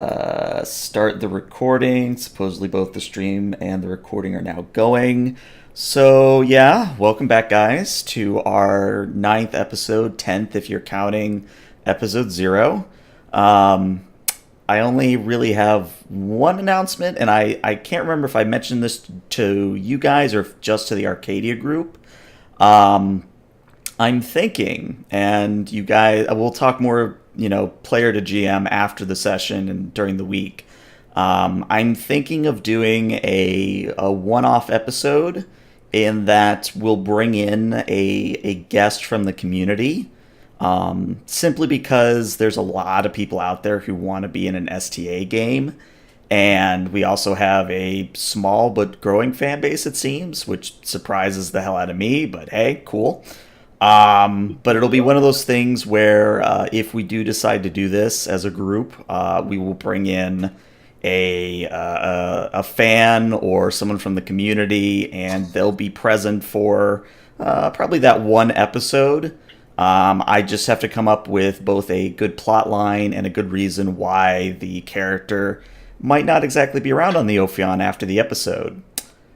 Start the recording. Supposedly both the stream and the recording are now going. So yeah, welcome back, guys, to our ninth episode, 10th if you're counting episode 0. Um, I only really have one announcement, and I can't remember if I mentioned this to you guys or just to the Arcadia group. Um, I'm thinking, and you guys, we'll talk more, player to GM after the session and during the week. I'm thinking of doing a one-off episode in that we'll bring in a guest from the community, simply because there's a lot of people out there who want to be in an STA game. And we also have a small but growing fan base, it seems, which surprises the hell out of me, but hey, cool. But it'll be one of those things where if we do decide to do this as a group, we will bring in a fan or someone from the community, and they'll be present for probably that one episode. I just have to come up with both a good plot line and a good reason why the character might not exactly be around on the Ophion after the episode.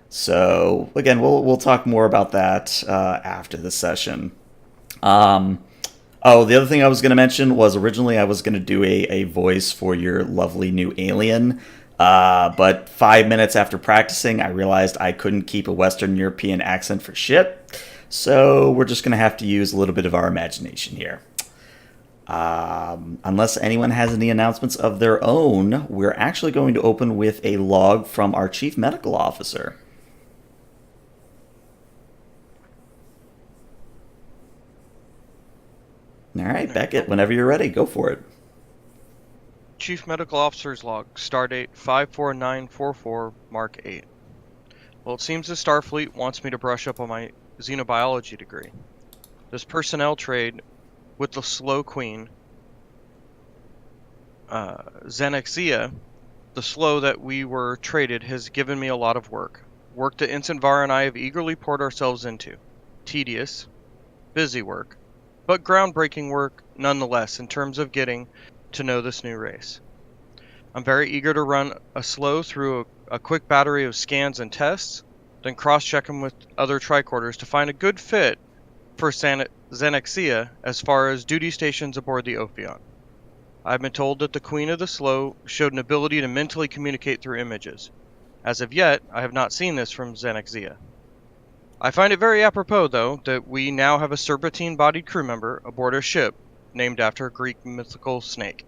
So again, we'll talk more about that after the session. Um, oh, the other thing I was going to mention was originally I was going to do a voice for your lovely new alien. But 5 minutes after practicing, I realized I couldn't keep a Western European accent for shit. So we're just going to have to use a little bit of our imagination here. Unless anyone has any announcements of their own, we're actually going to open with a log from our Chief Medical Officer. All right, Beckett, whenever you're ready, go for it. Chief Medical Officer's Log, Stardate 54944, Mark 8. Well, it seems the Starfleet wants me to brush up on my xenobiology degree. This personnel trade with the slow queen, Onyxia, the slow that we were traded, has given me a lot of work. Work that Ensign and I have eagerly poured ourselves into. Tedious, busy work, but groundbreaking work nonetheless in terms of getting to know this new race. I'm very eager to run a slow through a quick battery of scans and tests, then cross-check them with other tricorders to find a good fit for Onyxia as far as duty stations aboard the Ophion. I've been told that the Queen of the Slow showed an ability to mentally communicate through images. As of yet, I have not seen this from Onyxia. I find it very apropos, though, that we now have a serpentine-bodied crew member aboard a ship named after a Greek mythical snake.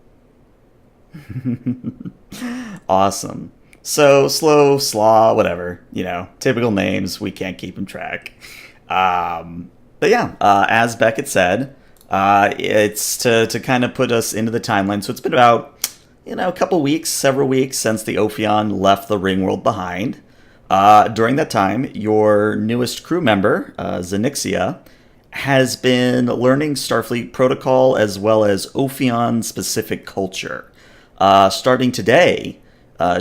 Awesome. So, slow, slaw, whatever, typical names, we can't keep them track. But yeah, as Beckett said, it's to kind of put us into the timeline. So it's been about, a couple weeks, several weeks since the Ophion left the ringworld behind. During that time, your newest crew member, Onyxia, has been learning Starfleet protocol as well as Ophion-specific culture. Starting today,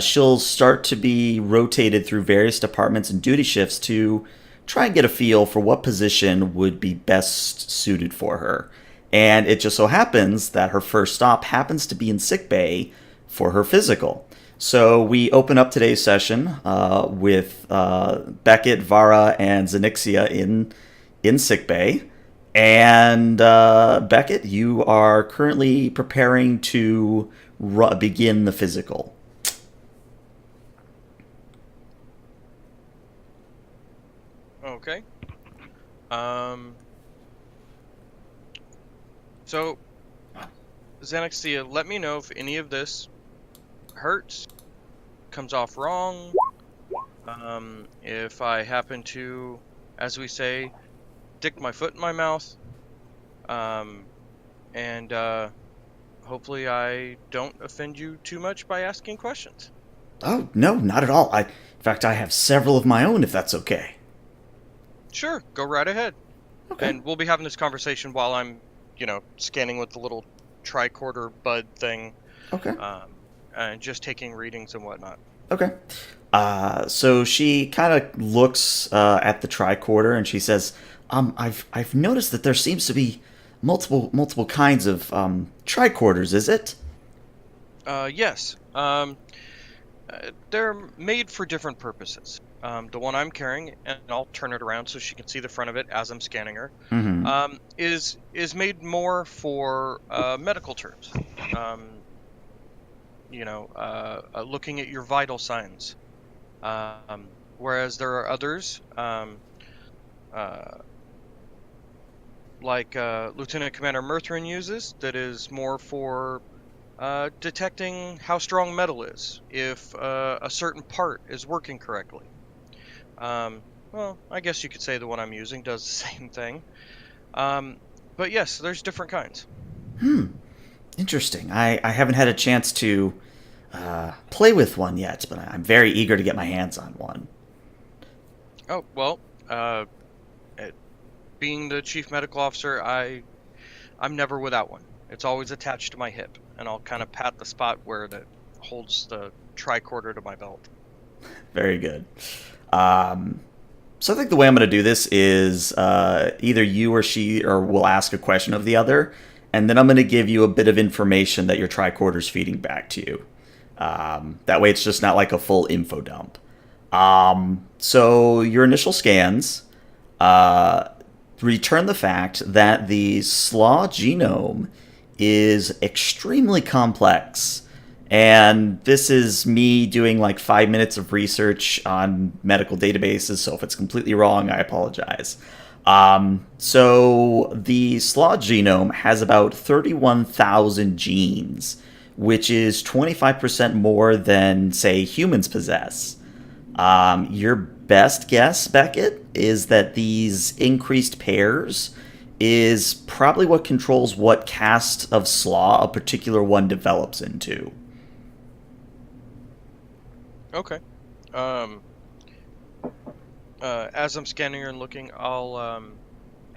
she'll start to be rotated through various departments and duty shifts to try and get a feel for what position would be best suited for her. And it just so happens that her first stop happens to be in sickbay for her physical. So we open up today's session with Beckett, Vara, and Onyxia in sickbay. And Beckett, you are currently preparing to begin the physical. Okay. So, Onyxia, let me know if any of this hurts, comes off wrong, if I happen to, as we say, stick my foot in my mouth, and hopefully I don't offend you too much by asking questions. Oh, no, not at all. In fact, I have several of my own, if that's okay. Sure, go right ahead. Okay. And we'll be having this conversation while I'm, scanning with the little tricorder bud thing, Okay. and just taking readings and whatnot. Okay. So she kind of looks at the tricorder and she says, I've noticed that there seems to be multiple kinds of tricorders. Is it? Yes. They're made for different purposes. The one I'm carrying, and I'll turn it around so she can see the front of it as I'm scanning her, Mm-hmm. is made more for medical terms. Um, looking at your vital signs. Whereas there are others, uh, like Lieutenant Commander Murthrin uses, that is more for detecting how strong metal is, if a certain part is working correctly. Well, I guess you could say the one I'm using does the same thing. Um, but yes, there's different kinds. Interesting. I haven't had a chance to play with one yet, but I'm very eager to get my hands on one. Oh, well, uh, it, being the chief medical officer, I'm never without one. It's always attached to my hip, and I'll kind of pat the spot where it holds the tricorder to my belt. Very good. Um, so I think the way I'm going to do this is either you or she or will ask a question of the other, and then I'm going to give you a bit of information that your tricorder's feeding back to you. That way, it's just not like a full info dump. So your initial scans uh, return the fact that the slaw genome is extremely complex. And this is me doing like 5 minutes of research on medical databases, so if it's completely wrong, I apologize. So the slaw genome has about 31,000 genes, which is 25% more than, say, humans possess. Your best guess, Beckett, is that these increased pairs is probably what controls what caste of slaw a particular one develops into. Okay. Um, as I'm scanning her and looking, I'll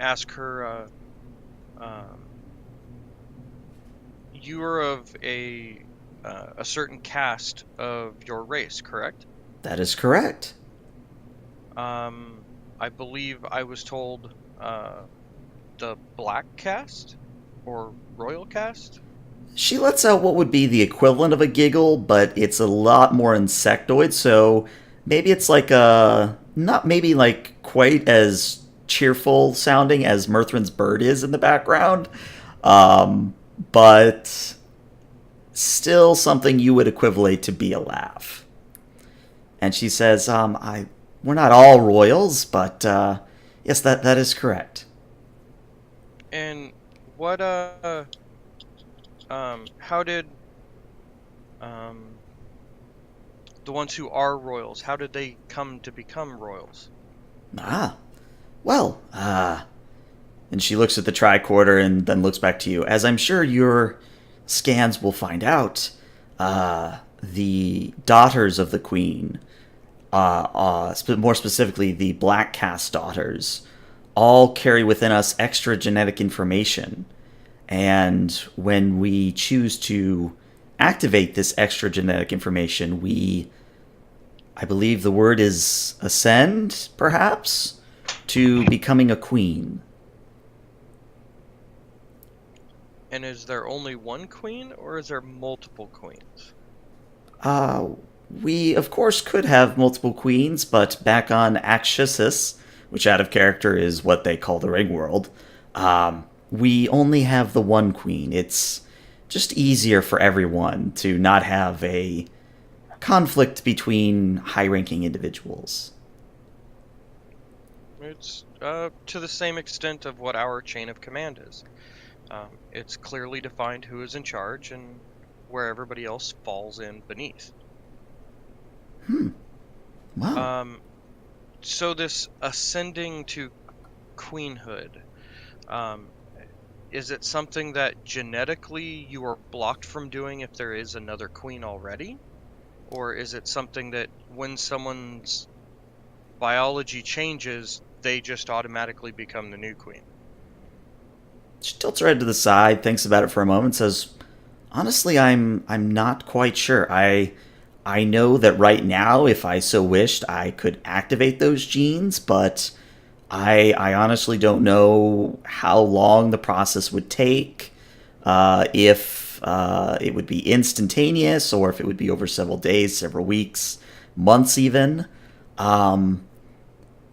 ask her. Um, you are of a certain caste of your race, correct? That is correct. Um, I believe I was told the black caste or royal caste. She lets out what would be the equivalent of a giggle, but it's a lot more insectoid, so maybe it's like a. Not maybe like quite as cheerful sounding as Murthrin's bird is in the background, um, but still something you would equivalate to be a laugh. And she says, we're not all royals, but yes, that is correct. And what how did um the ones who are royals, how did they come to become royals? Ah, well, and she looks at the tricorder and then looks back to you. As I'm sure your scans will find out, the daughters of the queen, more specifically the black caste daughters, all carry within us extra genetic information. And when we choose to activate this extra genetic information, we, I believe the word is ascend, perhaps, to becoming a queen. And is there only one queen, or is there multiple queens? Uh, we, of course, could have multiple queens, but back on Axis, which out of character is what they call the ringworld, we only have the one queen. It's just easier for everyone to not have a conflict between high ranking individuals. It's to the same extent of what our chain of command is. It's clearly defined who is in charge and where everybody else falls in beneath. Wow. Um, so this ascending to queenhood, um, is it something that genetically you are blocked from doing if there is another queen already? Or is it something that when someone's biology changes, they just automatically become the new queen? She tilts her head to the side, thinks about it for a moment, says, "Honestly, I'm not quite sure. I know that right now, if I so wished, I could activate those genes, but I honestly don't know how long the process would take. If if it would be instantaneous or if it would be over several days, several weeks, months even. Um,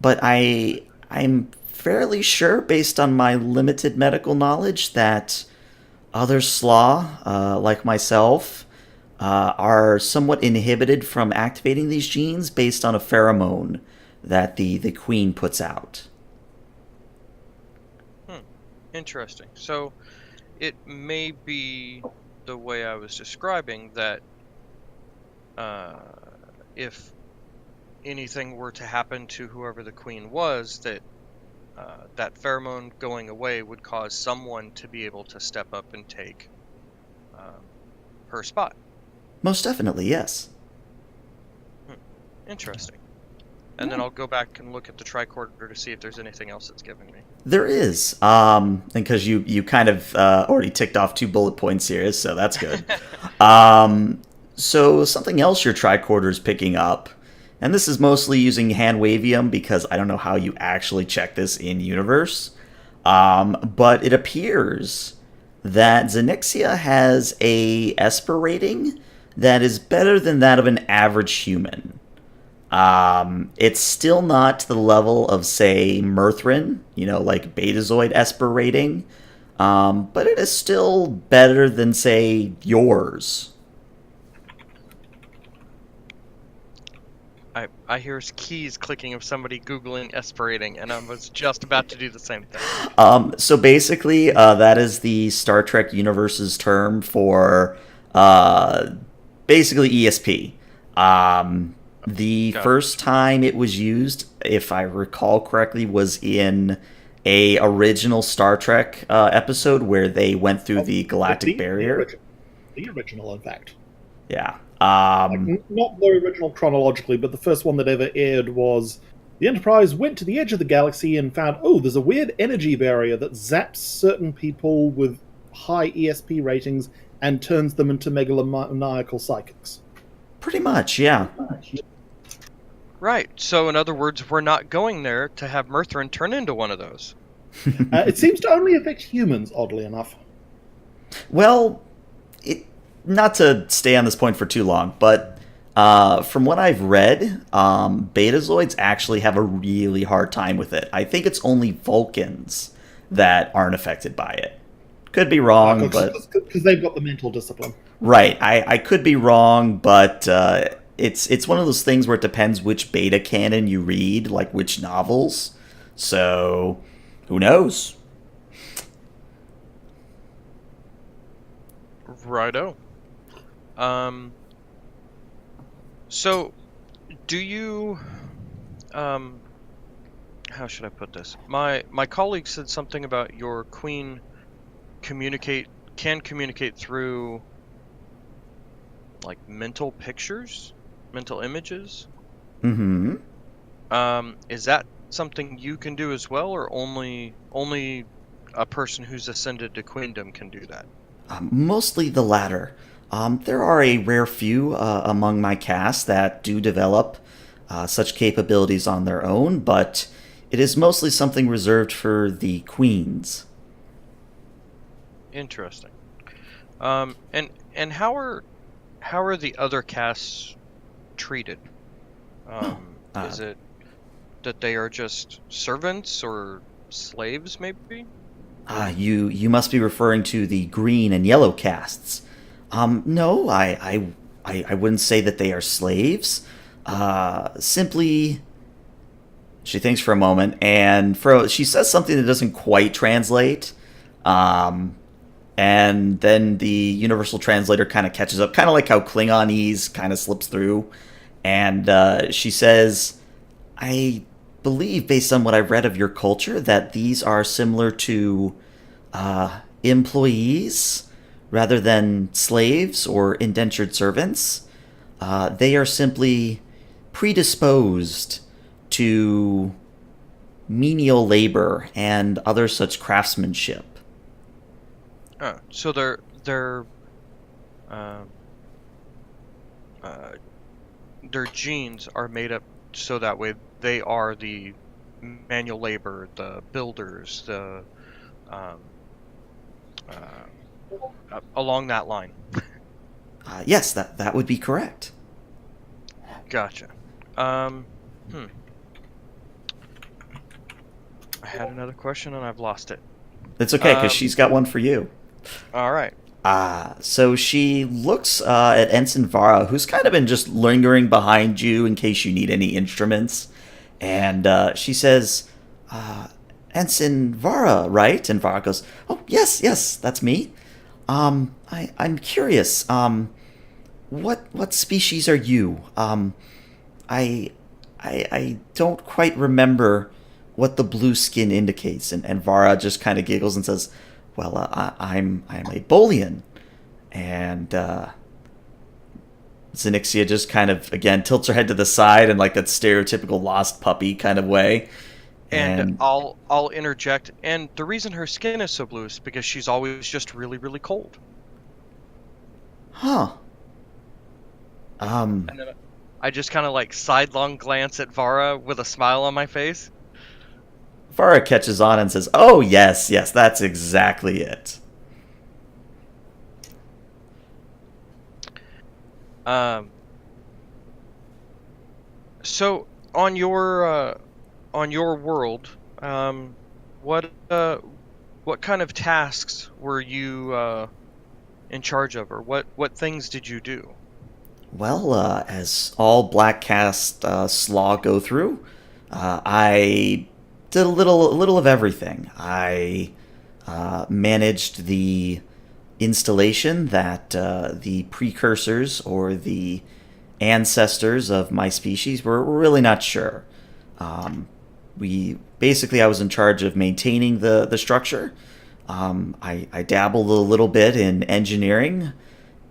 but I'm fairly sure, based on my limited medical knowledge, that other slaw, like myself, are somewhat inhibited from activating these genes based on a pheromone that the queen puts out. Hmm. Interesting. So it may be the way I was describing that uh, if anything were to happen to whoever the queen was, that that pheromone going away would cause someone to be able to step up and take um, her spot. Most definitely, yes. Hmm. Interesting. And then I'll go back and look at the tricorder to see if there's anything else it's giving me. There is, and because you kind of already ticked off 2 bullet points here, so that's good. So something else your tricorder is picking up, and this is mostly using hand wavium because I don't know how you actually check this in universe, but it appears that Onyxia has a Esper rating that is better than that of an average human. It's still not to the level of, say, Murthrin, like Betazoid Esper rating, but it is still better than, say, yours. I hear keys clicking of somebody Googling esperating, and I was just about to do the same thing. So basically, that is the Star Trek universe's term for basically ESP. The Got it. first time it was used, if I recall correctly, was in a original Star Trek episode where they went through the galactic barrier. The original, in fact. Yeah. Not the original chronologically, but the first one that ever aired was the Enterprise went to the edge of the galaxy and found, oh, there's a weird energy barrier that zaps certain people with high ESP ratings and turns them into megalomaniacal psychics. Pretty much, yeah. Right. So, in other words, we're not going there to have Murthrin turn into one of those. It seems to only affect humans, oddly enough. Well, not to stay on this point for too long, but from what I've read, Betazoids actually have a really hard time with it. I think it's only Vulcans that aren't affected by it. Could be wrong, but because they've got the mental discipline. Right, I could be wrong, but it's one of those things where it depends which beta canon you read, like which novels. So, who knows? Righto. So, do you, how should I put this? My colleague said something about your queen can communicate through, like, mental pictures, mental images. Mm-hmm. Is that something you can do as well, or only a person who's ascended to queendom can do that? Mostly the latter. There are a rare few among my cast that do develop such capabilities on their own, but it is mostly something reserved for the queens. Interesting. And how are the other casts treated? Is it that they are just servants or slaves, maybe? You must be referring to the green and yellow castes. No, I wouldn't say that they are slaves. Simply, she thinks for a moment, and she says something that doesn't quite translate. And then the universal translator kind of catches up, kind of like how Klingonese kind of slips through. And she says, I believe, based on what I've read of your culture, that these are similar to employees rather than slaves or indentured servants. They are simply predisposed to menial labor and other such craftsmanship. So uh, uh, their genes are made up so that way they are the manual labor, the builders, the um, uh, along that line. Yes, that would be correct. Gotcha. I had another question and I've lost it. It's okay, because she's got one for you. All right. So she looks at Ensign Vara, who's kind of been just lingering behind you in case you need any instruments. And she says, Ensign Vara, right? And Vara goes, oh, yes, that's me. I'm curious. What species are you? I don't quite remember what the blue skin indicates. And Vara just kind of giggles and says, well, I'm a Bolian. And Onyxia just kind of, again, tilts her head to the side in like that stereotypical lost puppy kind of way. And I'll interject. And the reason her skin is so blue is because she's always just really, really cold. Huh. And then I just kind of like sidelong glance at Vara with a smile on my face. Vara catches on and says, oh, yes, that's exactly it. So on your world, what kind of tasks were you in charge of, or what things did you do? Well, as all Black Cast slaw go through, I did a little of everything. I managed the installation that the precursors or the ancestors of my species were really not sure. I was in charge of maintaining the structure. I dabbled a little bit in engineering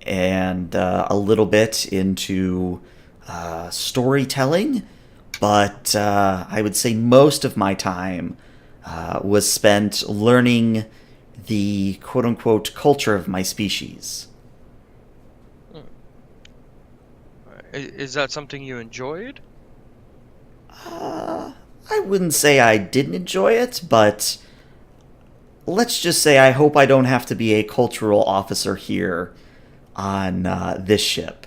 and a little bit into storytelling, but I would say most of my time was spent learning the quote-unquote culture of my species. Is that something you enjoyed? I wouldn't say I didn't enjoy it, but let's just say I hope I don't have to be a cultural officer here on this ship.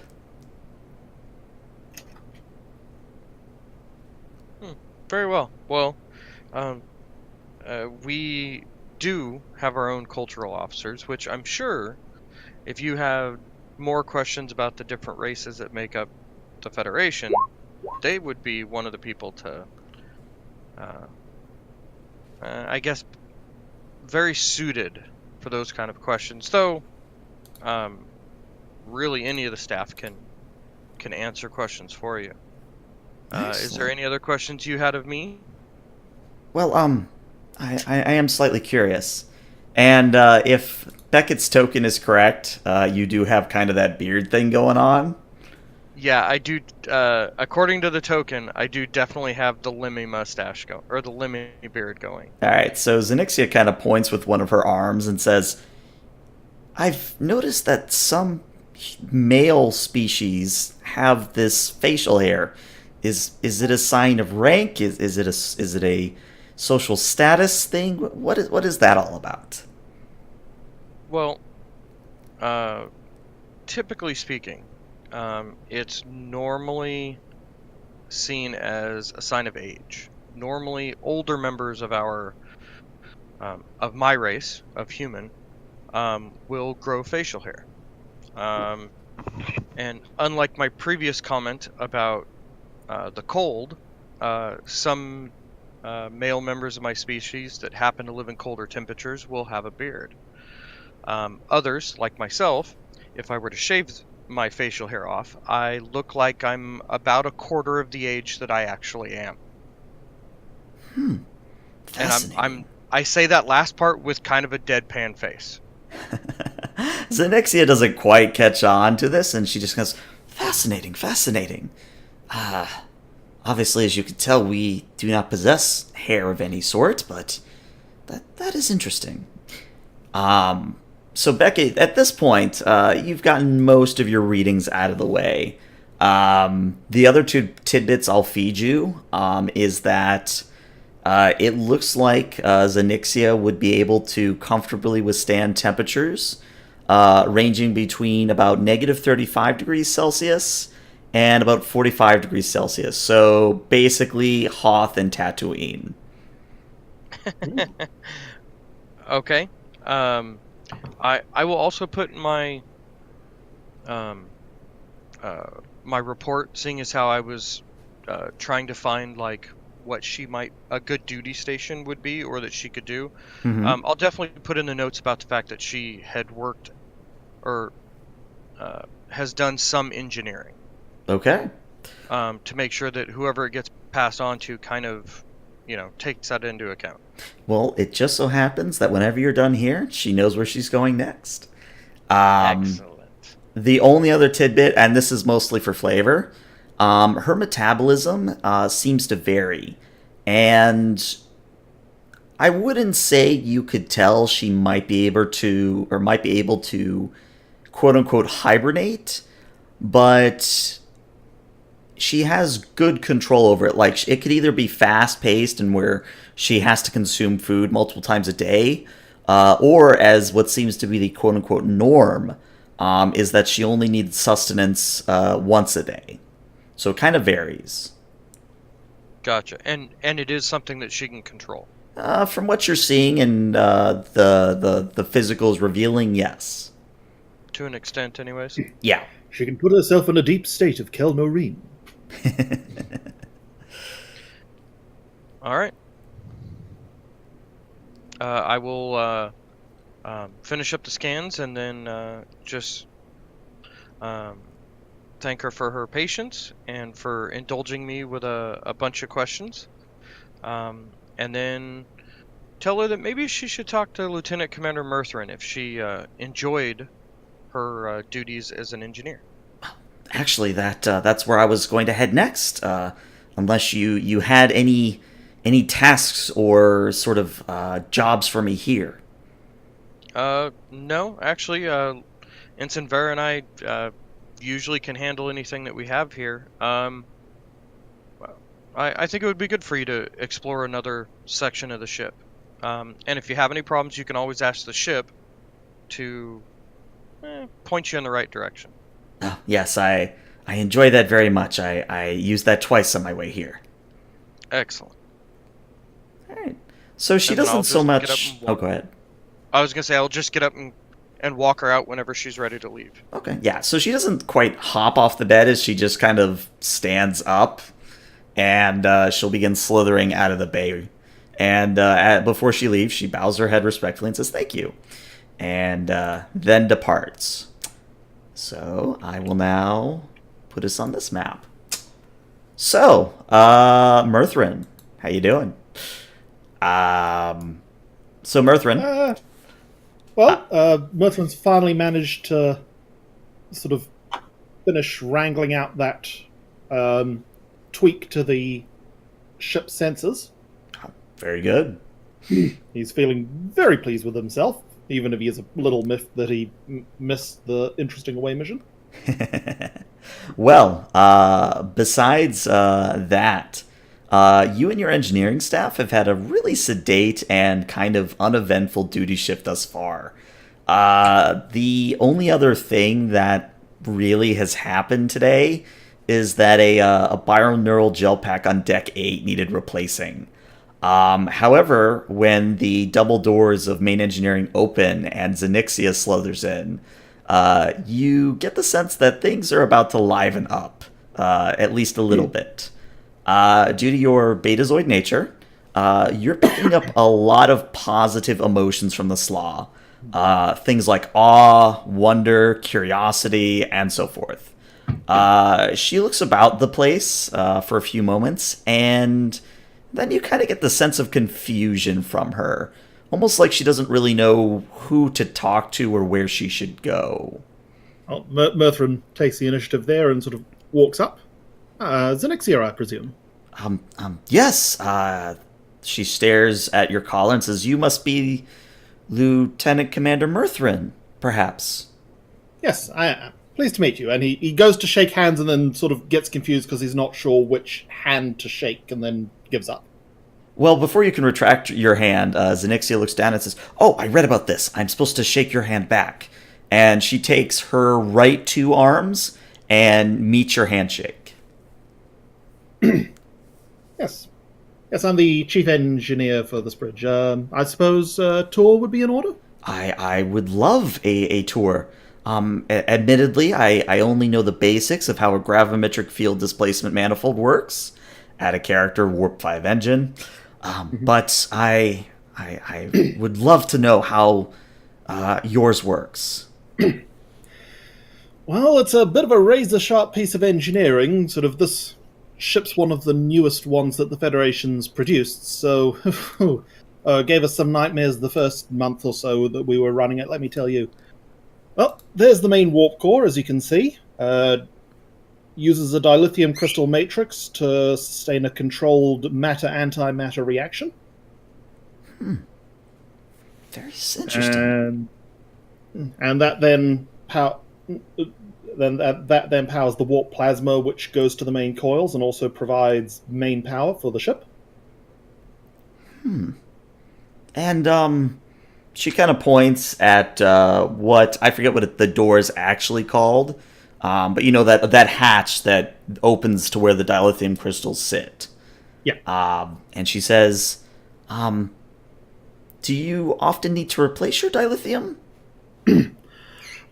Very well. Well, we do have our own cultural officers, which I'm sure if you have more questions about the different races that make up the Federation, they would be one of the people to, I guess, very suited for those kind of questions. Though, really any of the staff can answer questions for you. Is there any other questions you had of me? Well, I am slightly curious. And if Beckett's token is correct, you do have kind of that beard thing going on. Yeah, I do. According to the token, I do definitely have the Lemmy mustache or the Lemmy beard going. All right, so Onyxia kind of points with one of her arms and says, I've noticed that some male species have this facial hair. Is it a sign of rank? Is it a social status thing? What is that all about? Well, typically speaking, it's normally seen as a sign of age. Normally, older members of of my race of human will grow facial hair. And unlike my previous comment about the cold, some male members of my species that happen to live in colder temperatures will have a beard. Others, like myself, if I were to shave my facial hair off, I look like I'm about a quarter of the age that I actually am. Fascinating. And I say that last part with kind of a deadpan face. Onyxia doesn't quite catch on to this, and she just goes, fascinating. Obviously, as you can tell, we do not possess hair of any sort, but that is interesting. So Becky, at this point, you've gotten most of your readings out of the way. The other two tidbits I'll feed you is that it looks like Onyxia would be able to comfortably withstand temperatures ranging between about negative 35 degrees Celsius and about 45 degrees Celsius. So basically, Hoth and Tatooine. Okay. I will also put my my report, seeing as how I was trying to find like what a good duty station would be, or that she could do. Mm-hmm. I'll definitely put in the notes about the fact that she had worked or has done some engineering. Okay. To make sure that whoever it gets passed on to kind of, takes that into account. Well, it just so happens that whenever you're done here, she knows where she's going next. Um, Excellent. the only other tidbit, and this is mostly for flavor, her metabolism seems to vary. And I wouldn't say you could tell she might be able to, quote unquote, hibernate, but she has good control over it. Like, it could either be fast paced and where she has to consume food multiple times a day, or as what seems to be the quote unquote norm, is that she only needs sustenance once a day. So it kind of varies. Gotcha. And it is something that she can control. From what you're seeing and the physicals revealing, yes. To an extent, anyways. Yeah. She can put herself in a deep state of Kelnorine. All right. I will finish up the scans and then just thank her for her patience and for indulging me with a bunch of questions. And then tell her that maybe she should talk to Lieutenant Commander Murthrin if she enjoyed her duties as an engineer. Actually, that's where I was going to head next. Unless you had any tasks or sort of jobs for me here. No, actually, Ensign Vera and I usually can handle anything that we have here. I think it would be good for you to explore another section of the ship. And if you have any problems, you can always ask the ship to point you in the right direction. Oh, yes, I enjoy that very much. I used that twice on my way here. Excellent. All right. So she And then I'll doesn't so just get up much. and Oh, walk. go ahead. I was gonna say I'll just get up and walk her out whenever she's ready to leave. Okay. Yeah. So she doesn't quite hop off the bed as she just kind of stands up, and she'll begin slithering out of the bay. And before she leaves, she bows her head respectfully and says, "Thank you," and then departs. So I will now put us on this map. So, Murthrin, how you doing? So Murthrin. Murthrin's finally managed to sort of finish wrangling out that tweak to the ship's sensors. Very good. He's feeling very pleased with himself, even if he is a little miffed that he missed the interesting away mission. Well, besides that, you and your engineering staff have had a really sedate and kind of uneventful duty shift thus far. The only other thing that really has happened today is that a binaural gel pack on deck 8 needed replacing. However, when the double doors of main engineering open and Onyxia slithers in, you get the sense that things are about to liven up, at least a little bit. Due to your betazoid nature, you're picking up a lot of positive emotions from the slaw. Things like awe, wonder, curiosity, and so forth. She looks about the place for a few moments, and then you kind of get the sense of confusion from her. Almost like she doesn't really know who to talk to or where she should go. Well, Murthrin takes the initiative there and sort of walks up. Onyxia, I presume. Yes. She stares at your collar and says, "You must be Lieutenant Commander Murthrin, perhaps." Yes, I am. Pleased to meet you. And he goes to shake hands and then sort of gets confused because he's not sure which hand to shake and then gives up. Well, before you can retract your hand, Onyxia looks down and says, "Oh, I read about this. I'm supposed to shake your hand back." and she takes her right two arms and meets your handshake. Yes. Yes, I'm the chief engineer for this bridge. I suppose a tour would be in order? I would love a tour. Admittedly, I only know the basics of how a gravimetric field displacement manifold works. Add a character, Warp 5 engine. But I would love to know how yours works. Well, it's a bit of a razor-sharp piece of engineering. Sort of this ship's one of the newest ones that the Federation's produced, so gave us some nightmares the first month or so that we were running it, let me tell you. Well, there's the main warp core, as you can see. Uses a dilithium crystal matrix to sustain a controlled matter-antimatter reaction. Very interesting. And that then that then powers the warp plasma, which goes to the main coils and also provides main power for the ship. And she kind of points at what I forget what the door is actually called, but you know that hatch that opens to where the dilithium crystals sit. Yeah. And she says, "Do you often need to replace your dilithium?"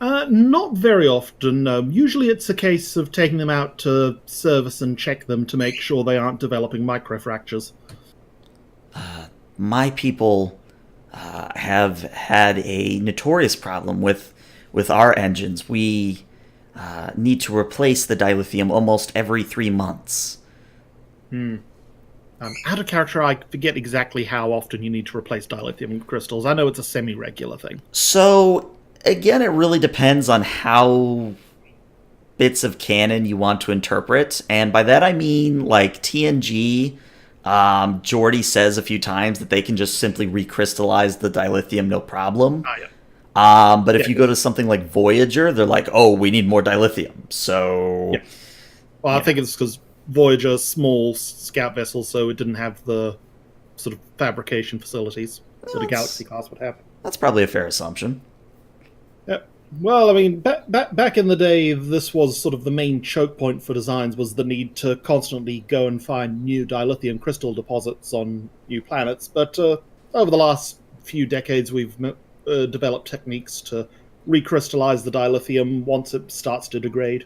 Not very often. Usually it's a case of taking them out to service and check them to make sure they aren't developing microfractures. My people have had a notorious problem with our engines. We need to replace the dilithium almost every 3 months. Out of character, I forget exactly how often you need to replace dilithium crystals. I know it's a semi-regular thing. So, again, it really depends on how bits of canon you want to interpret. And by that I mean, like, TNG, Geordi says a few times that they can just simply recrystallize the dilithium, no problem. Yeah. But if you go to something like Voyager, they're like, oh, we need more dilithium. So... Yeah. Well, I think it's because Voyager, small scout vessel, so it didn't have the sort of fabrication facilities that a Galaxy class would have. That's probably a fair assumption. Yeah. Well, I mean, back in the day, this was sort of the main choke point for designs, was the need to constantly go and find new dilithium crystal deposits on new planets. But over the last few decades, we've developed techniques to recrystallize the dilithium once it starts to degrade.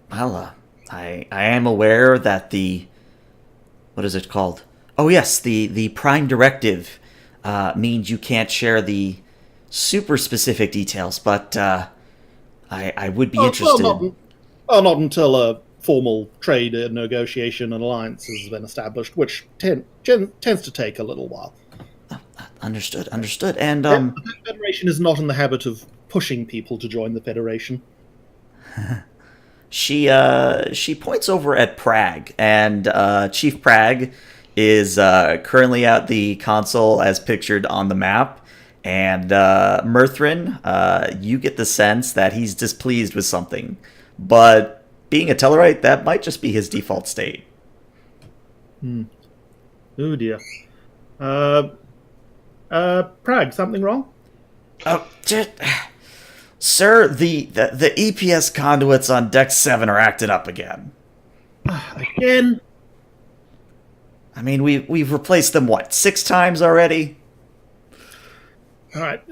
Well, I am aware that what is it called? Oh yes, the Prime Directive means you can't share the super specific details, but I would be interested. Not until a formal trade negotiation and alliance has been established, which tends to take a little while. Understood. And The Federation is not in the habit of pushing people to join the Federation. She points over at Prague, and Chief Prague is currently at the console as pictured on the map. And Murthrin, you get the sense that he's displeased with something, but being a Tellarite, that might just be his default state. Oh dear. Prague, something wrong? Oh, sir, the EPS conduits on Deck 7 are acting up again. Again? I mean, we've replaced them, 6 times already? Alright.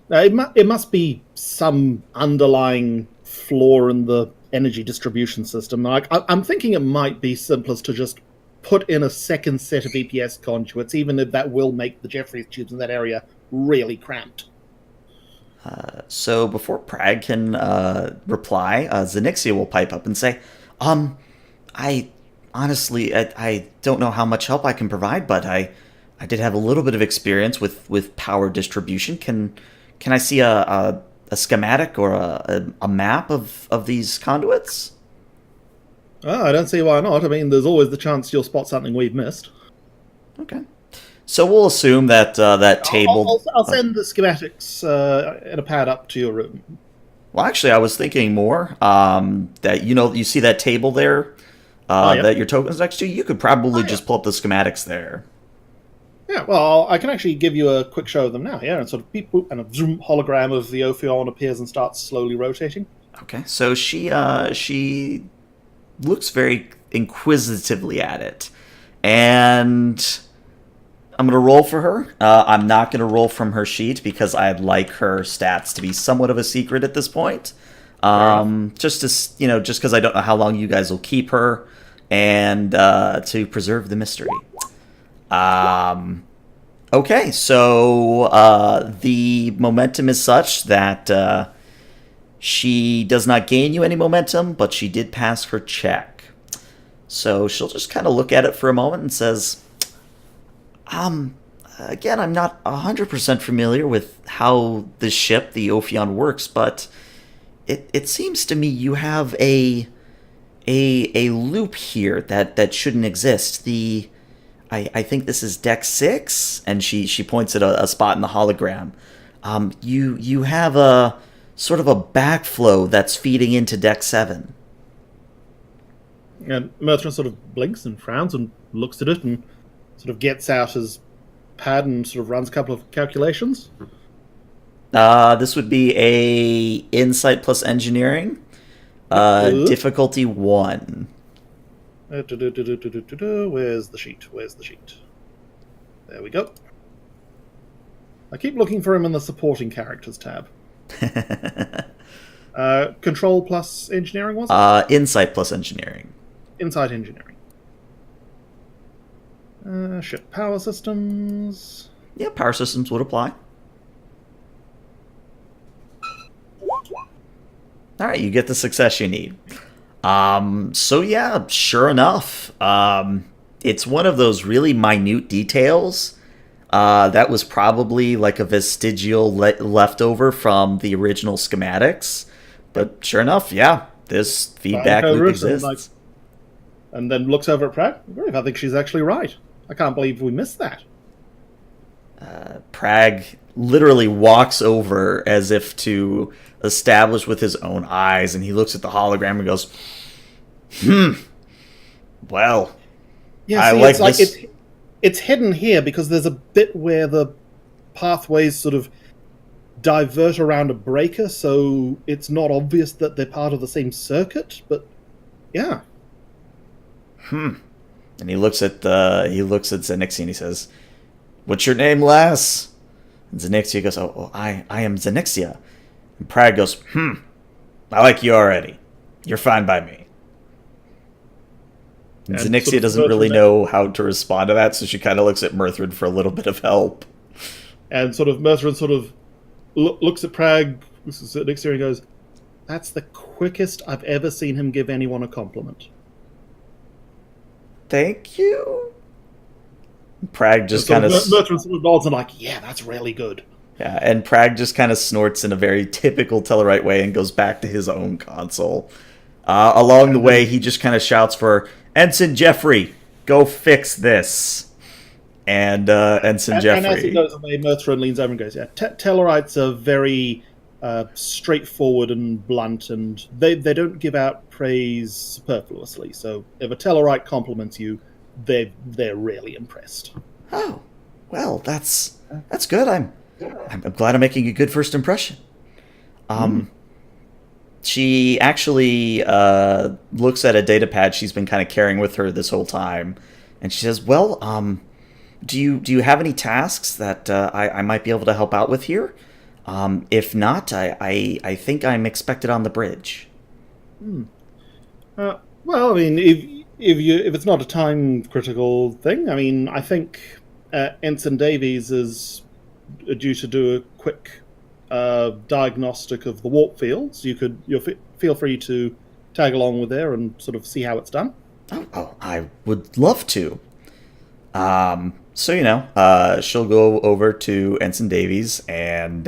It must be some underlying flaw in the energy distribution system. I'm thinking it might be simplest to just put in a second set of EPS conduits, even if that will make the Jeffries tubes in that area really cramped. So before Prague can reply, Onyxia will pipe up and say, I honestly, I don't know how much help I can provide, but I did have a little bit of experience with power distribution. Can I see a schematic or a map of these conduits? I don't see why not. I mean, there's always the chance you'll spot something we've missed. Okay. So we'll assume that that table... I'll send the schematics in a pad up to your room. Well, actually, I was thinking more that, you see that table there Yeah. that your token's next to? You could probably just pull up the schematics there. Yeah, well, I can actually give you a quick show of them now. Yeah, and sort of beep boop, and a zoom hologram of the Ophion appears and starts slowly rotating. Okay, so she looks very inquisitively at it, and I'm gonna roll for her. I'm not gonna roll from her sheet because I'd like her stats to be somewhat of a secret at this point. Just to just because I don't know how long you guys will keep her, and to preserve the mystery. Okay, so the momentum is such that she does not gain you any momentum, but she did pass her check. So she'll just kind of look at it for a moment and says, again, I'm not 100% familiar with how this ship, the Ophion, works, but it seems to me you have a loop here that shouldn't exist. I think this is deck 6, and she points at a spot in the hologram. You have a sort of a backflow that's feeding into deck 7. And Mertrin sort of blinks and frowns and looks at it and sort of gets out his pad and sort of runs a couple of calculations. This would be a insight plus engineering. Difficulty 1. Where's the sheet? Where's the sheet? There we go. I keep looking for him in the supporting characters tab. Control plus engineering, was it? Insight plus engineering. Insight engineering. Ship power systems. Yeah, power systems would apply. All right, you get the success you need. So yeah, sure enough, it's one of those really minute details that was probably like a vestigial leftover from the original schematics. But sure enough, yeah, this feedback loop exists. And then looks over at Prague. I think she's actually right. I can't believe we missed that. Prague literally walks over as if to establish with his own eyes, and he looks at the hologram and goes, well, yeah, I see, like this. It's hidden here because there's a bit where the pathways sort of divert around a breaker, so it's not obvious that they're part of the same circuit, but yeah. And he looks at Onyxia and he says, "What's your name, lass?" And Onyxia goes, "Oh, I am Onyxia." And Prague goes, I like you already. You're fine by me. And Onyxia doesn't really know how to respond to that, so she kind of looks at Murthrin for a little bit of help. And sort of Murthrin sort of looks at Prague, looks at Onyxia and goes, "That's the quickest I've ever seen him give anyone a compliment." Thank you. Prague just kind of... Murthrin sort of nods and like, yeah, that's really good. Yeah, and Prague just kind of snorts in a very typical Tellarite way and goes back to his own console. Along the way, he just kind of shouts for, "Ensign Jeffrey, go fix this." And Ensign Jeffrey... And as he goes away, Murthrin leans over and goes, yeah, Tellarites are very straightforward and blunt, and they don't give out praise superfluously. So if a Tellarite compliments you, they're really impressed. Oh, well, that's good. I'm glad I'm making a good first impression. She actually looks at a data pad she's been kind of carrying with her this whole time, and she says, "Well, do you have any tasks that I might be able to help out with here? If not, I think I'm expected on the bridge." Well, I mean, if it's not a time critical thing, I mean, I think Ensign Davies is due to do a quick diagnostic of the warp fields. You'll feel free to tag along with there and sort of see how it's done. Oh, I would love to. So she'll go over to Ensign Davies, and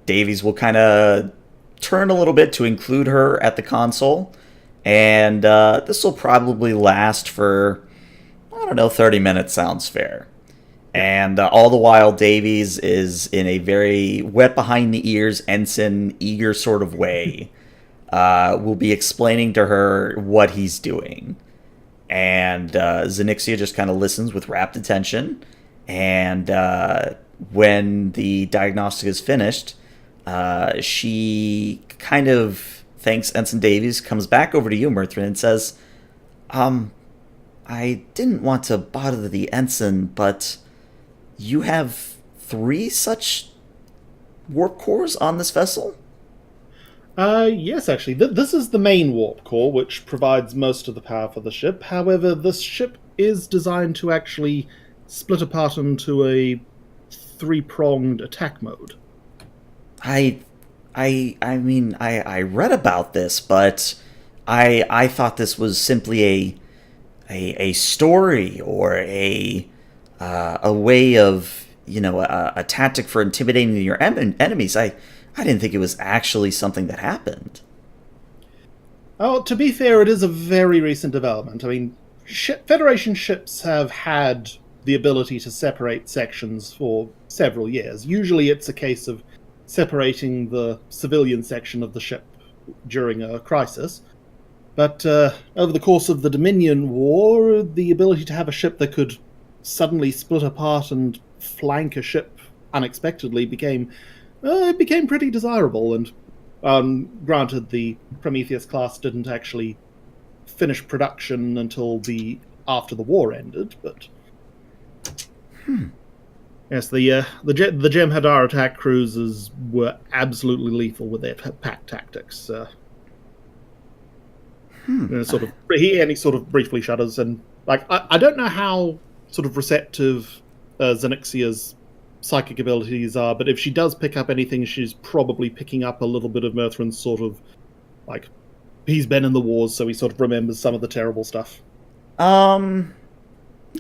Davies will kind of turn a little bit to include her at the console, and this will probably last for, I don't know, 30 minutes sounds fair. And all the while, Davies is in a very wet behind the ears, ensign, eager sort of way. Will be explaining to her what he's doing. And Onyxia just kind of listens with rapt attention. And when the diagnostic is finished, she kind of thanks Ensign Davies, comes back over to you, Murthrin, and says, I didn't want to bother the ensign, but you have 3 such warp cores on this vessel? Yes, actually. This is the main warp core, which provides most of the power for the ship. However, this ship is designed to actually split apart into a 3-pronged attack mode. I mean, I read about this, but I thought this was simply a story or a way of, a tactic for intimidating your enemies. I didn't think it was actually something that happened. Oh, to be fair, it is a very recent development. I mean, Federation ships have had the ability to separate sections for several years. Usually it's a case of separating the civilian section of the ship during a crisis. But over the course of the Dominion War, the ability to have a ship that could suddenly split apart and flank a ship unexpectedly became pretty desirable. And granted, the Prometheus class didn't actually finish production until after the war ended, but yes, the Jem'Hadar attack cruisers were absolutely lethal with their pack tactics. And he sort of briefly shudders, and I don't know how sort of receptive Onyxia's psychic abilities are, but if she does pick up anything, she's probably picking up a little bit of Murthrin's sort of he's been in the wars, so he sort of remembers some of the terrible stuff. Again,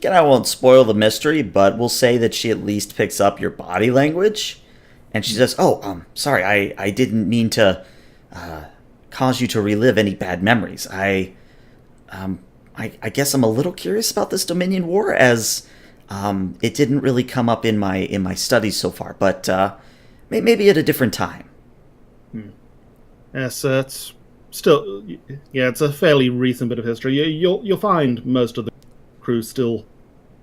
I won't spoil the mystery, but we'll say that she at least picks up your body language, and she says, sorry, I didn't mean to cause you to relive any bad memories. I guess I'm a little curious about this Dominion War, as it didn't really come up in my studies so far, but maybe at a different time. Yes, it's still, it's a fairly recent bit of history. You'll find most of the crew still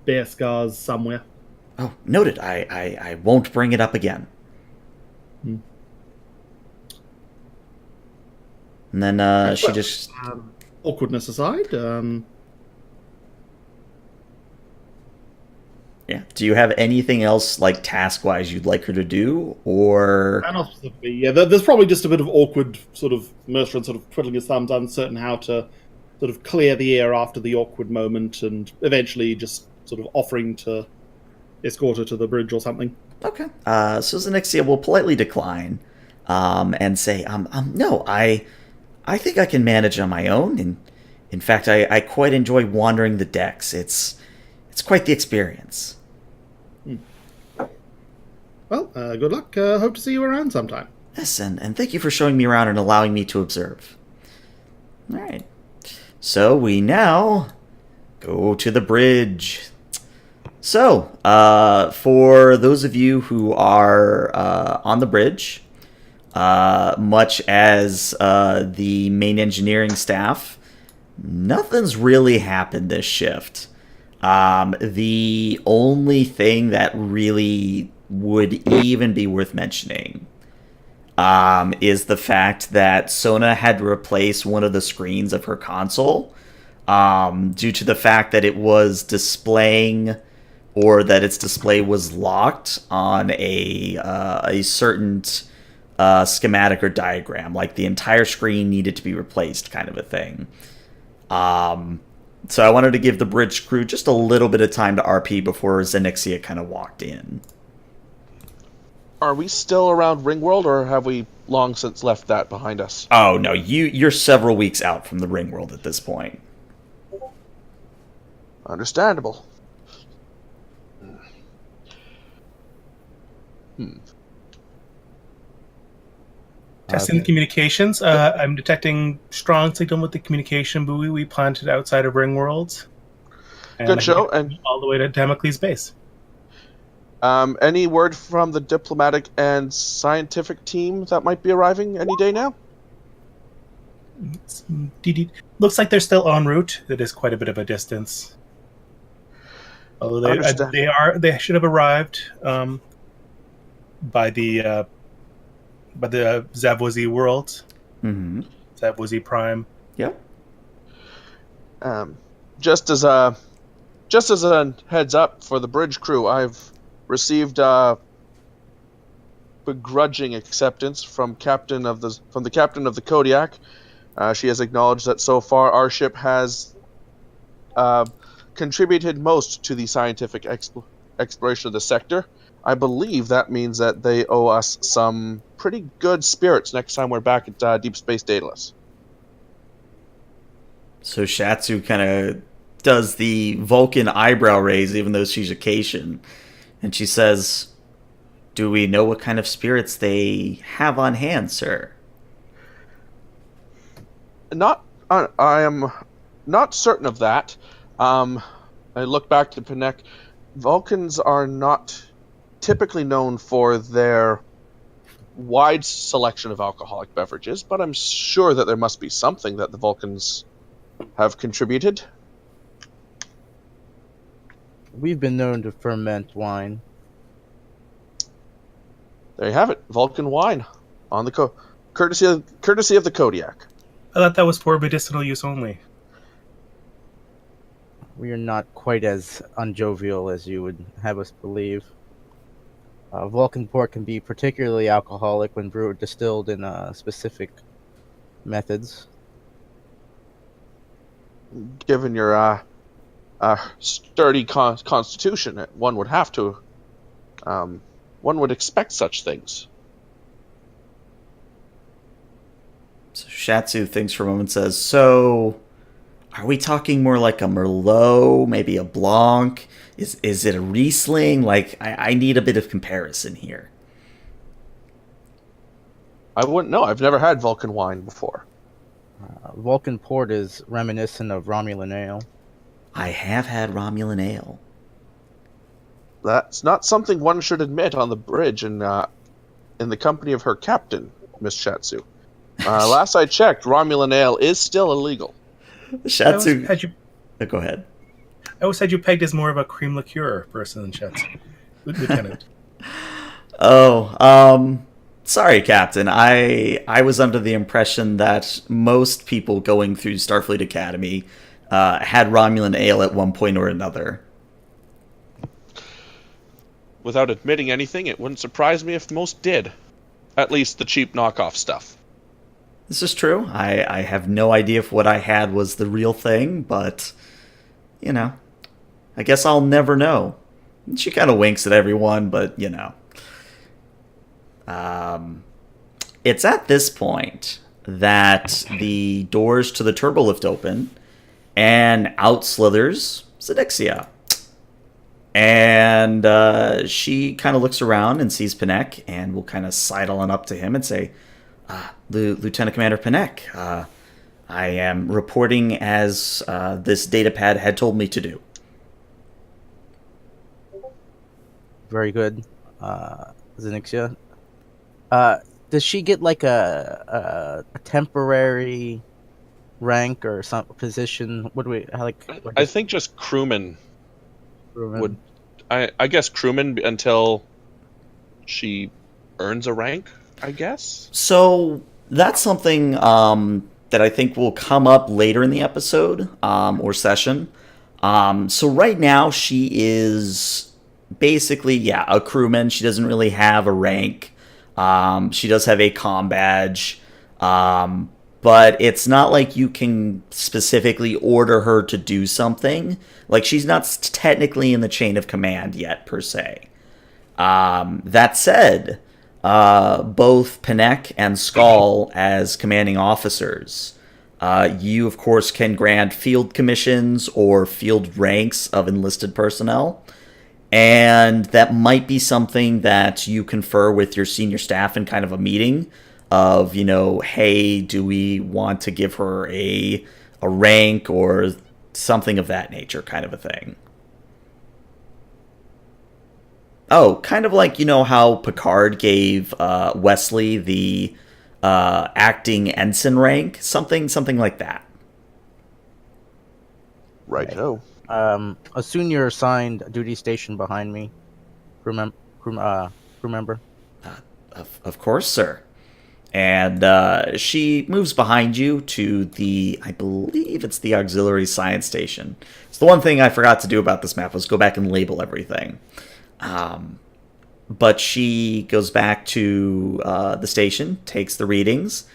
bear scars somewhere. Oh, noted. I won't bring it up again. And then she just... awkwardness aside, yeah. Do you have anything else, task-wise, you'd like her to do, or... Yeah, there's probably just a bit of awkward sort of Mercer sort of twiddling his thumbs, uncertain how to sort of clear the air after the awkward moment, and eventually just sort of offering to escort her to the bridge or something. Okay. So Onyxia will politely decline, and say, no, I think I can manage on my own, and in fact, I quite enjoy wandering the decks. It's quite the experience. Well, good luck. Hope to see you around sometime. Yes, and thank you for showing me around and allowing me to observe. All right. So we now go to the bridge. So, for those of you who are on the bridge, much as the main engineering staff, nothing's really happened this shift. The only thing that really would even be worth mentioning is the fact that Sona had to replace one of the screens of her console due to the fact that it was displaying, or that its display was locked on a certain schematic or diagram, like the entire screen needed to be replaced, kind of a thing. So I wanted to give the bridge crew just a little bit of time to RP before Onyxia kind of walked in. Are we still around Ringworld, or have we long since left that behind us? Oh no, you're several weeks out from the Ringworld at this point. Understandable. Testing the communications. I'm detecting strong signal with the communication buoy we planted outside of Ringworld. Good show. And all the way to Damocles Base. Any word from the diplomatic and scientific team that might be arriving any day now? Looks like they're still en route. It is quite a bit of a distance. Although Understand. they should have arrived by the Zavozy world, Mm-hmm. Zavozy Prime. Yep. Um, just as a heads up for the bridge crew, I've received begrudging acceptance from the captain of the Kodiak. She has acknowledged that so far our ship has contributed most to the scientific exploration of the sector. I believe that means that they owe us some pretty good spirits next time we're back at Deep Space Daedalus. So Shatsu kind of does the Vulcan eyebrow raise, even though she's Acacian. And she says, "Do we know what kind of spirits they have on hand, sir?" I am not certain of that. I look back to Panek. Vulcans are not typically known for their wide selection of alcoholic beverages, but I'm sure that there must be something that the Vulcans have contributed. We've been known to ferment wine. There you have it, Vulcan wine, on the courtesy of the Kodiak. I thought that was for medicinal use only. We are not quite as unjovial as you would have us believe. Vulcan port can be particularly alcoholic when brewed distilled in specific methods. Given your sturdy constitution, one would have to. One would expect such things. So Shatsu thinks for a moment and says, "So, are we talking more like a Merlot, maybe a Blanc? Is it a Riesling? Like, I need a bit of comparison here." I wouldn't know. I've never had Vulcan wine before. Vulcan port is reminiscent of Romulan ale. I have had Romulan ale. That's not something one should admit on the bridge in the company of her captain, Miss Shatsu. Last I checked, Romulan ale is still illegal. Shatsu... Had you, Go ahead. I always had you pegged as more of a cream liqueur person than Shatsu. Lieutenant. Oh, sorry, Captain. I was under the impression that most people going through Starfleet Academy had Romulan ale at one point or another. Without admitting anything, it wouldn't surprise me if most did. At least the cheap knockoff stuff. This is true. I have no idea if what I had was the real thing, but, you know, I guess I'll never know. She kind of winks at everyone, but, you know. It's at this point that the doors to the turbolift open, and out slithers Onyxia. And she kind of looks around and sees Panek, and will kind of sidle on up to him and say, Lieutenant Commander Panek, I am reporting as this datapad had told me to do. Very good, Onyxia. Does she get like a temporary rank or some position? What do we like? I think just crewman would. I guess crewman until she earns a rank, I guess. So that's something that I think will come up later in the episode or session. So right now she is basically, a crewman. She doesn't really have a rank. She does have a comm badge. But it's not like you can specifically order her to do something. Like, she's not technically in the chain of command yet, per se. That said, both Panek and Skull, as commanding officers, you, of course, can grant field commissions or field ranks of enlisted personnel. And that might be something that you confer with your senior staff in kind of a meeting of, hey, do we want to give her a rank or something of that nature, kind of a thing. Oh, kind of like, how Picard gave Wesley the acting ensign rank, something like that. Right. Oh. Assume you're assigned a duty station behind me. Remember? Of course, sir. And she moves behind you to I believe it's the auxiliary science station. So the one thing I forgot to do about this map was go back and label everything. But she goes back to the station, takes the readings,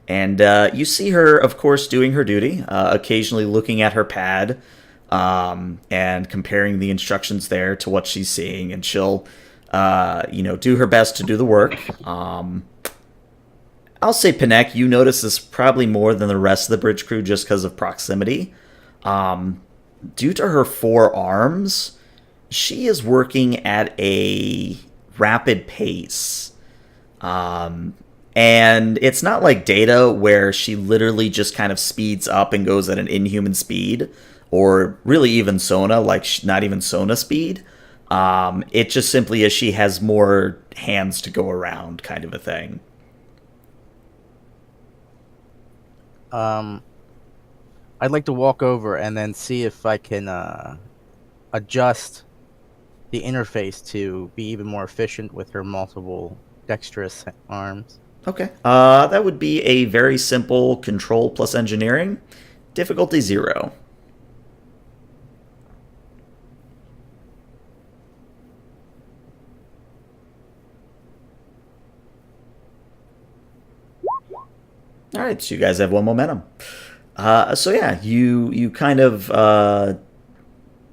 and you see her, of course, doing her duty, occasionally looking at her pad and comparing the instructions there to what she's seeing, and she'll, do her best to do the work. I'll say, Panek, you notice this probably more than the rest of the bridge crew just because of proximity. Due to her 4 arms, she is working at a rapid pace. And it's not like Data, where she literally just kind of speeds up and goes at an inhuman speed, or really even Sona, like not even Sona speed. It just simply is she has more hands to go around, kind of a thing. I'd like to walk over and then see if I can adjust the interface to be even more efficient with her multiple dexterous arms. Okay. That would be a very simple control plus engineering. Difficulty 0. All right, so you guys have 1 momentum. So yeah, you kind of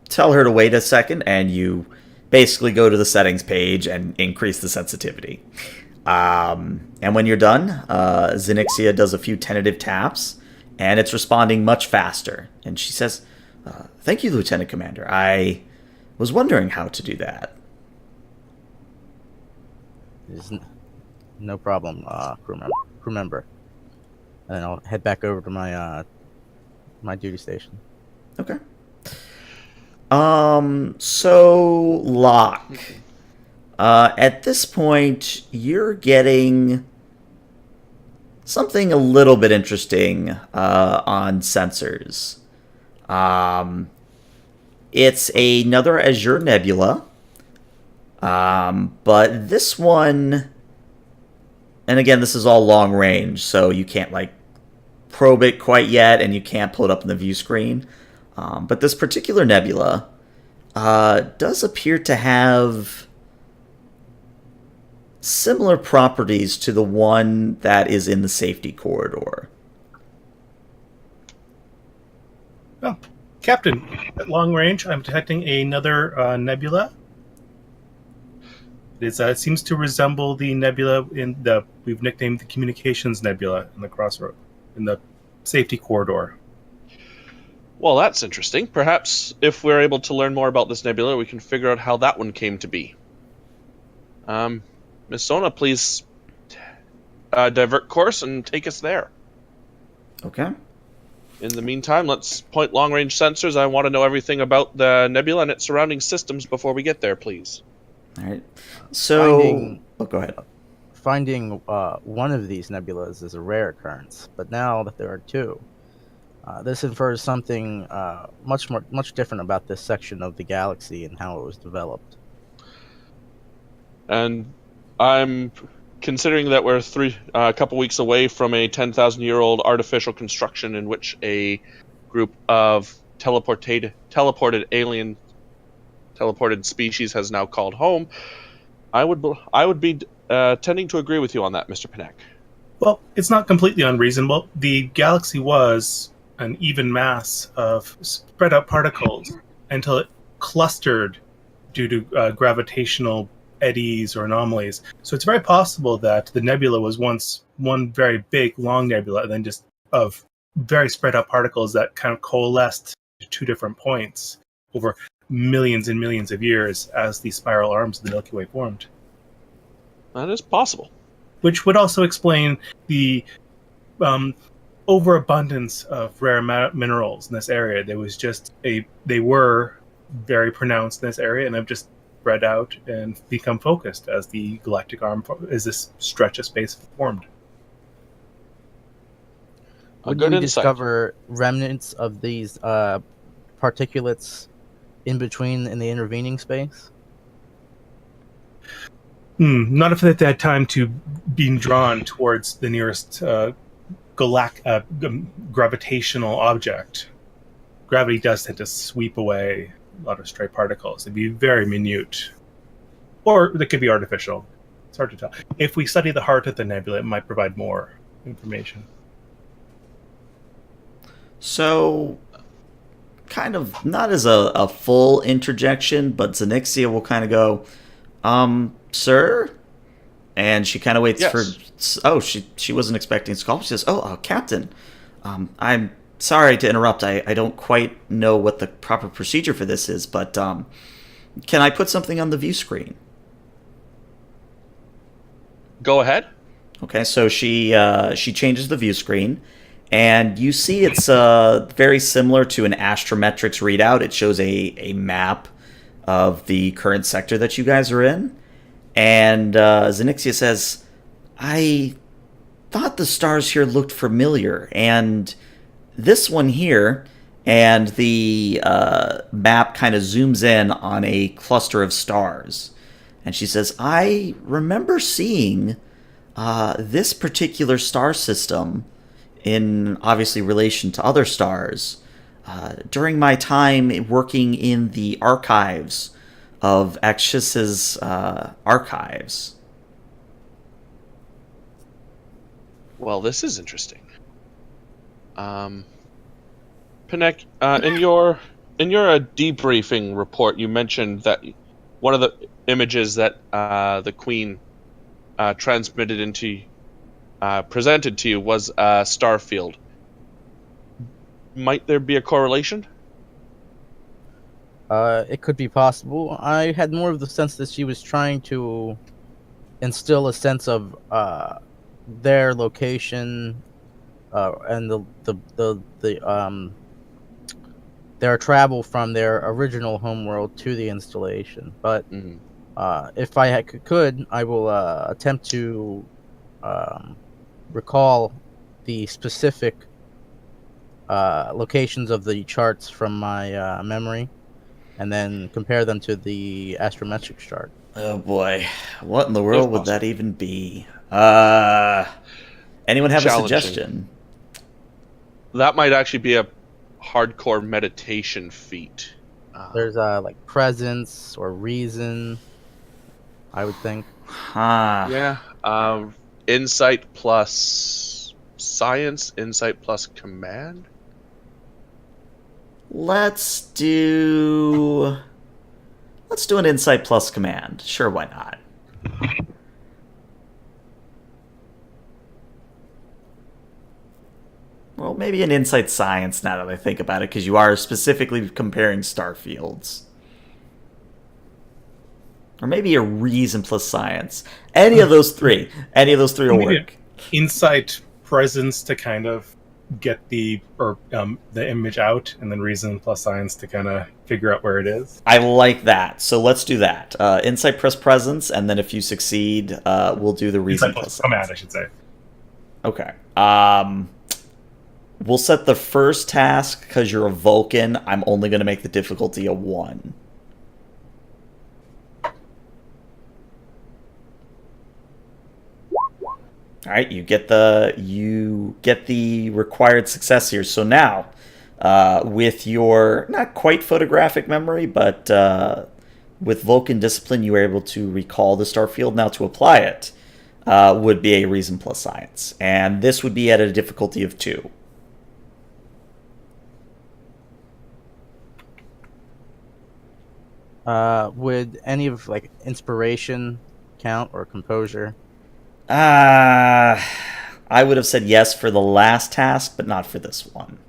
tell her to wait a second, and you basically go to the settings page and increase the sensitivity. And when you're done, Onyxia does a few tentative taps, and it's responding much faster. And she says, "Thank you, Lieutenant Commander. I was wondering how to do that." There's no problem, crew member. And then I'll head back over to my my duty station. Okay. So Locke. At this point, you're getting something a little bit interesting on sensors. It's another Azure Nebula, but this one, and again, this is all long range, so you can't probe it quite yet, and you can't pull it up in the view screen. But this particular nebula does appear to have similar properties to the one that is in the safety corridor. Oh, Captain, at long range, I'm detecting another nebula. It seems to resemble the nebula we've nicknamed the Communications Nebula in the crossroad, in the safety corridor. Well, that's interesting. Perhaps if we're able to learn more about this nebula, we can figure out how that one came to be. Miss Sona, please divert course and take us there. Okay. In the meantime, let's point long-range sensors. I want to know everything about the nebula and its surrounding systems before we get there, please. All right. So, go ahead. Finding one of these nebulas is a rare occurrence, but now that there are 2, this infers something much different about this section of the galaxy and how it was developed. And I'm considering that we're a couple weeks away from a 10,000-year-old artificial construction in which a group of teleported species has now called home. I would be tending to agree with you on that, Mr. Panek. Well, it's not completely unreasonable. The galaxy was an even mass of spread out particles until it clustered due to gravitational eddies or anomalies. So it's very possible that the nebula was once one very big, long nebula, and then just of very spread out particles that kind of coalesced to 2 different points over millions and millions of years as the spiral arms of the Milky Way formed. That is possible. Which would also explain the overabundance of rare minerals in this area. They were very pronounced in this area, and have just spread out and become focused as the galactic arm, as this stretch of space formed. Would you discover remnants of these particulates in between in the intervening space? Not if at that time to being drawn towards the nearest gravitational object. Gravity does tend to sweep away a lot of stray particles. It'd be very minute. Or it could be artificial. It's hard to tell. If we study the heart of the nebula, it might provide more information. So, kind of not as a full interjection, but Onyxia will kind of go, sir? And she kind of waits Yes. for. Oh, she wasn't expecting this call. She says, Captain, I'm sorry to interrupt. I don't quite know what the proper procedure for this is, but can I put something on the view screen? Go ahead. Okay, so she changes the view screen, and you see it's very similar to an astrometrics readout. It shows a map of the current sector that you guys are in, and Onyxia says, I thought the stars here looked familiar, and this one here, and the map kind of zooms in on a cluster of stars. And she says, I remember seeing this particular star system in obviously relation to other stars during my time working in the archives of Axis's archives. Well, this is interesting. Panek, in your debriefing report, you mentioned that one of the images that the Queen presented to you was a star field. Might there be a correlation? It could be possible. I had more of the sense that she was trying to instill a sense of their location and their travel from their original homeworld to the installation. But if I could, I will attempt to recall the specific locations of the charts from my memory, and then compare them to the astrometric chart. Oh boy, what in the world would that even be? Anyone have a suggestion? That might actually be a hardcore meditation feat. There's like presence or reason, I would think. Huh. Yeah. Insight plus science, insight plus command. Let's do an insight plus command. Sure, why not? Well, maybe an insight science now that I think about it, because you are specifically comparing star fields. Or maybe a reason plus science. Any of those three. Any of those three will Maybe work. Insight, presence to kind of get the image out, and then reason plus science to kind of figure out where it is. I like that. So let's do that. Insight plus presence, and then if you succeed, we'll do the reason Insight plus plus command, science. I should say. Okay. We'll set the first task, because you're a Vulcan, I'm only going to make the difficulty a 1. All right, you get the required success here. So now, with your not quite photographic memory, but with Vulcan discipline, you are able to recall the star field. Now to apply it would be a reason plus science, and this would be at a difficulty of 2. Would any of like inspiration count or composure? I would have said yes for the last task, but not for this one.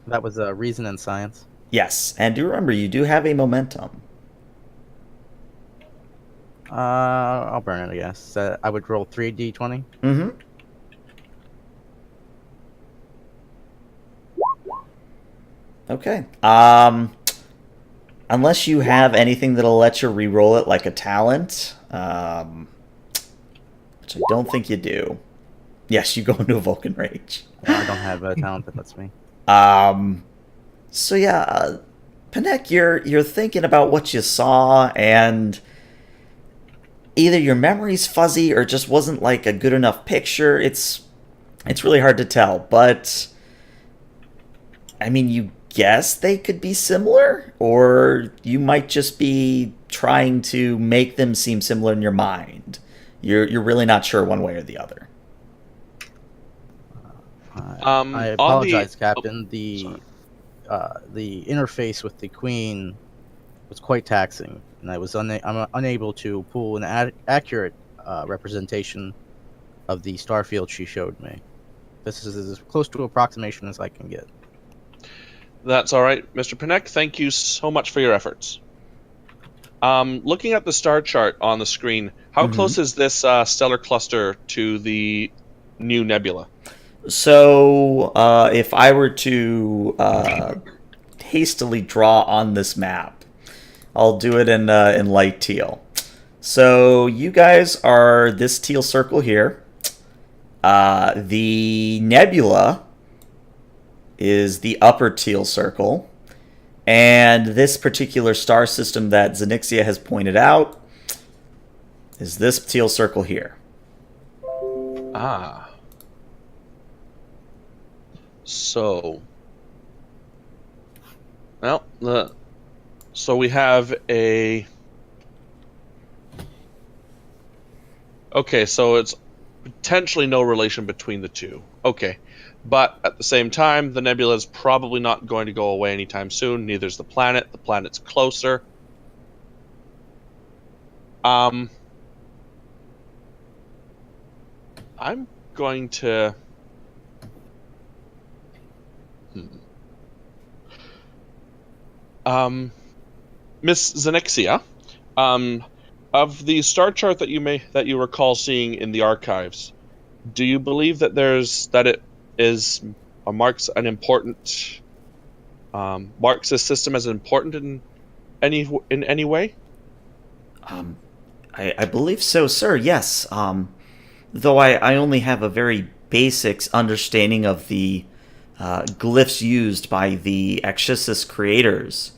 That was reason and science. Yes, and do remember, you do have a momentum. I'll burn it, I guess. I would roll 3d20. Mm-hmm. Okay. Unless you have anything that'll let you re-roll it like a talent, which I don't think you do. Yes, you go into a Vulcan Rage. I don't have a talent that lets me. So yeah, Panek, you're thinking about what you saw, and either your memory's fuzzy or just wasn't like a good enough picture. It's really hard to tell, but I mean, you guess they could be similar, or you might just be trying to make them seem similar in your mind. You're really not sure one way or the other. I On the- apologize, Captain. sorry. The interface with the Queen was quite taxing, and I'm unable to pull an accurate representation of the star field she showed me. This is as close to approximation as I can get. That's all right, Mr. Panek. Thank you so much for your efforts. Looking at the star chart on the screen, how close is this stellar cluster to the new nebula? So, if I were to hastily draw on this map, I'll do it in light teal. So, you guys are this teal circle here. The nebula is the upper teal circle. And this particular star system that Onyxia has pointed out is this teal circle here. Ah. So, well, so we have a. Okay, so it's potentially no relation between the two. Okay, but at the same time, the nebula is probably not going to go away anytime soon. Neither's the planet. The planet's closer. I'm going to. Miss Onyxia, of the star chart that you recall seeing in the archives, do you believe that it is marks an important marks this system as important in any way? I believe so, sir. Yes. Though I only have a very basic understanding of the glyphs used by the Exisys creators.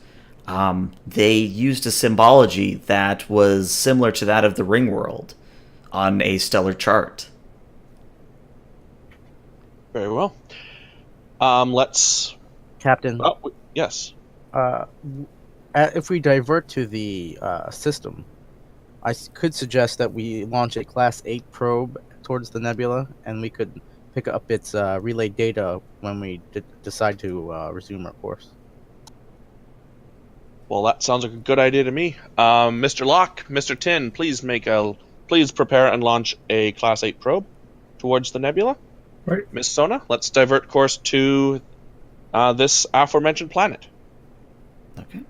They used a symbology that was similar to that of the ringworld on a stellar chart. Very well. Let's. Captain, Yes. if we divert to the system, I could suggest that we launch a Class 8 probe towards the nebula, and we could pick up its relay data when we decide to resume our course. Well, that sounds like a good idea to me. Mr. Locke, Mr. Tin, please prepare and launch a Class 8 probe towards the nebula. Right. Miss Sona, let's divert course to this aforementioned planet. Okay.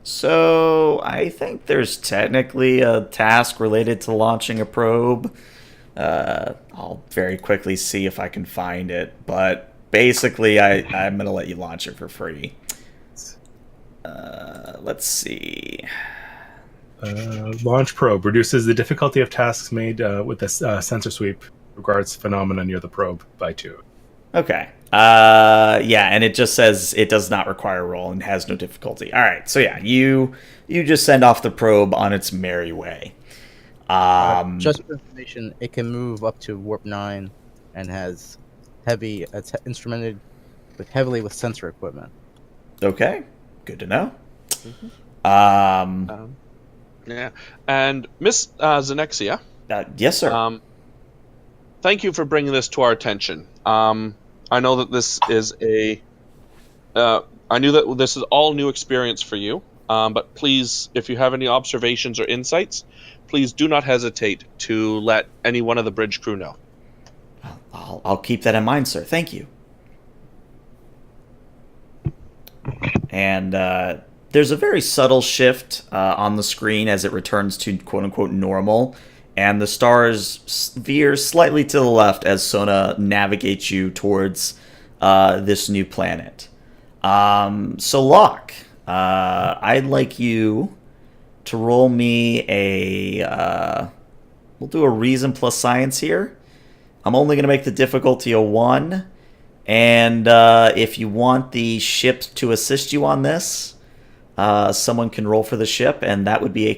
So, I think there's technically a task related to launching a probe. I'll very quickly see if I can find it, but basically I'm going to let you launch it for free. Let's see. Launch probe reduces the difficulty of tasks made with the sensor sweep. Regards phenomena near the probe by 2. Okay. Yeah, and it just says it does not require a roll and has no difficulty. All right. So yeah, you just send off the probe on its merry way. Just for information, it can move up to warp 9 and has it's instrumented heavily with sensor equipment. Okay. Good to know. Yeah. And Miss Onyxia. Yes, sir. Thank you for bringing this to our attention. I know that this is I knew that this is all new experience for you. But please, if you have any observations or insights, please do not hesitate to let any one of the bridge crew know. I'll keep that in mind, sir. Thank you. And there's a very subtle shift on the screen as it returns to quote-unquote normal, and the stars veer slightly to the left as Sona navigates you towards this new planet. So, Locke, I'd like you to roll me we'll do a reason plus science here. I'm only going to make the difficulty a 1, And if you want the ship to assist you on this, someone can roll for the ship, and that would be a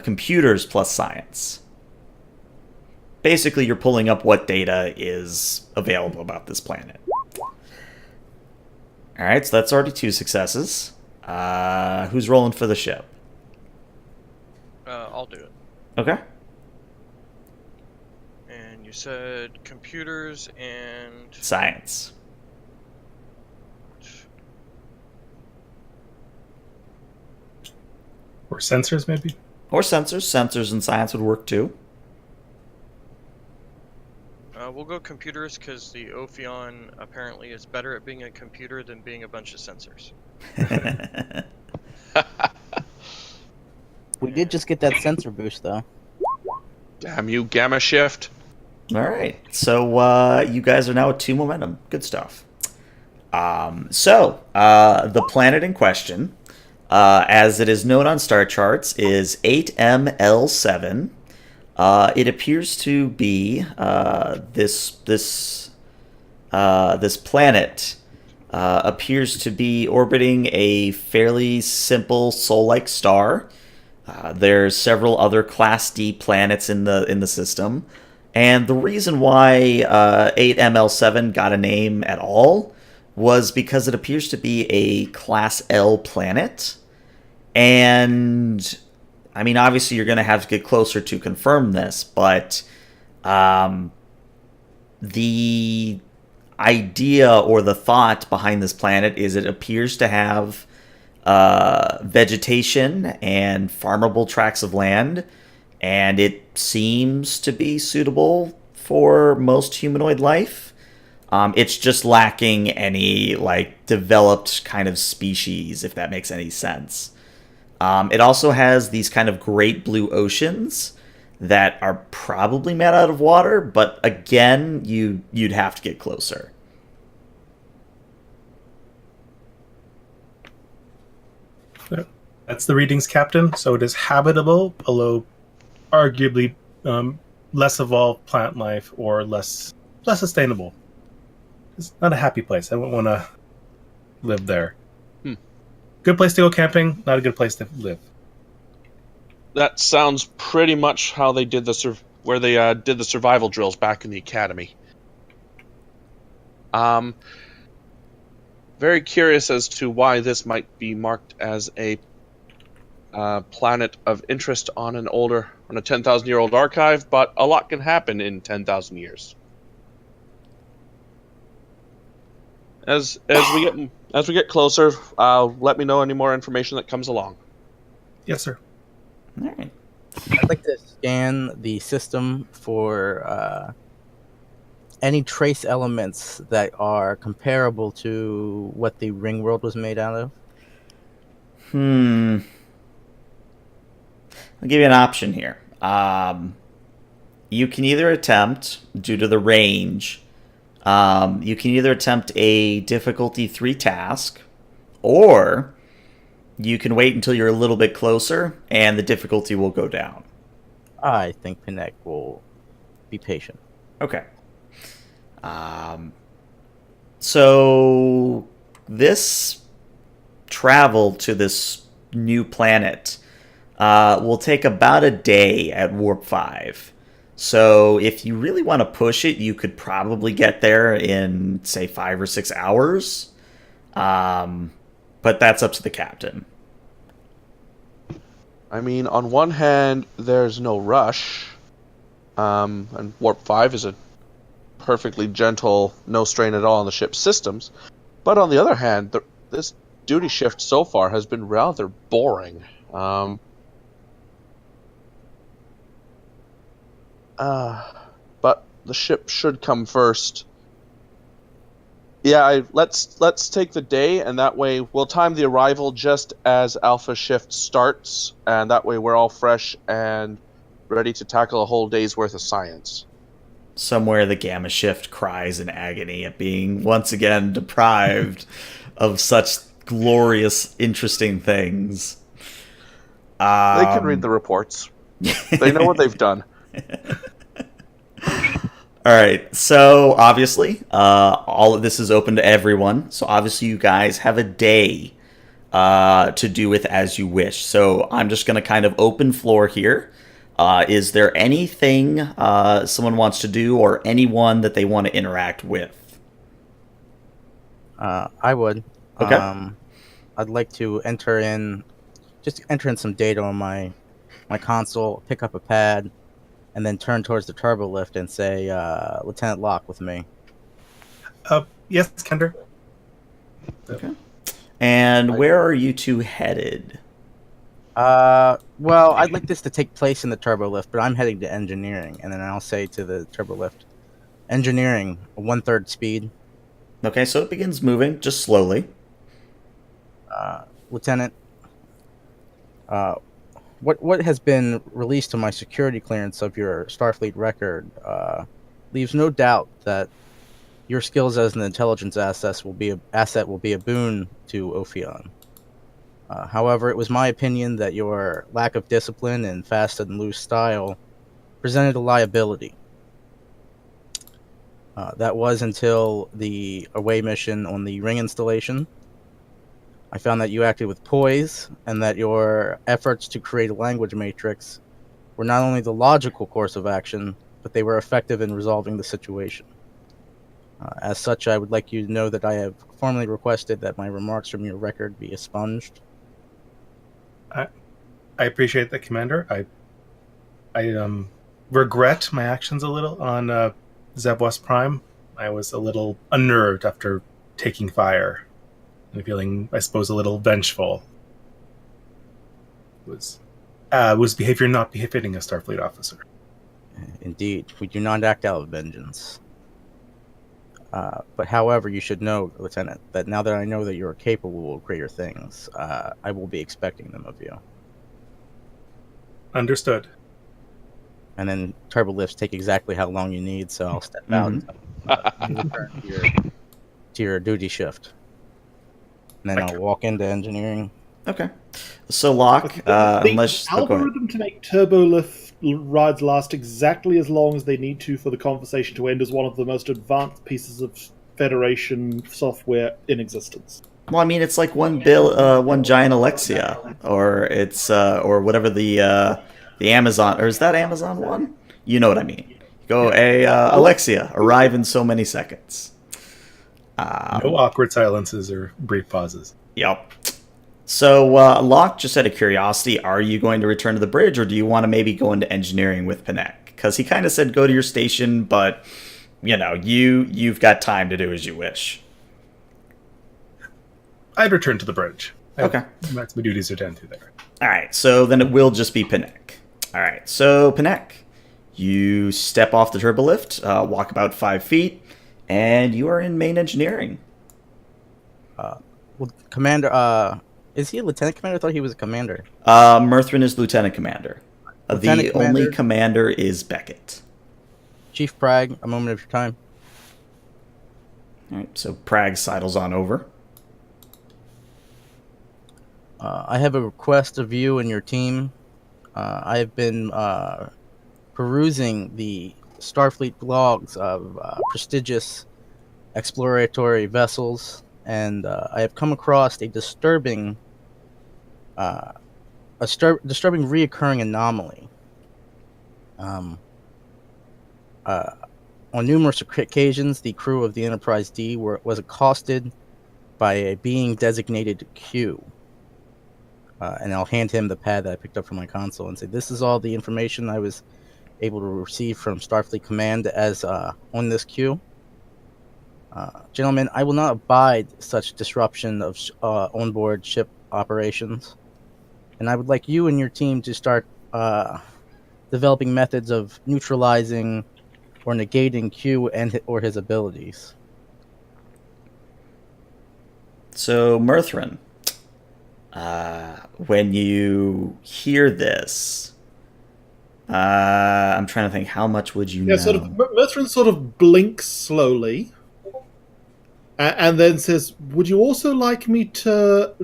computers plus science. Basically, you're pulling up what data is available about this planet. All right, so that's already 2 successes. Who's rolling for the ship? I'll do it. Okay. And you said computers and Science. Or sensors, maybe? Or sensors. Sensors and science would work too. we'll go computers because the Ophion apparently is better at being a computer than being a bunch of sensors. We did just get that sensor boost, though. Damn you, Gamma Shift. All right. So you guys are now at 2 momentum. Good stuff. The planet in question, as it is known on star charts, is 8ML7. It appears to be this planet appears to be orbiting a fairly simple Sol-like star. There's several other Class D planets in the system, and the reason why 8ML7 got a name at all was because it appears to be a Class L planet, and I mean, obviously, you're going to have to get closer to confirm this, but the idea or the thought behind this planet is it appears to have vegetation and farmable tracts of land, and it seems to be suitable for most humanoid life. It's just lacking any developed kind of species, if that makes any sense. It also has these kind of great blue oceans that are probably made out of water, but again, you'd have to get closer. That's the readings, Captain. So it is habitable, although arguably less evolved plant life or less sustainable. It's not a happy place. I wouldn't want to live there. Good place to go camping, not a good place to live. That sounds pretty much how they did where they did the survival drills back in the academy. Very curious as to why this might be marked as a planet of interest on a 10,000-year-old archive, but a lot can happen in 10,000 years. As we get closer, let me know any more information that comes along. Yes, sir. All right. I'd like to scan the system for any trace elements that are comparable to what the ringworld was made out of. I'll give you an option here. You can either attempt, due to the range, you can either attempt a difficulty 3 task, or you can wait until you're a little bit closer and the difficulty will go down. I think Pinec will be patient. Okay. So this travel to this new planet will take about a day at warp 5. So if you really want to push it, you could probably get there in, say, 5 or 6 hours. But that's up to the captain. I mean, on one hand, there's no rush, and warp 5 is a perfectly gentle, no strain at all on the ship's systems. But on the other hand, this duty shift so far has been rather boring. But the ship should come first. Yeah, let's take the day, and that way we'll time the arrival just as Alpha Shift starts, and that way we're all fresh and ready to tackle a whole day's worth of science. Somewhere the Gamma Shift cries in agony at being once again deprived of such glorious, interesting things. They can read the reports. They know what they've done. All All right. So obviously, all of this is open to everyone. So obviously, you guys have a day to do with as you wish. So I'm just going to kind of open floor here. Is there anything someone wants to do, or anyone that they want to interact with? I would. Okay. I'd like to enter in some data on my console, pick up a pad, and then turn towards the turbo lift and say, Lieutenant Locke with me. Yes, Kender. Okay. And where are you two headed? Well, I'd like this to take place in the turbo lift, but I'm heading to engineering, and then I'll say to the turbo lift, engineering, 1/3 speed. Okay, so it begins moving, just slowly. Lieutenant, what has been released to my security clearance of your Starfleet record leaves no doubt that your skills as an intelligence asset will be a boon to Ophion. However, it was my opinion that your lack of discipline and fast and loose style presented a liability. That was until the away mission on the ring installation. I found that you acted with poise, and that your efforts to create a language matrix were not only the logical course of action, but they were effective in resolving the situation. As such, I would like you to know that I have formally requested that my remarks from your record be expunged. I appreciate that, Commander. I regret my actions a little on Zebwas Prime. I was a little unnerved after taking fire and feeling, I suppose, a little vengeful. Was behavior not befitting a Starfleet officer. Indeed, we do not act out of vengeance. But however, you should know, Lieutenant, that now that I know that you are capable of greater things, I will be expecting them of you. Understood. And then turbo lifts take exactly how long you need, so I'll step out and return to your duty shift. And then I'll walk into engineering. Okay. So Locke, The unless go ahead. algorithm to make turbo lift rides last exactly as long as they need to for the conversation to end is one of the most advanced pieces of Federation software in existence. Well, I mean, it's like one giant Onyxia, or it's or whatever the Amazon, or is that Amazon one? You know what I mean. Go, Onyxia, arrive in so many seconds. No awkward silences or brief pauses. Yep. So, Locke, just out of curiosity, are you going to return to the bridge, or do you want to maybe go into engineering with Panek? Because he kind of said go to your station, but, you know, you've got time to do as you wish. I'd return to the bridge. Okay. That's my duties to attend to there. All right, so then it will just be Panek. All right, so Panek, you step off the turbolift, walk about 5 feet, and you are in main engineering. Well, Commander, is he a lieutenant commander? I thought he was a commander. Murthrin is lieutenant commander. Lieutenant The commander. only commander is Beckett. Chief Prag, a moment of your time. All right, so Prag sidles on over. I have a request of you and your team. I have been perusing the Starfleet blogs of prestigious exploratory vessels, and I have come across a disturbing reoccurring anomaly. On numerous occasions, the crew of the Enterprise D was accosted by a being designated Q. And I'll hand him the pad that I picked up from my console and say, this is all the information I was able to receive from Starfleet Command as on this queue. Gentlemen, I will not abide such disruption of onboard ship operations. And I would like you and your team to start developing methods of neutralizing or negating Q or his abilities. So, Murthrin, when you hear this, I'm trying to think, how much would you know? Murthrin sort of blinks slowly, and then says, "Would you also like me to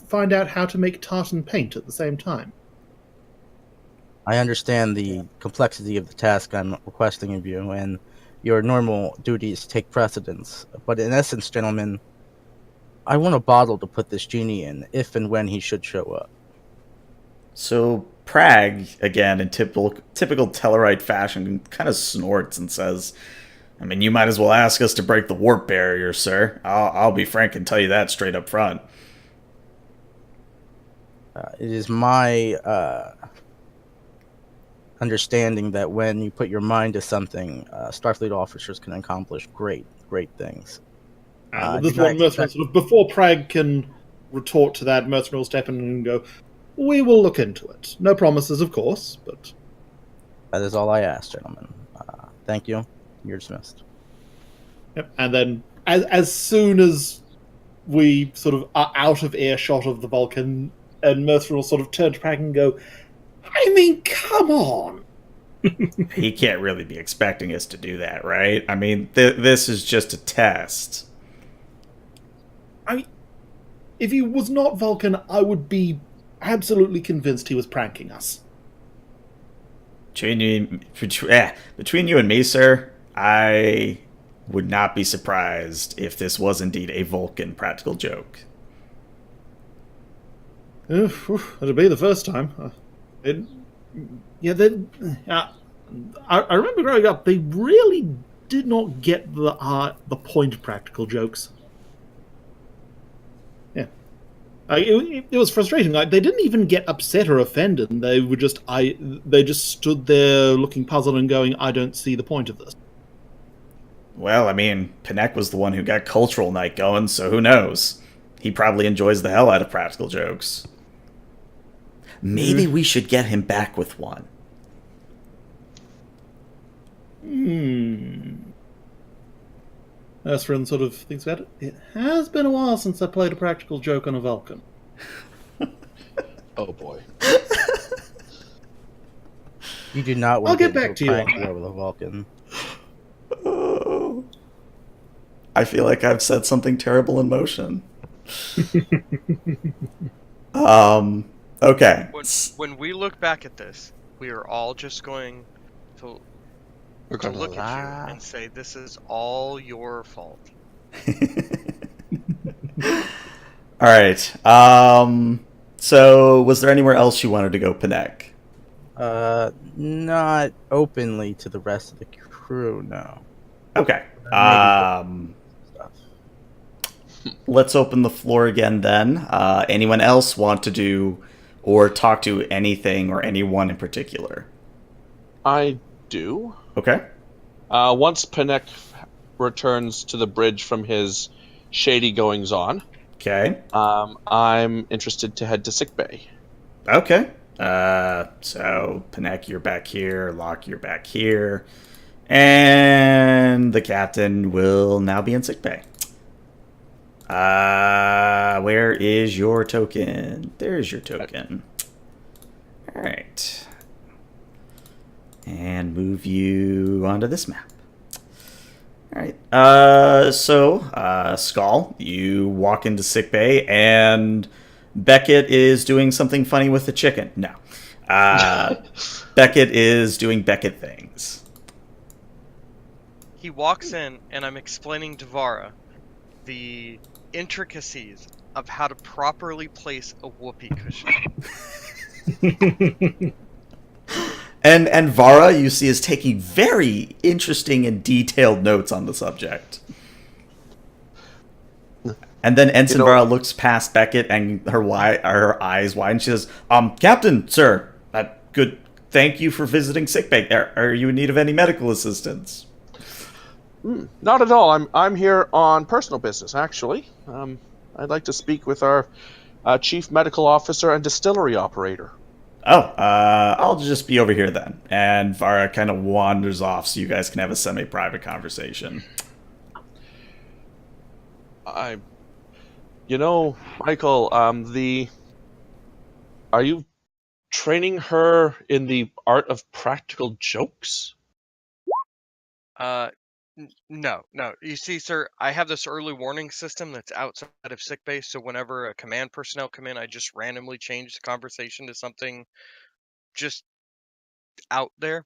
find out how to make tartan paint at the same time?" I understand the complexity of the task I'm requesting of you, and your normal duties take precedence. But in essence, gentlemen, I want a bottle to put this genie in if and when he should show up. So Prag, again, in typical Tellarite fashion, kind of snorts and says, I mean, you might as well ask us to break the warp barrier, sir. I'll be frank and tell you that straight up front. It is my understanding that when you put your mind to something, Starfleet officers can accomplish great things. This do not one, Mercenary, sort of, before Prag can retort to that, Mercenary will step in and go, we will look into it. No promises, of course, but... That is all I ask, gentlemen. Thank you. You're dismissed. Yep. And then, as soon as we sort of are out of earshot of the Vulcan, and Mercenary will sort of turn to Prag and go, I mean, come on! He can't really be expecting us to do that, right? I mean, this is just a test. I mean, if he was not Vulcan, I would be absolutely convinced he was pranking us. Between you and me, sir, I would not be surprised if this was indeed a Vulcan practical joke. It'll be the first time. I remember growing up, they really did not get the point of practical jokes. Yeah, it was frustrating. Like, they didn't even get upset or offended. They were they just stood there looking puzzled and going, "I don't see the point of this." Well, I mean, Panek was the one who got Cultural Night going, so who knows? He probably enjoys the hell out of practical jokes. Maybe we should get him back with one. Esrin sort of thinks about it. It has been a while since I played a practical joke on a Vulcan. Oh boy. You do not want I'll get to back to you on prank that. with a Vulcan. Oh, I feel like I've set something terrible in motion. Okay. When we look back at this, we are all just going to We're gonna look at laugh. you and say, this is all your fault. All right. So, was there anywhere else you wanted to go, Panek? Not openly to the rest of the crew, no. Okay. Stuff. Let's open the floor again then. Anyone else want to do or talk to anything or anyone in particular? I do. Okay. Once Panek returns to the bridge from his shady goings on, Okay. I'm interested to head to sickbay. Okay. So, Panek, you're back here. Locke, you're back here. And the captain will now be in sickbay. Where is your token? There's your token. All right. And move you onto this map. All right. Skull, you walk into sickbay, and Beckett is doing something funny with the chicken. No. Beckett is doing Beckett things. He walks in, and I'm explaining to Vara the intricacies of how to properly place a whoopee cushion. And Vara, you see, is taking very interesting and detailed notes on the subject. And then Ensign Vara looks past Beckett, and her eyes widen. She says, Captain, sir, good. Thank you for visiting sickbay. Are you in need of any medical assistance? Not at all. I'm here on personal business, actually. I'd like to speak with our chief medical officer and distillery operator. Oh, I'll just be over here then. And Vara kind of wanders off so you guys can have a semi-private conversation. Michael, are you training her in the art of practical jokes? No. You see, sir, I have this early warning system that's outside of sickbay, so whenever a command personnel come in, I just randomly change the conversation to something just out there.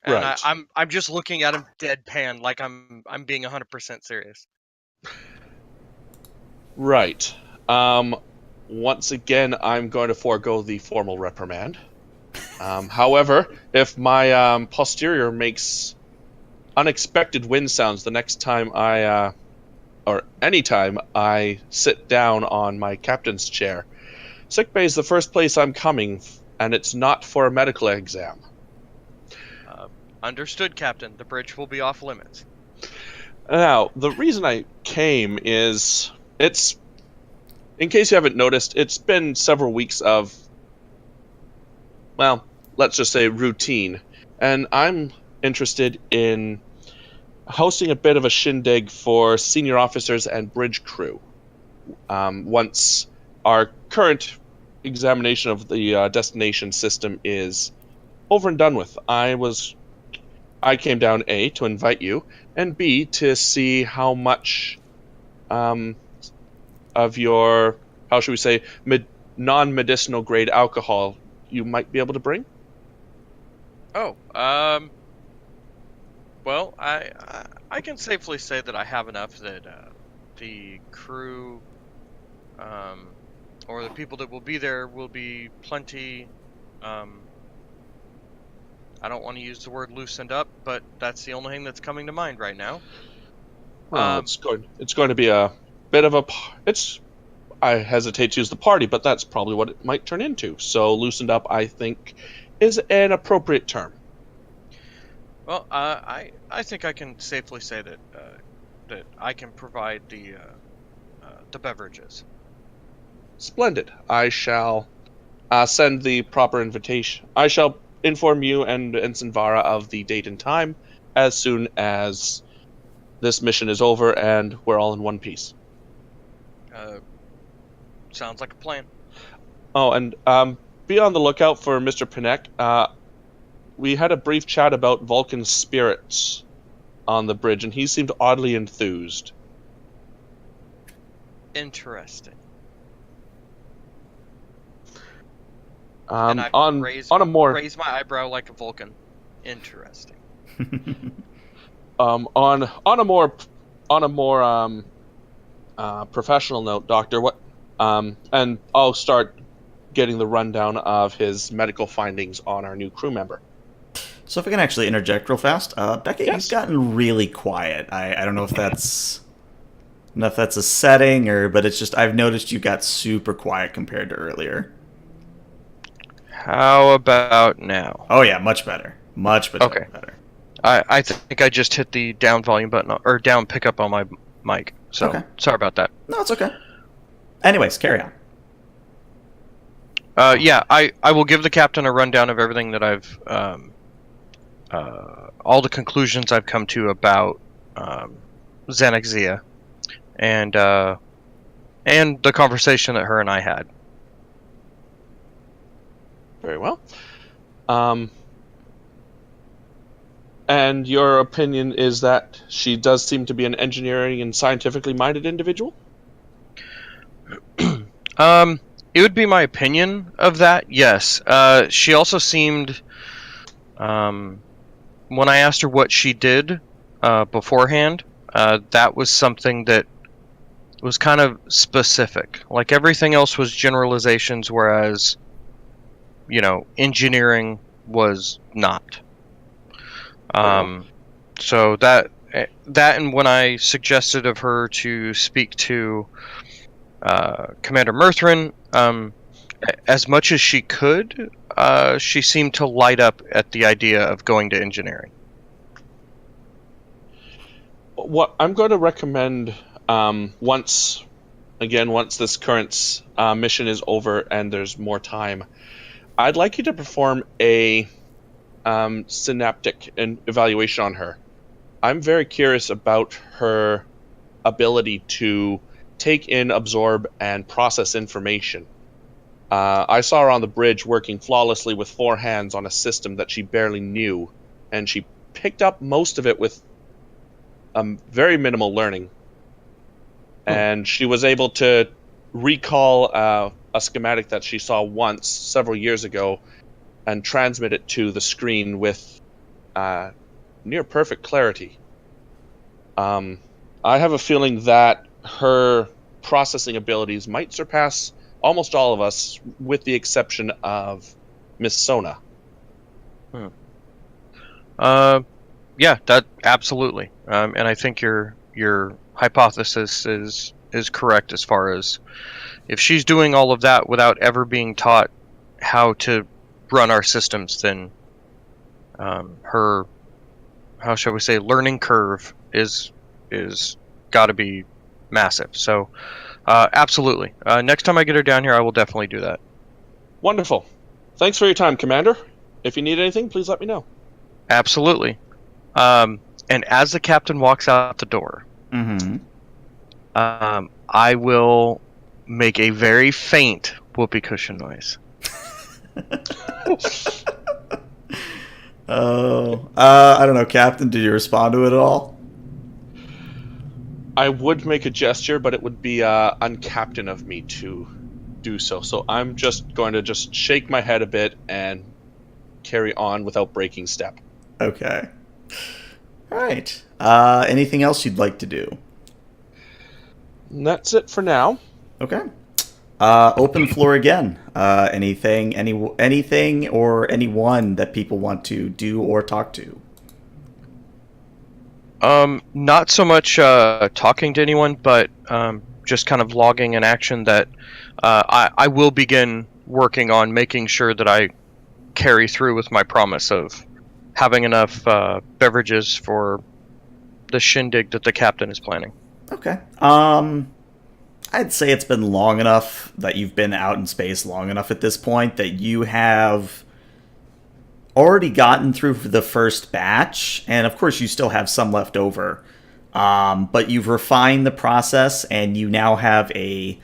And Right. I'm just looking at him deadpan, like I'm being 100% serious. Right. Once again, I'm going to forego the formal reprimand. However, if my posterior makes unexpected wind sounds the next time or anytime I sit down on my captain's chair, sickbay is the first place I'm coming, and it's not for a medical exam. Understood, Captain. The bridge will be off limits. Now, the reason I came is it's, in case you haven't noticed, it's been several weeks of, well, let's just say routine, and I'm interested in hosting a bit of a shindig for senior officers and bridge crew. Once our current examination of the destination system is over and done with, I came down A to invite you, and B to see how much of your, how should we say, non-medicinal grade alcohol you might be able to bring. Oh, well, I can safely say that I have enough that the crew, or the people that will be there will be plenty. I don't want to use the word loosened up, but that's the only thing that's coming to mind right now. Well, it's going to be a bit of a, I hesitate to use the party, but that's probably what it might turn into. So loosened up, I think, is an appropriate term. Well, I think I can safely say that that I can provide the beverages. Splendid. I shall send the proper invitation. I shall inform you and Ensign Vara of the date and time as soon as this mission is over and we're all in one piece. Sounds like a plan. Oh, and be on the lookout for Mr. Panek. We had a brief chat about Vulcan's spirits on the bridge, and he seemed oddly enthused. Interesting. On and I raise my eyebrow like a Vulcan. Interesting. On a more professional note, Doctor, and I'll start getting the rundown of his medical findings on our new crew member. So if I can actually interject real fast, Beckett, Yes. You've gotten really quiet. I don't know if that's a setting but it's just I've noticed you got super quiet compared to earlier. How about now? Oh yeah, much better. Much better. Okay. I think I just hit the down volume button or down pickup on my mic. So Okay. Sorry about that. No, it's okay. Anyways, carry on. Yeah, I will give the captain a rundown of everything that I've all the conclusions I've come to about Onyxia and the conversation that her and I had. Very well. And your opinion is that she does seem to be an engineering and scientifically minded individual? It would be my opinion of that, yes. She also seemed, when I asked her what she did beforehand, that was something that was kind of specific. Like everything else was generalizations, whereas, engineering was not. So that and when I suggested of her to speak to Commander Murthrin, as much as she could, she seemed to light up at the idea of going to engineering. What I'm going to recommend, once this current mission is over and there's more time, I'd like you to perform a synaptic evaluation on her. I'm very curious about her ability to take in, absorb, and process information. I saw her on the bridge working flawlessly with 4 hands on a system that she barely knew, and she picked up most of it with very minimal learning. And she was able to recall a schematic that she saw once several years ago and transmit it to the screen with near perfect clarity. I have a feeling that her processing abilities might surpass almost all of us, with the exception of Miss Sona. Yeah, that absolutely. And I think your hypothesis is correct as far as if she's doing all of that without ever being taught how to run our systems, then her, how shall we say, learning curve is got to be massive. So absolutely. Next time I get her down here, I will definitely do that. Wonderful. Thanks for your time, Commander. If you need anything, please let me know. Absolutely. And as the captain walks out the door, I will make a very faint whoopee cushion noise. I don't know, Captain. Did you respond to it at all? I would make a gesture, but it would be uncaptain of me to do so. So I'm just going to just shake my head a bit and carry on without breaking step. Okay. All right. Anything else you'd like to do? And that's it for now. Okay. Open floor again. Anything or anyone that people want to do or talk to? Not so much talking to anyone, but just kind of logging an action that I will begin working on making sure that I carry through with my promise of having enough beverages for the shindig that the captain is planning. Okay. I'd say it's been long enough that you've been out in space long enough at this point that you have already gotten through the first batch, and of course you still have some left over. But you've refined the process, and you now have a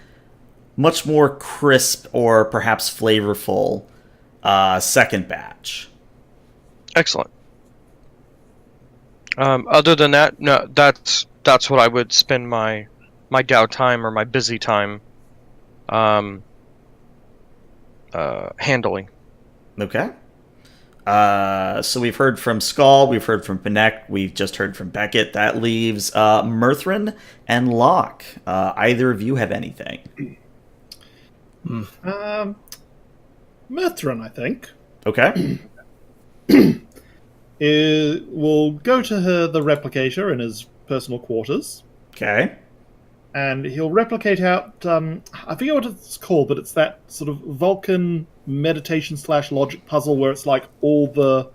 much more crisp or perhaps flavorful second batch. Excellent. Other than that, no, that's what I would spend my downtime or my busy time handling. Okay. So we've heard from Skull, we've heard from Panek, we've just heard from Beckett. That leaves Murthrin and Locke. Either of you have anything? Murthrin, I think. Okay. Will go to the replicator in his personal quarters, Okay. and he'll replicate out. I forget what it's called, but it's that sort of Vulcan meditation / logic puzzle where it's like all the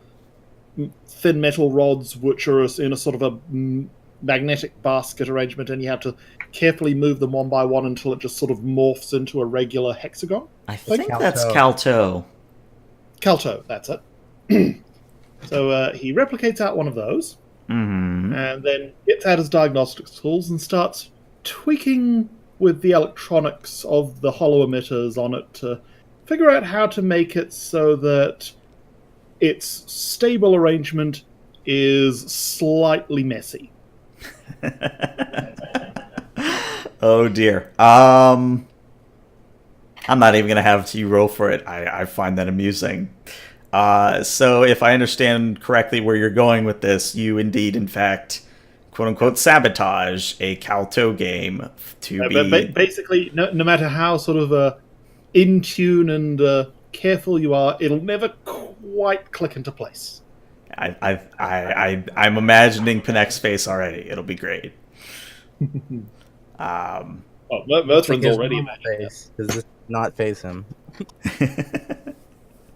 thin metal rods, which are in a sort of a magnetic basket arrangement, and you have to carefully move them one by one until it just sort of morphs into a regular hexagon. I think that's Calto. Calto, that's it. So he replicates out one of those, Mm-hmm. and then gets out his diagnostics tools and starts tweaking with the electronics of the hollow emitters on it to figure out how to make it so that its stable arrangement is slightly messy. Oh dear. I'm not even gonna have you roll for it. I find that amusing. So if I understand correctly where you're going with this, you indeed, in fact, quote unquote, sabotage a Calto game to be. Basically, no matter how sort of in tune and careful you are, it'll never quite click into place. I'm imagining Panek's face already. It'll be great. Murthrin's already imagining face. Does this not face him?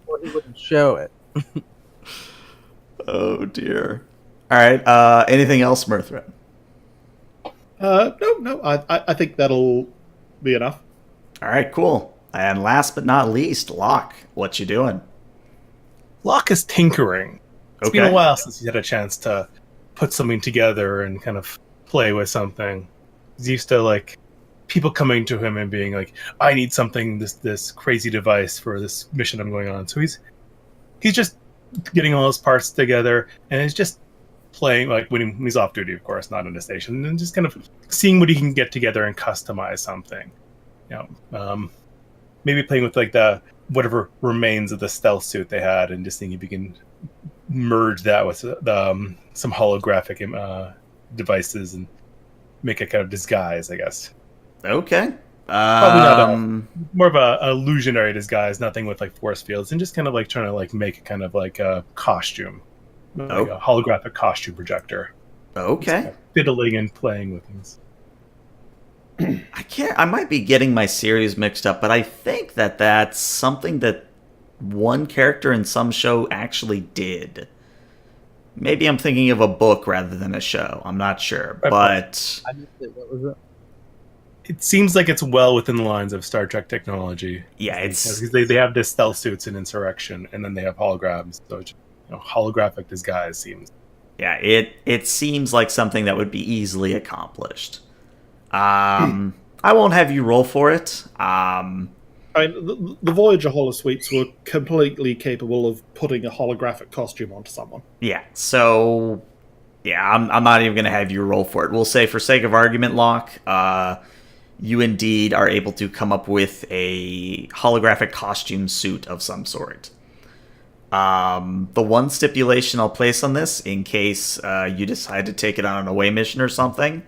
Well, he wouldn't show it. Oh dear. All right. Anything else, Murthrin? No. I think that'll be enough. All right. Cool. And last but not least, Locke. What you doing? Locke is tinkering. It's Okay. been a while since he's had a chance to put something together and kind of play with something. He's used to like people coming to him and being like, "I need something, this crazy device for this mission I'm going on." So he's just getting all those parts together, and he's just playing like when he's off duty, of course, not in a station, and just kind of seeing what he can get together and customize something. You know, maybe playing with like the whatever remains of the stealth suit they had, and just seeing if you can merge that with some holographic devices and make a kind of disguise, I guess. Okay. Probably not more of a illusionary disguise, nothing with like force fields, and just kind of like trying to like make a kind of like a costume, like a holographic costume projector. Okay. Kind of fiddling and playing with things. I might be getting my series mixed up, but I think that that's something that one character in some show actually did. Maybe I'm thinking of a book rather than a show. I'm not sure, but I missed it. What was it? It seems like it's well within the lines of Star Trek technology. yeah, it's Because they have this stealth suits in Insurrection, and then they have holograms. So it's, holographic disguise seems. yeah, it seems like something that would be easily accomplished. I won't have you roll for it. I mean, the Voyager holosuites were completely capable of putting a holographic costume onto someone. Yeah, so yeah, I'm not even gonna have you roll for it. We'll say, for sake of argument, Locke, you indeed are able to come up with a holographic costume suit of some sort. The one stipulation I'll place on this, in case you decide to take it on an away mission or something,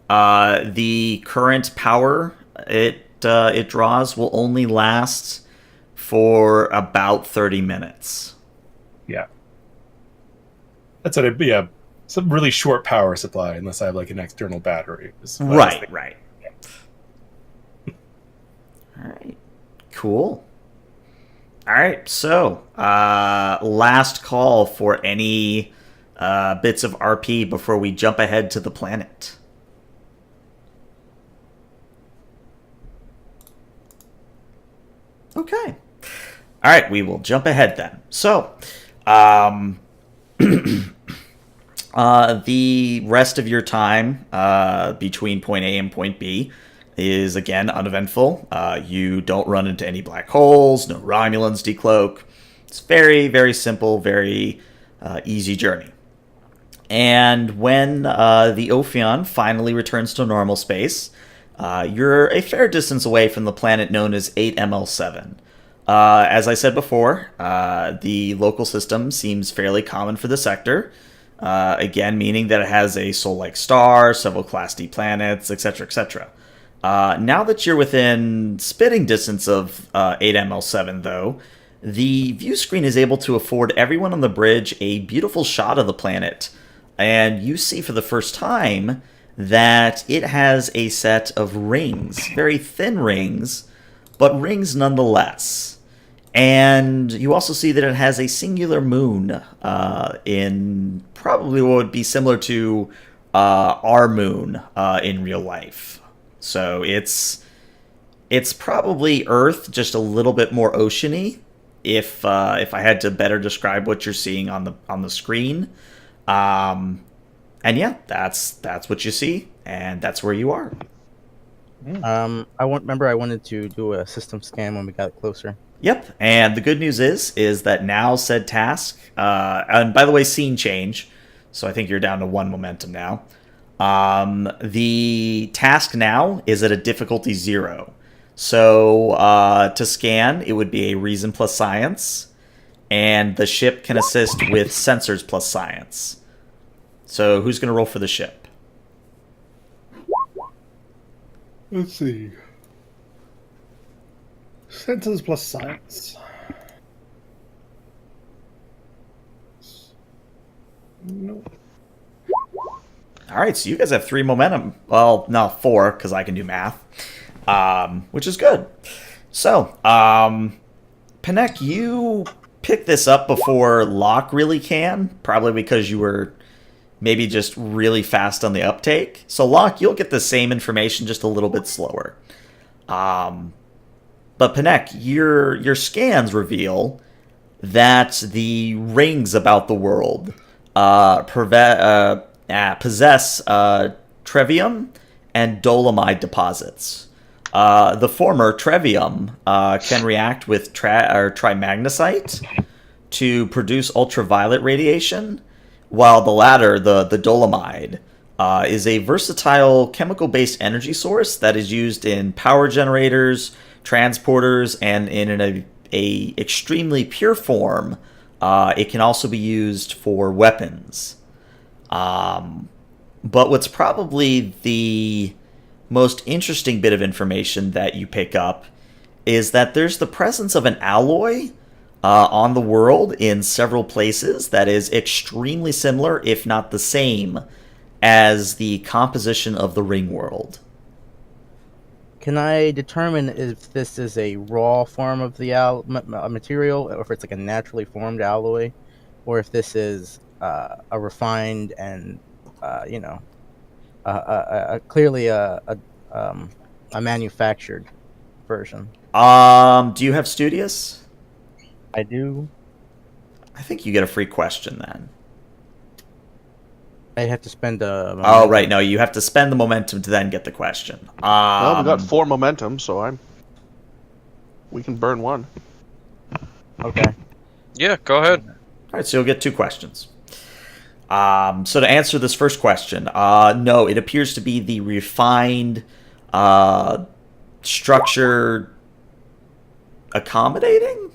the current power it draws will only last for about 30 minutes. Yeah. That's what it'd be. Some really short power supply, unless I have like an external battery. Right. All right. Cool. All right. So, last call for any bits of RP before we jump ahead to the planet. Okay. All right. We will jump ahead then. So, the rest of your time between point A and point B is, again, uneventful. You don't run into any black holes, no Romulans decloak. It's very, very simple, very easy journey. And when the Ophion finally returns to normal space, you're a fair distance away from the planet known as 8ML7. As I said before, the local system seems fairly common for the sector. Again, meaning that it has a Sol-like star, several Class D planets, etc., etc. Now that you're within spitting distance of 8ML7, though, the view screen is able to afford everyone on the bridge a beautiful shot of the planet, and you see for the first time that it has a set of rings, very thin rings, but rings nonetheless. And you also see that it has a singular moon in probably what would be similar to our moon in real life. So it's probably Earth, just a little bit more oceany. If I had to better describe what you're seeing on the screen, and yeah, that's what you see, and that's where you are. I wanted to do a system scan when we got closer. Yep, and the good news is that now said task, and by the way, scene change, so I think you're down to 1 momentum now. The task now is at a difficulty 0. So to scan, it would be a reason plus science, and the ship can assist with sensors plus science. So who's going to roll for the ship? Let's see. Sensors plus science. No. All right, so you guys have 3 momentum. Well, no, 4, because I can do math, which is good. So, Panek, you picked this up before Locke really can, probably because you were maybe just really fast on the uptake. So, Locke, you'll get the same information, just a little bit slower. But Panek, your scans reveal that the rings about the world possess trevium and dolomite deposits. The former, trevium, can react with trimagnesite to produce ultraviolet radiation, while the latter, the dolomite, is a versatile chemical-based energy source that is used in power generators, transporters, and in a extremely pure form, It can also be used for weapons. But what's probably the most interesting bit of information that you pick up is that there's the presence of an alloy on the world in several places that is extremely similar, if not the same, as the composition of the ringworld. Can I determine if this is a raw form of the material, or if it's like a naturally formed alloy, or if this is a refined and clearly a manufactured version? Do you have Studious? I do. I think you get a free question then. I have to spend a. Oh, right. No, you have to spend the momentum to then get the question. Well, we got 4 momentum, so we can burn 1. Okay. Yeah, go ahead. All right, so you'll get 2 questions. So to answer this first question, no, it appears to be the refined, structure accommodating.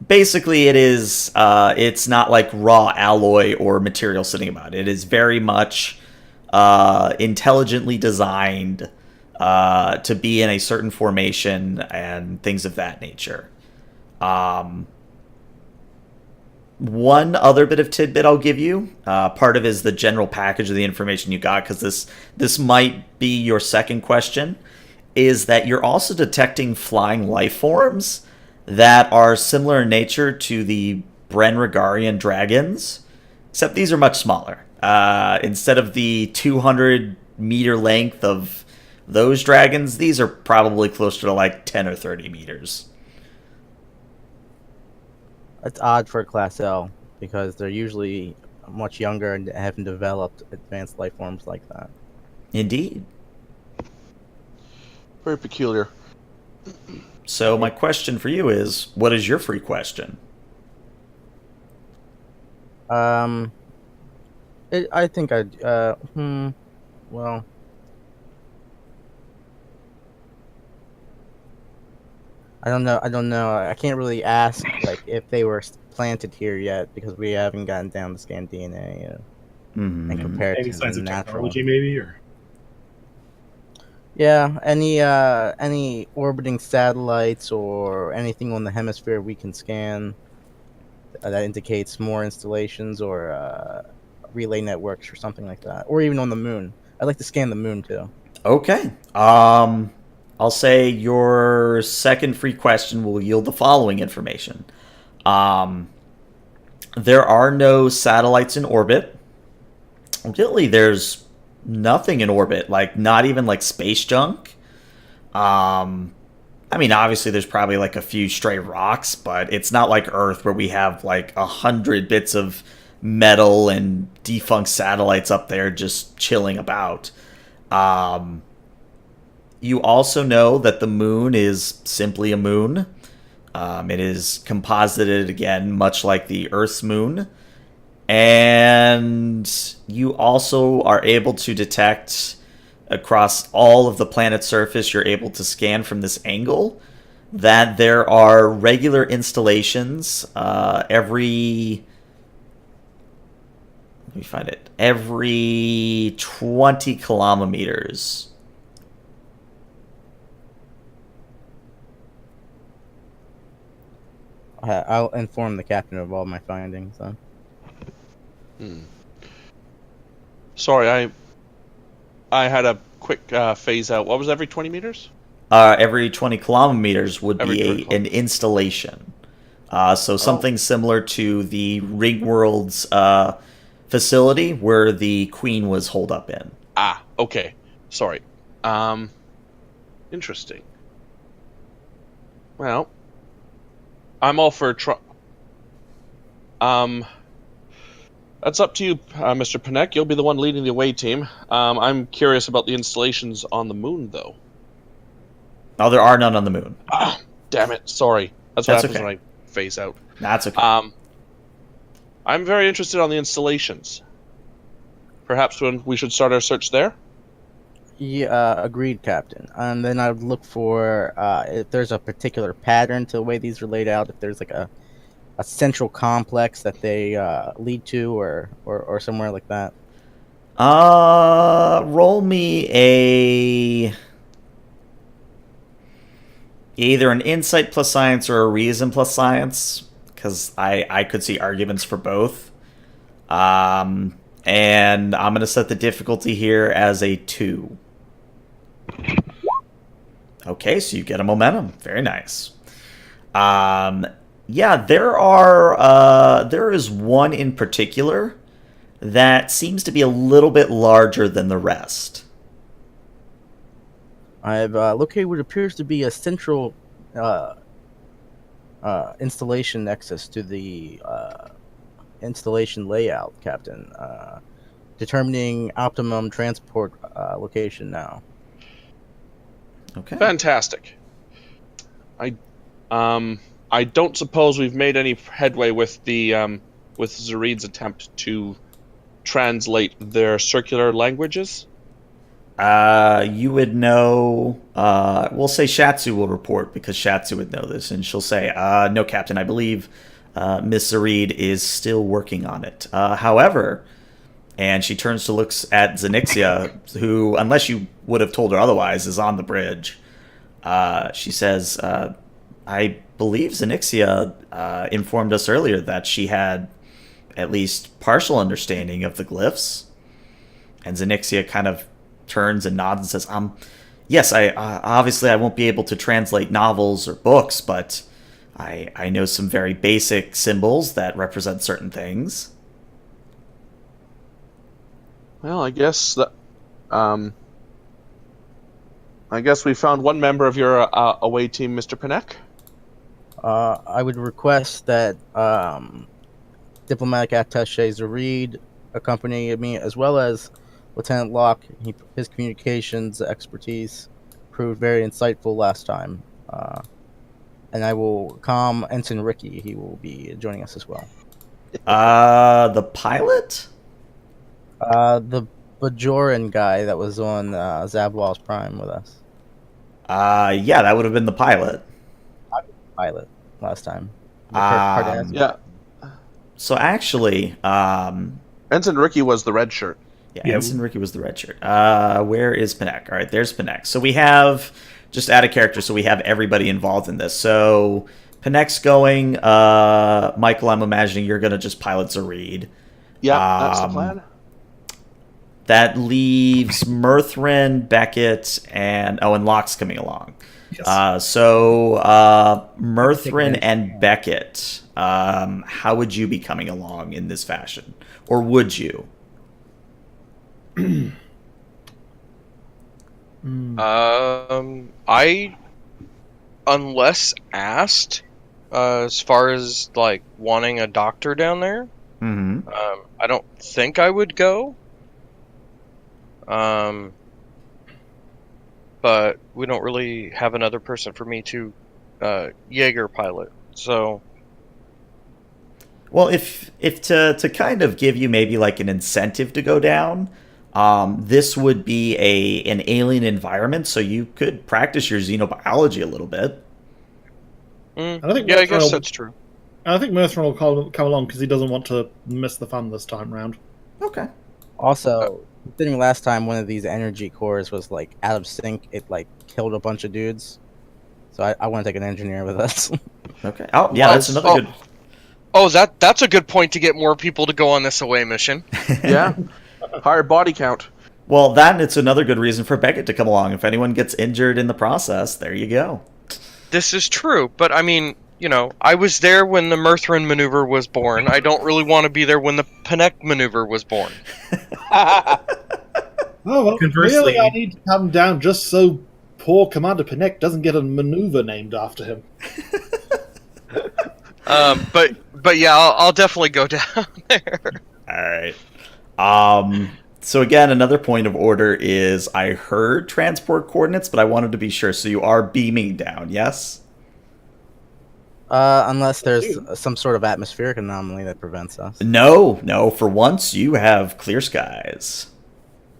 Basically, it is. It's not like raw alloy or material sitting about. It is very much intelligently designed to be in a certain formation and things of that nature. One other bit of tidbit I'll give you, part of it is the general package of the information you got, because this might be your second question, is that you're also detecting flying life forms that are similar in nature to the Brenrigarian dragons, except these are much smaller. Instead of the 200-meter length of those dragons, these are probably closer to like 10 or 30 meters. It's odd for Class L, because they're usually much younger and haven't developed advanced life forms like that. Indeed. Very peculiar. So my question for you is, what is your free question? I think I'd, well, I don't know. I can't really ask, like, if they were planted here yet, because we haven't gotten down to scan DNA yet and compare it Any to signs the of natural. technology, maybe, or Yeah, any orbiting satellites or anything on the hemisphere we can scan that indicates more installations or relay networks or something like that, or even on the moon. I'd like to scan the moon too. Okay. I'll say your second free question will yield the following information. There are no satellites in orbit. Really, there's nothing in orbit, like not even like space junk. I mean, obviously there's probably like a few stray rocks, but it's not like Earth where we have like 100 bits of metal and defunct satellites up there just chilling about. You also know that the moon is simply a moon. It is composited again, much like the Earth's moon. And you also are able to detect across all of the planet's surface, you're able to scan from this angle, that there are regular installations every 20 kilometers. I'll inform the captain of all my findings then. Sorry, I had a quick phase out. What was every 20 meters? Every 20 kilometers would Every 20 be an installation. So something similar to the ringworld's facility where the queen was holed up in. Ah, okay. Sorry. Interesting. Well, I'm all for that's up to you, Mr. Panek. You'll be the one leading the away team. I'm curious about the installations on the moon, though. Oh, there are none on the moon. Ah, damn it. Sorry. That's what That's happens okay. when I phase out. That's okay. I'm very interested on the installations. Perhaps when we should start our search there? Yeah, agreed, Captain. And then I would look for if there's a particular pattern to the way these are laid out. If there's like a a central complex that they lead to, or somewhere like that? Roll me either an insight plus science or a reason plus science, because I could see arguments for both. And I'm going to set the difficulty here as a 2. Okay, so you get a momentum. Very nice. Yeah, there is one in particular that seems to be a little bit larger than the rest. I've located what appears to be a central installation nexus to the installation layout, Captain. Determining optimum transport location now. Okay. Fantastic. I don't suppose we've made any headway with the with Zarid's attempt to translate their circular languages. You would know. We'll say Shatsu will report because Shatsu would know this, and she'll say, "No, Captain. I believe Miss Zarid is still working on it. However," and she turns to looks at Onyxia, who, unless you would have told her otherwise, is on the bridge. She says, "I believe Onyxia informed us earlier that she had at least partial understanding of the glyphs." And Onyxia kind of turns and nods and says, yes, I obviously I won't be able to translate novels or books, but I know some very basic symbols that represent certain things." Well, I guess that I guess we found one member of your away team, Mr. Panek. I would request that diplomatic attaché Zarid accompany me, as well as Lieutenant Locke. His communications expertise proved very insightful last time. And I will calm Ensign Ricky. He will be joining us as well. The pilot? The Bajoran guy that was on Zabwal's Prime with us. Yeah, that would have been the pilot. Pilot last time. Yeah. So actually, Ensign Ricky was the red shirt. yeah, Yeah. Ensign Ricky was the red shirt. Where is Panek? All right, there's Panek. So we have, just add a character, so we have everybody involved in this. So Panek's going. Michael, I'm imagining you're going to just pilot Zarid. Yeah, that's the plan. That leaves Mirthrin, Beckett, and Locke's coming along. Yes. So Mirthrin and Beckett, how would you be coming along in this fashion? Or would you? I, unless asked, as far as like wanting a doctor down there, Mm-hmm. I don't think I would go. But we don't really have another person for me to Jaeger pilot. So Well, if to kind of give you maybe like an incentive to go down, this would be an alien environment, so you could practice your xenobiology a little bit. I think yeah, I Mirthrin guess will- that's true. I think Mirthrin will come along because he doesn't want to miss the fun this time round. Okay. Also, considering last time one of these energy cores was like out of sync, it like killed a bunch of dudes. So I want to take an engineer with us. Okay. Oh, yeah, that's another good. Oh, that's a good point to get more people to go on this away mission. Yeah. Higher body count. Well, that and it's another good reason for Beckett to come along. If anyone gets injured in the process, there you go. This is true, but I mean, you know, I was there when the Mirthrin maneuver was born. I don't really want to be there when the Panek maneuver was born. Oh, well, Conversely- really, I need to come down just so poor Commander Panek doesn't get a maneuver named after him. But yeah, I'll definitely go down there. All right. So again, another point of order is I heard transport coordinates, but I wanted to be sure. So you are beaming down, yes? Unless there's some sort of atmospheric anomaly that prevents us. No. For once, you have clear skies.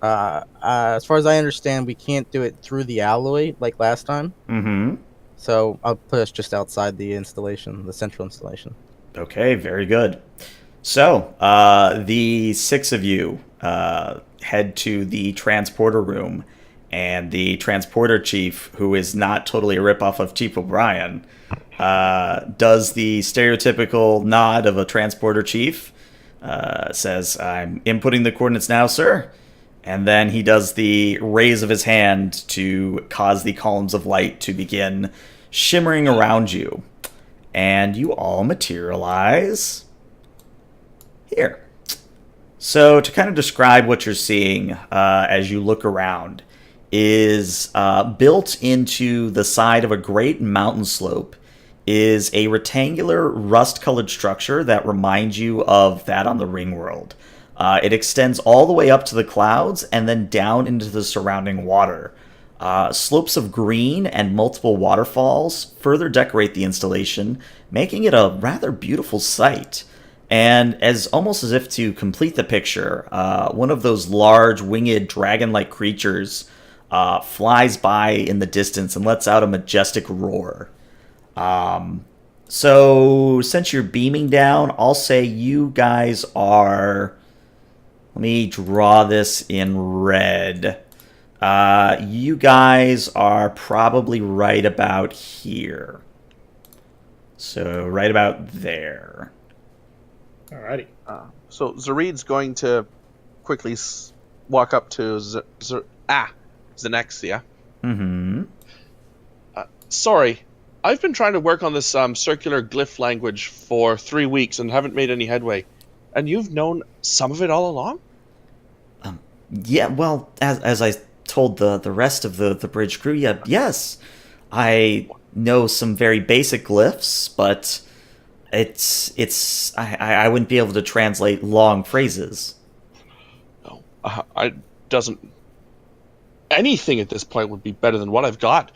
As far as I understand, we can't do it through the alloy like last time. Mm-hmm. So I'll put us just outside the installation, the central installation. Okay, very good. So, the six of you head to the transporter room, and the transporter chief, who is not totally a ripoff of Chief O'Brien, does the stereotypical nod of a transporter chief, says, "I'm inputting the coordinates now, sir." And then he does the raise of his hand to cause the columns of light to begin shimmering around you. And you all materialize here. So, to kind of describe what you're seeing as you look around, is built into the side of a great mountain slope is a rectangular rust-colored structure that reminds you of that on the ringworld. It extends all the way up to the clouds and then down into the surrounding water. Slopes of green and multiple waterfalls further decorate the installation, making it a rather beautiful sight. And as almost as if to complete the picture, one of those large winged dragon-like creatures flies by in the distance and lets out a majestic roar. So since you're beaming down, I'll say you guys are... Let me draw this in red. You guys are probably right about here. So right about there. Alrighty. So Zareed's going to quickly walk up to Onyxia. Mm-hmm. Sorry, I've been trying to work on this circular glyph language for 3 weeks and haven't made any headway. And you've known some of it all along? Yeah, well, as I told the rest of the bridge crew, yeah, yes, I know some very basic glyphs, but I wouldn't be able to translate long phrases. No, I doesn't. Anything at this point would be better than what I've got.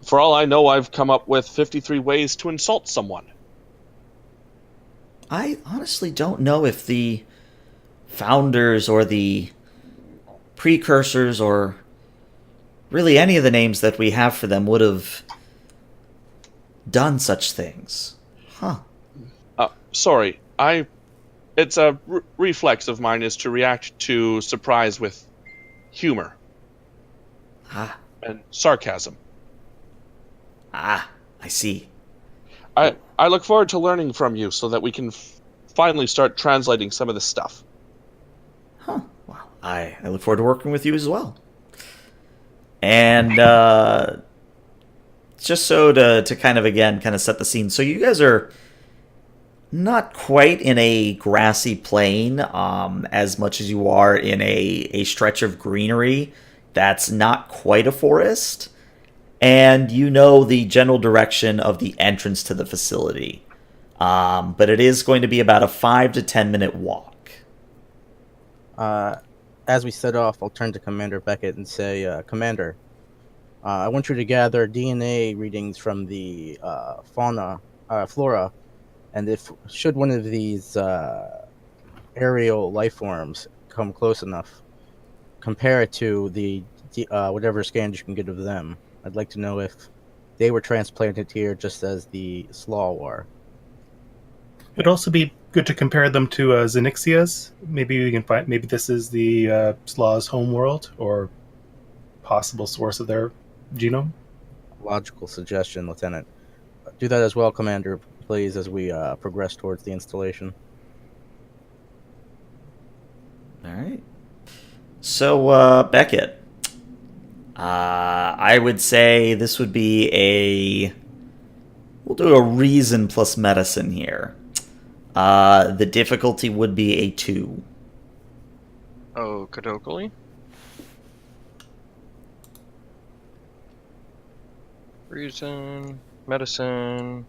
For all I know, I've come up with 53 ways to insult someone. I honestly don't know if the founders or the precursors or really any of the names that we have for them would have done such things. Huh. Sorry, it's a reflex of mine is to react to surprise with humor. And sarcasm. I see. I look forward to learning from you so that we can finally start translating some of this stuff. Huh. Well, I look forward to working with you as well. And just so to kind of set the scene. So you guys are not quite in a grassy plain as much as you are in a stretch of greenery that's not quite a forest. And you know the general direction of the entrance to the facility. But it is going to be about a 5 to 10 minute walk. As we set off, I'll turn to Commander Beckett and say, Commander, I want you to gather DNA readings from the flora, and should one of these aerial life forms come close enough, compare it to the whatever scans you can get of them. I'd like to know if they were transplanted here just as the Slaw were. It'd also be good to compare them to Onyxia's. Maybe we can find. Maybe this is the Slaw's homeworld or possible source of their genome. Logical suggestion, Lieutenant. Do that as well, Commander, please, as we progress towards the installation. All right. So, Beckett, I would say this would be we'll do a reason plus medicine here. The difficulty would be a 2. Oh, Kadokali. Reason, medicine,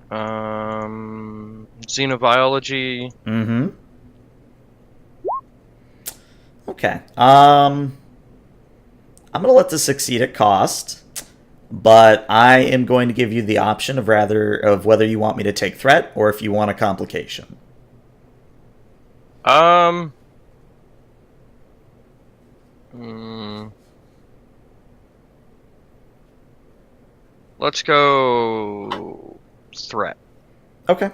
xenobiology. Mm-hmm. Okay. I'm gonna let this succeed at cost, but I am going to give you the option of whether you want me to take threat or if you want a complication. Let's go threat. Okay.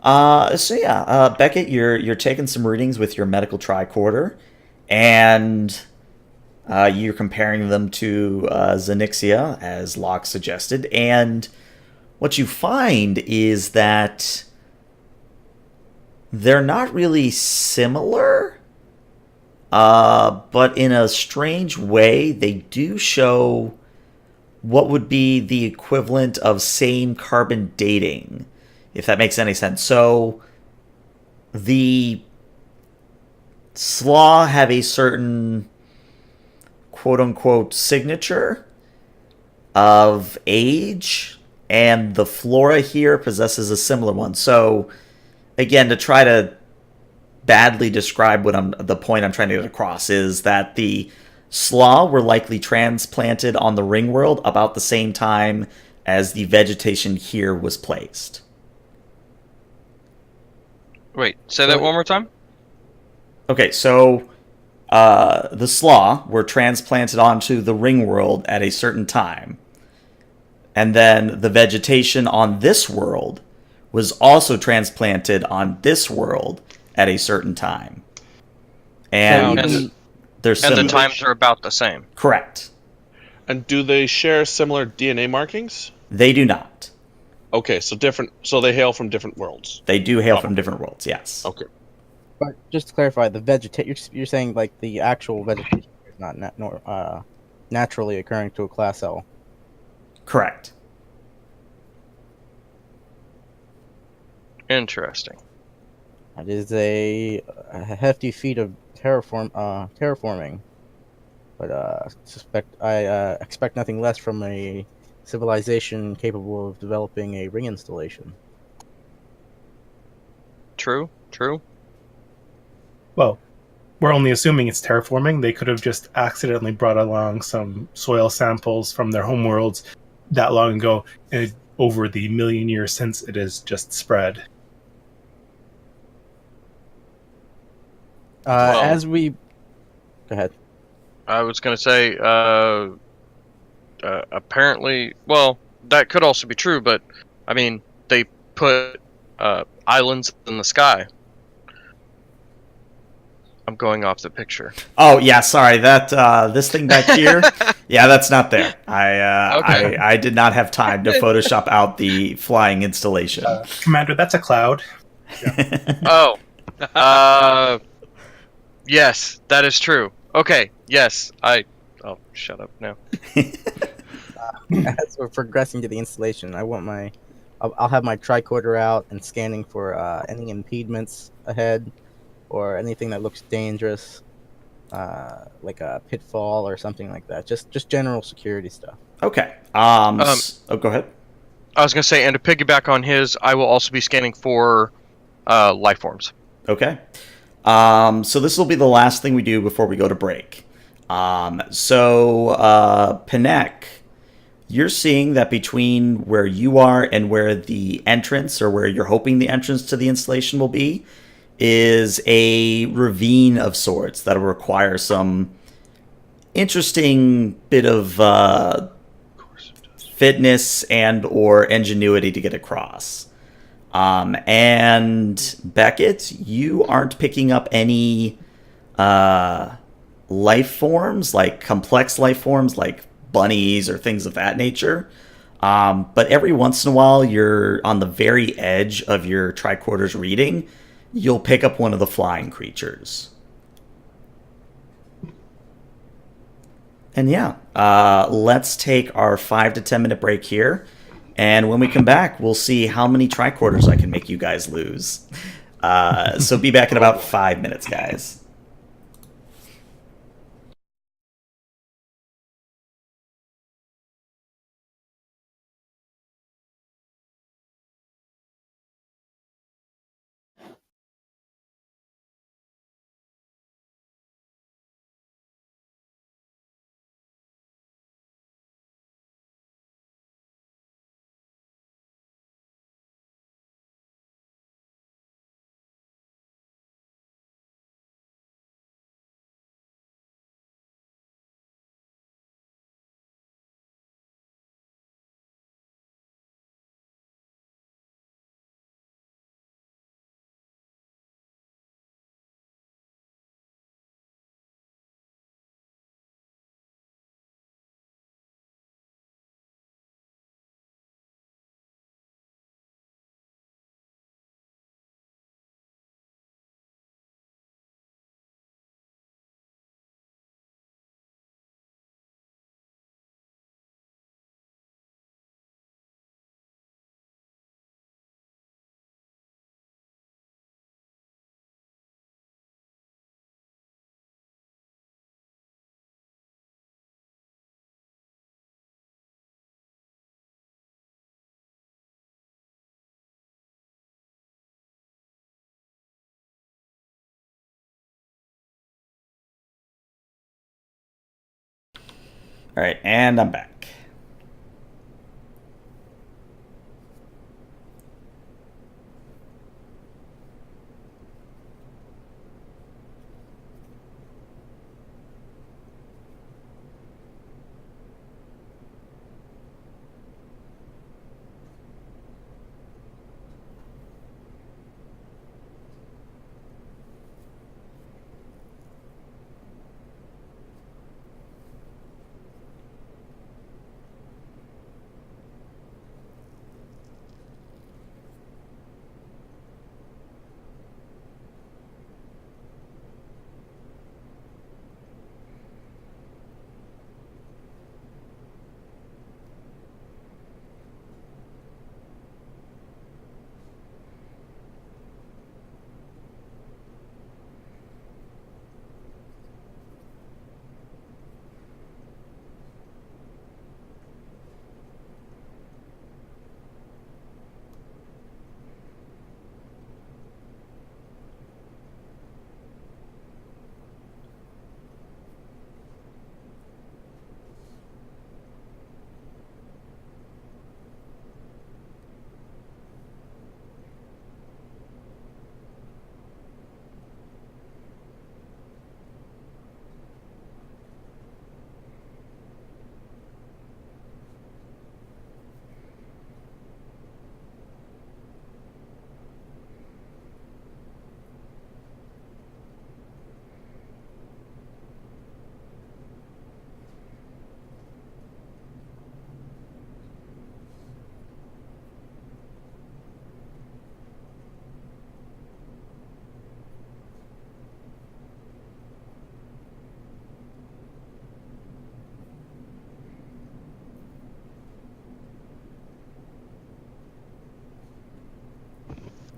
Beckett, you're taking some readings with your medical tricorder, and you're comparing them to Onyxia, as Locke suggested, and what you find is that they're not really similar, but in a strange way, they do show what would be the equivalent of same carbon dating, if that makes any sense. So the slaw have a certain quote unquote signature of age, and the flora here possesses a similar one. So again, to try to badly describe the point I'm trying to get across is that the slaw were likely transplanted on the ringworld about the same time as the vegetation here was placed. Wait, say that one more time? Okay, so the slaw were transplanted onto the ringworld at a certain time. And then the vegetation on this world was also transplanted on this world at a certain time. And they're And similar. the times are about the same. Correct. And do they share similar DNA markings? They do not. Okay, so different. So they hail from different worlds. They do hail from different worlds, yes. Okay. But just to clarify, the you're saying like the actual vegetation is not naturally occurring to a class L. Correct. Interesting. That is a hefty feat of terraforming. But I expect nothing less from a civilization capable of developing a ring installation. True. Well, we're only assuming it's terraforming. They could have just accidentally brought along some soil samples from their homeworlds that long ago, and over the million years since, it has just spread. As we... Go ahead. I was going to say, apparently, well, that could also be true, but, I mean, they put islands in the sky. I'm going off the picture. Oh yeah, sorry. That this thing back here, yeah, that's not there. Okay. I did not have time to Photoshop out the flying installation. Commander, that's a cloud. Oh. Yes, that is true. Okay, yes, Oh, shut up now. As we're progressing to the installation, I'll have my tricorder out and scanning for any impediments ahead or anything that looks dangerous, like a pitfall or something like that. Just general security stuff. Okay. Go ahead. I was going to say, and to piggyback on his, I will also be scanning for life forms. Okay. So this will be the last thing we do before we go to break. Panek, you're seeing that between where you are and where the entrance, or where you're hoping the entrance to the installation will be, is a ravine of sorts that will require some interesting bit of fitness and or ingenuity to get across. And Beckett, you aren't picking up any life forms, like complex life forms like bunnies or things of that nature. But every once in a while, you're on the very edge of your tricorder's reading, you'll pick up one of the flying creatures. And yeah, let's take our 5 to 10 minute break here. And when we come back, we'll see how many tricorders I can make you guys lose. So be back in about 5 minutes, guys. All right, and I'm back.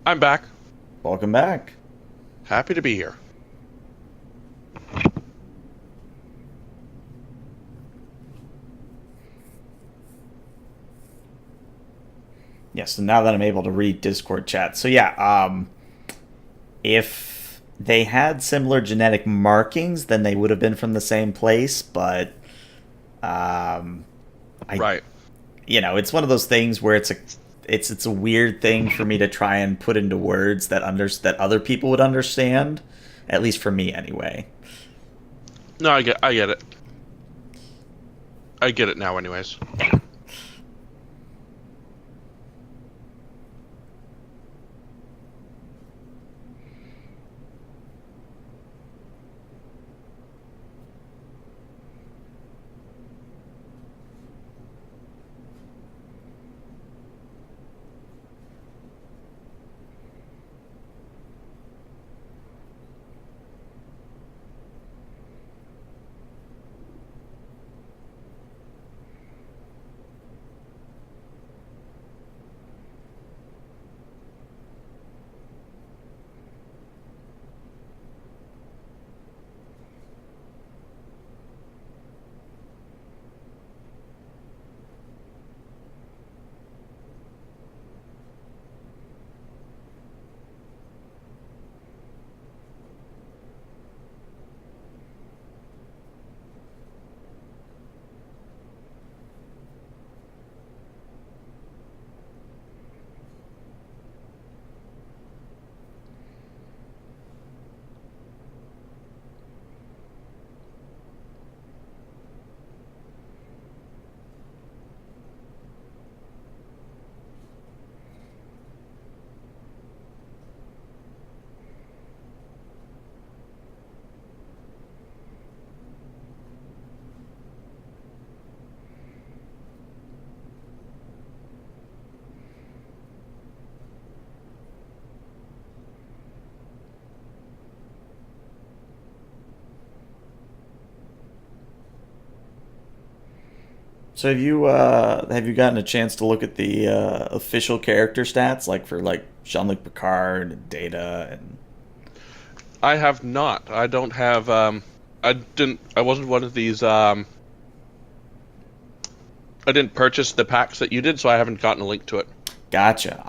I'm back. Welcome back. Happy to be here. Yes, so now that I'm able to read Discord chat. So yeah, if they had similar genetic markings, then they would have been from the same place, but Right. it's one of those things where it's a weird thing for me to try and put into words that other people would understand, at least for me anyway. No, I get it. I get it now anyways. So have you gotten a chance to look at the official character stats, like for like Jean-Luc Picard and Data and I have not. I don't have. I wasn't one of these. I didn't purchase the packs that you did, so I haven't gotten a link to it. Gotcha.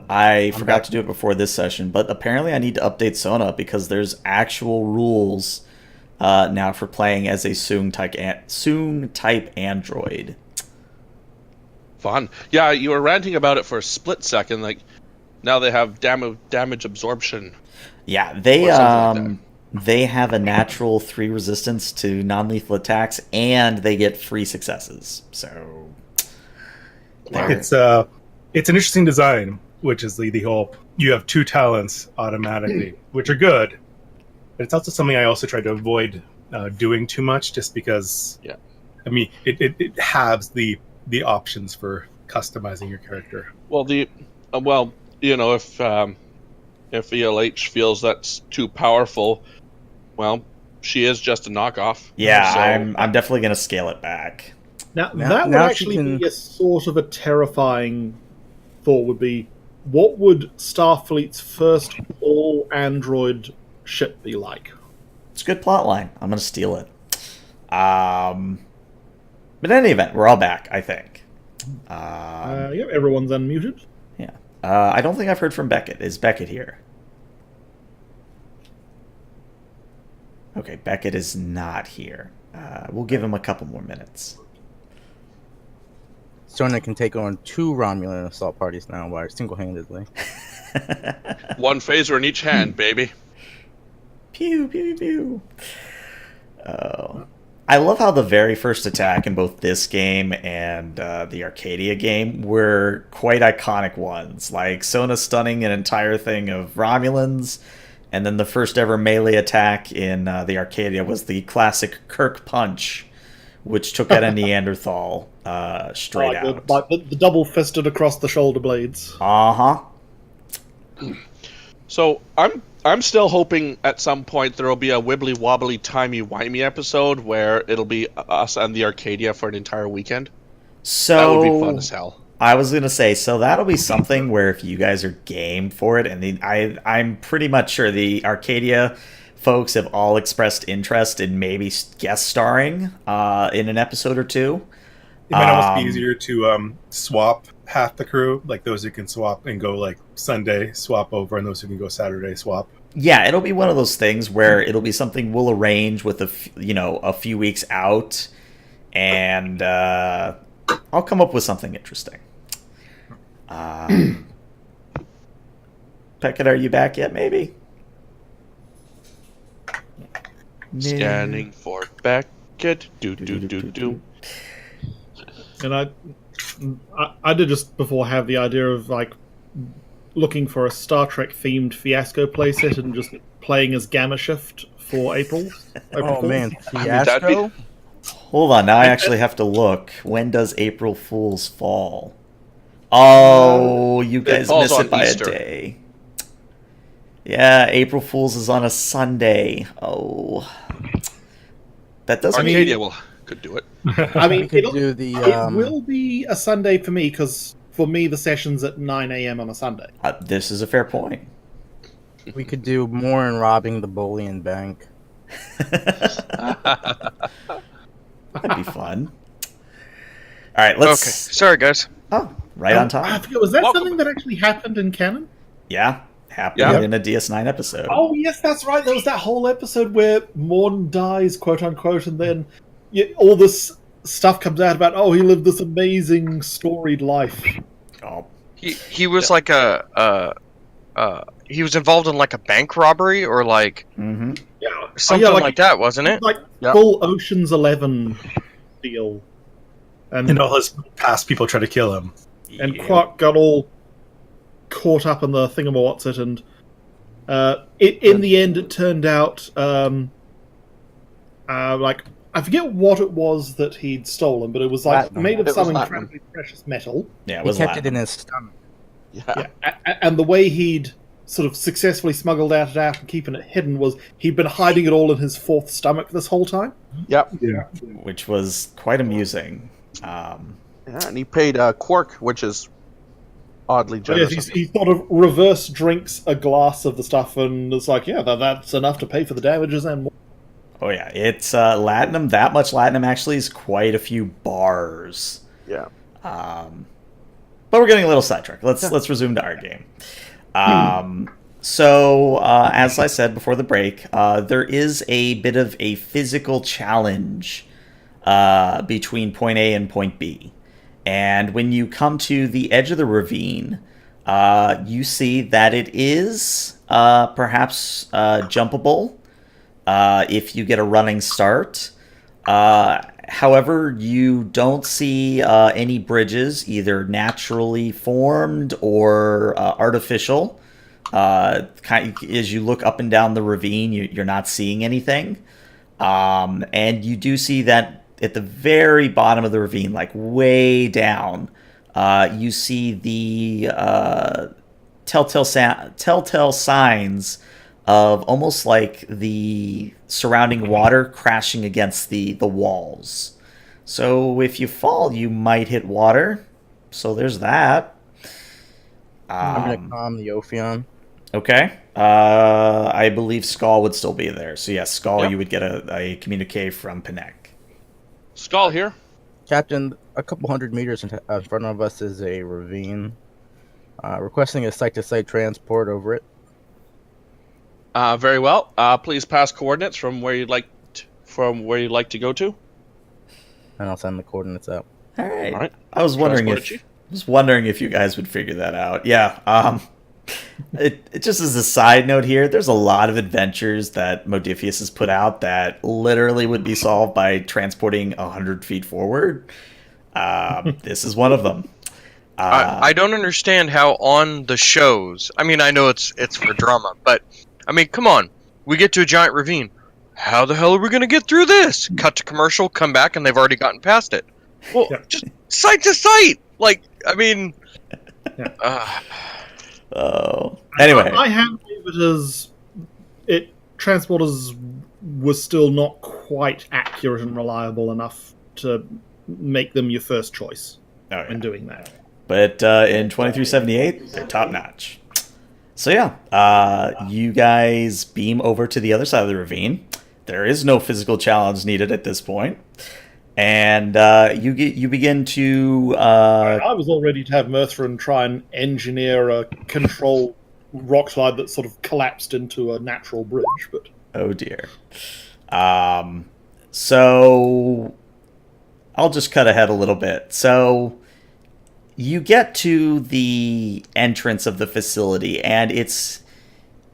I forgot to do it before this session, but apparently I need to update Sona because there's actual rules now for playing as a Soong-type android. Fun. Yeah, you were ranting about it for a split second. Like, now they have damage absorption. Yeah, Or something like they have a natural 3 resistance to non-lethal attacks, and they get free successes. So It's an interesting design, which is the whole you have 2 talents automatically, which are good. But it's also something I also try to avoid doing too much, just because. Yeah. I mean, it halves the options for customizing your character. Well, if ELH feels that's too powerful, well, she is just a knockoff. yeah, So- I'm definitely going to scale it back. Now, Now- that would now she actually can- be a sort of a terrifying thought. Would be, what would Starfleet's first all-android ship be like? It's a good plot line. I'm going to steal it. But in any event, we're all back, I think. Yep, everyone's unmuted. Yeah. I don't think I've heard from Beckett. Is Beckett here? Okay, Beckett is not here. We'll give him a couple more minutes. Sona can take on 2 Romulan assault parties now, single-handedly. One phaser in each hand, baby. Pew, pew, pew. Oh. I love how the very first attack in both this game and the Arcadia game were quite iconic ones. Like Sona stunning an entire thing of Romulans, and then the first ever melee attack in the Arcadia was the classic Kirk punch, which took out a Neanderthal straight out. The double-fisted across the shoulder blades. Uh-huh. So I'm still hoping at some point there will be a wibbly wobbly timey wimey episode where it'll be us and the Arcadia for an entire weekend. So That would be fun as hell. I was gonna say, so that'll be something where if you guys are game for it, and I'm pretty much sure the Arcadia folks have all expressed interest in maybe guest starring in an episode or 2. It might almost be easier to swap half the crew, like those who can swap and go like Sunday swap over, and those who can go Saturday swap. Yeah, it'll be one of those things where it'll be something we'll arrange with a few weeks out, and I'll come up with something interesting. Beckett, are you back yet? Maybe. Scanning for Beckett. Do. And I did just before have the idea of like looking for a Star Trek themed Fiasco playset and just playing as Gamma Shift for April. Oh man, that'd be- Fiasco? Hold on, now I actually have to look. When does April Fool's fall? Oh, you guys falls miss it on by Easter. a day. Yeah, April Fool's is on a Sunday. Oh. That doesn't mean... Arcadia could do it. I mean, We could do the it will be a Sunday for me because for me the session's at 9 a.m. on a Sunday. This is a fair point. we could do more in robbing the bullion bank. That'd be fun. All right, let's... Okay, sorry guys. Oh, right on I time. forget, was that Welcome. something that actually happened in canon? Yeah, happened Yeah. in a DS9 episode. Oh yes, that's right. There was that whole episode where Morn dies, quote unquote, and then all this stuff comes out about he lived this amazing storied life. Oh, He was like he was involved in like a bank robbery or like mm-hmm. Yeah, something like that, wasn't it? Like Yeah. full Ocean's 11 deal. And all his past people try to kill him. And Quark got all caught up in the thingamawatsit, and in the end, it turned out like I forget what it was that he'd stolen, but it was like Platinum. made of It was some platinum. incredibly precious metal. Yeah, it He was kept Latin. it in his stomach. Yeah. And the way he'd sort of successfully smuggled it out and keeping it hidden was he'd been hiding it all in his 4th stomach this whole time. Yep. Which was quite amusing. Yeah, and he paid Quark, which is oddly So yes, generous. he sort of reverse drinks a glass of the stuff, and it's like, yeah, that's enough to pay for the damages and more. Oh yeah, it's Latinum. That much Latinum actually is quite a few bars. Yeah. But we're getting a little sidetracked. Let's resume to our game. So, as I said before the break, there is a bit of a physical challenge between point A and point B. And when you come to the edge of the ravine, you see that it is perhaps jumpable if you get a running start. However, you don't see any bridges, either naturally formed or artificial. As you look up and down the ravine, you're not seeing anything. And you do see that at the very bottom of the ravine, like way down, you see the telltale signs of almost like the surrounding water crashing against the walls. So if you fall, you might hit water. So there's that. I'm gonna calm the Ophion. Okay. I believe Skull would still be there. So yes, Skull, Yep. you would get a communique from Pinek. Skull here. Captain, a couple hundred meters in front of us is a ravine. Requesting a site-to-site transport over it. Very well. Please pass coordinates from where you'd like to go to. And I'll send the coordinates out. All right. All right. I was wondering Transported if you guys would figure that out. Yeah. It just as a side note here, there's a lot of adventures that Modiphius has put out that literally would be solved by transporting 100 feet forward. This is one of them. I don't understand how on the shows. I mean, I know it's for drama, but I mean, come on. We get to a giant ravine. How the hell are we going to get through this? Cut to commercial, come back, and they've already gotten past it. Well, Yeah. just site to site. Like, I mean. Yeah. Oh. Anyway. I hand it as transporters were still not quite accurate and reliable enough to make them your first choice Oh, yeah. when doing that. But in 2378, they're top notch. So yeah, you guys beam over to the other side of the ravine. There is no physical challenge needed at this point, and you begin to. I was all ready to have Mirthrin try and engineer a control rock slide that sort of collapsed into a natural bridge, but Oh dear. So I'll just cut ahead a little bit. So you get to the entrance of the facility, and it's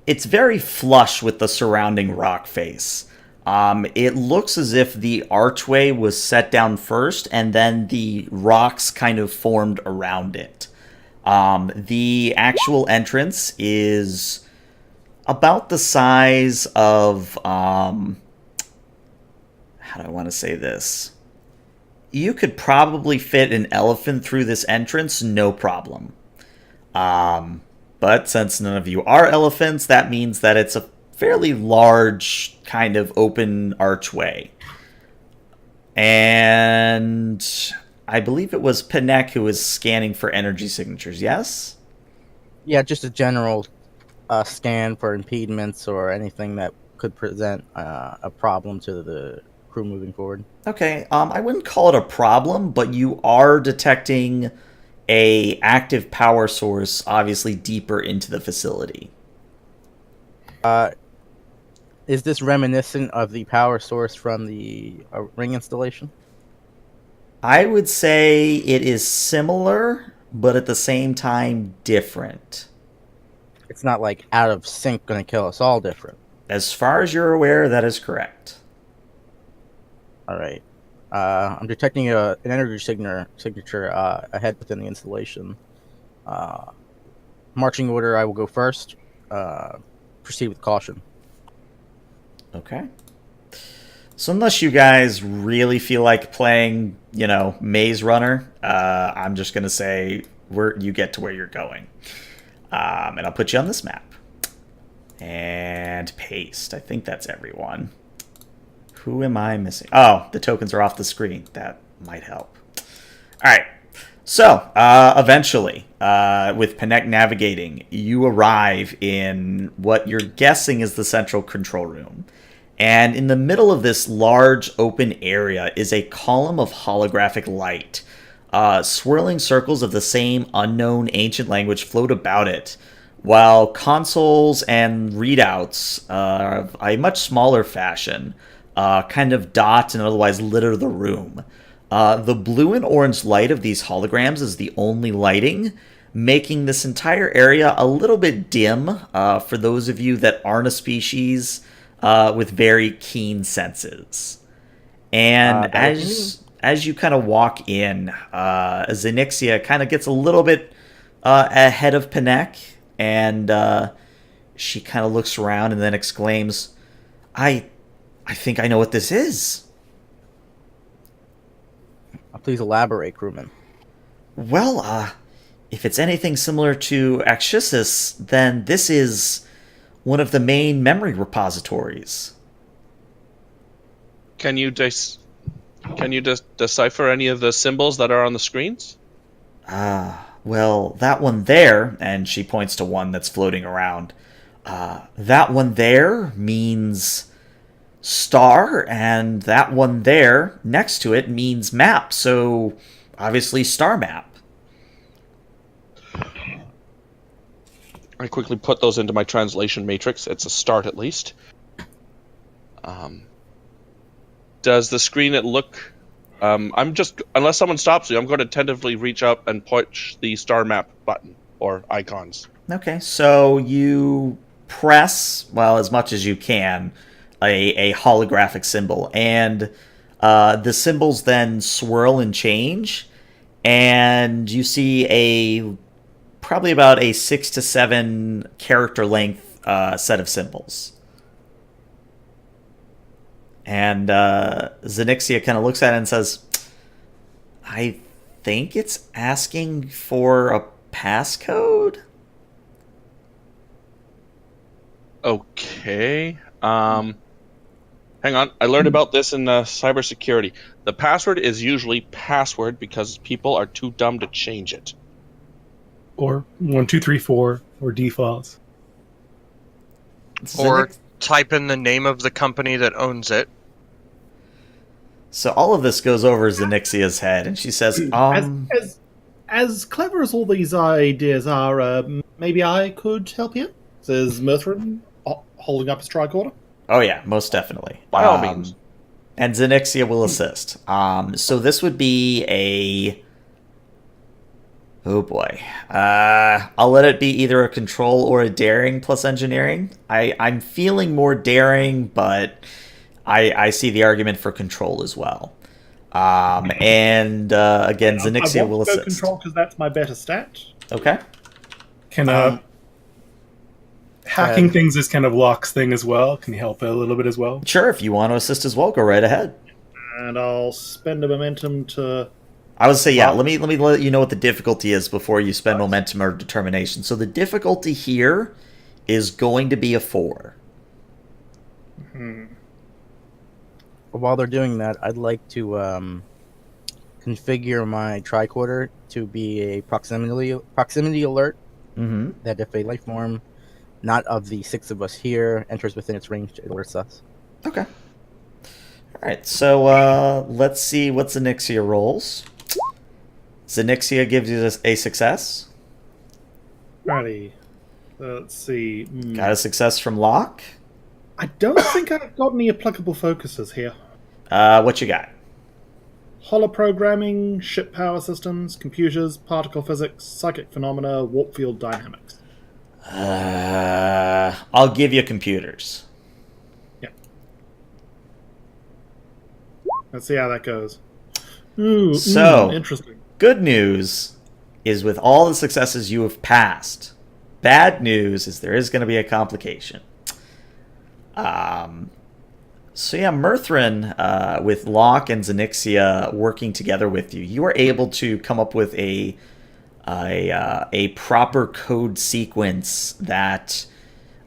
very flush with the surrounding rock face. It looks as if the archway was set down first, and then the rocks kind of formed around it. The actual entrance is about the size of how do I want to say this? You could probably fit an elephant through this entrance, no problem. But since none of you are elephants, that means that it's a fairly large kind of open archway. And I believe it was Pinek who was scanning for energy signatures, yes? Yeah, just a general scan for impediments or anything that could present a problem to the crew moving forward. Okay, I wouldn't call it a problem, but you are detecting a active power source obviously deeper into the facility. Is this reminiscent of the power source from the ring installation? I would say it is similar, but at the same time different. It's not like out of sync going to kill us all different. As far as you're aware, that is correct. All right. I'm detecting an energy signature ahead within the installation. Marching order, I will go first. Proceed with caution. Okay. So unless you guys really feel like playing, Maze Runner, I'm just going to say you get to where you're going. And I'll put you on this map. And paste. I think that's everyone. Who am I missing? Oh, the tokens are off the screen. That might help. All right. So, eventually, with Pinek navigating, you arrive in what you're guessing is the central control room. And in the middle of this large open area is a column of holographic light. Swirling circles of the same unknown ancient language float about it, while consoles and readouts are of a much smaller fashion, kind of dot and otherwise litter the room. The blue and orange light of these holograms is the only lighting, making this entire area a little bit dim for those of you that aren't a species with very keen senses. And as you kind of walk in, Onyxia kind of gets a little bit ahead of Panek, and she kind of looks around and then exclaims, I think I know what this is. Please elaborate, crewman. Well, if it's anything similar to Axis, then this is one of the main memory repositories. Can you decipher any of the symbols that are on the screens? Well, that one there, and she points to one that's floating around, that one there means star, and that one there next to it means map, so obviously star map. I quickly put those into my translation matrix. It's a start at least. Does the screen look... unless someone stops me, I'm going to tentatively reach up and push the star map button or icons. Okay, so you press, well, as much as you can, a holographic symbol, and the symbols then swirl and change, and you see probably about a 6 to 7 character length set of symbols. And Onyxia kind of looks at it and says, I think it's asking for a passcode? Okay. Hang on. I learned about this in cybersecurity. The password is usually password because people are too dumb to change it. Or 1234 or defaults. Or type in the name of the company that owns it. So all of this goes over Onyxia's head, and she says, As clever as all these ideas are, maybe I could help you? Says Murthrin, holding up his tricorder. Oh yeah, most definitely. By all means. And Onyxia will assist. So this would be a... Oh boy. I'll let it be either a control or a daring plus engineering. I'm feeling more daring, but I see the argument for control as well. Again, Onyxia will assist. I won't go control because that's my better stat. Okay. Can hacking things is kind of Locke's thing as well. Can you help a little bit as well? Sure, if you want to assist as well, go right ahead. And I'll spend a momentum to... I would say, yeah, let me let you know what the difficulty is before you spend momentum or determination. So the difficulty here is going to be a 4. While they're doing that, I'd like to configure my tricorder to be a proximity alert. Mm-hmm. That if a life form not of the 6 of us here enters within its range, it alerts us. Okay. All right, so let's see what Onyxia rolls. Onyxia gives you a success. Righty. Let's see. Got a success from Locke. I don't think I've got any applicable focuses here. What you got? Holoprogramming, ship power systems, computers, particle physics, psychic phenomena, warp field dynamics. I'll give you computers. Yeah. Let's see how that goes. Ooh, interesting. Good news is with all the successes you have passed. Bad news is there is going to be a complication. So yeah, Murthrin, with Locke and Onyxia working together with you, you are able to come up with a proper code sequence that,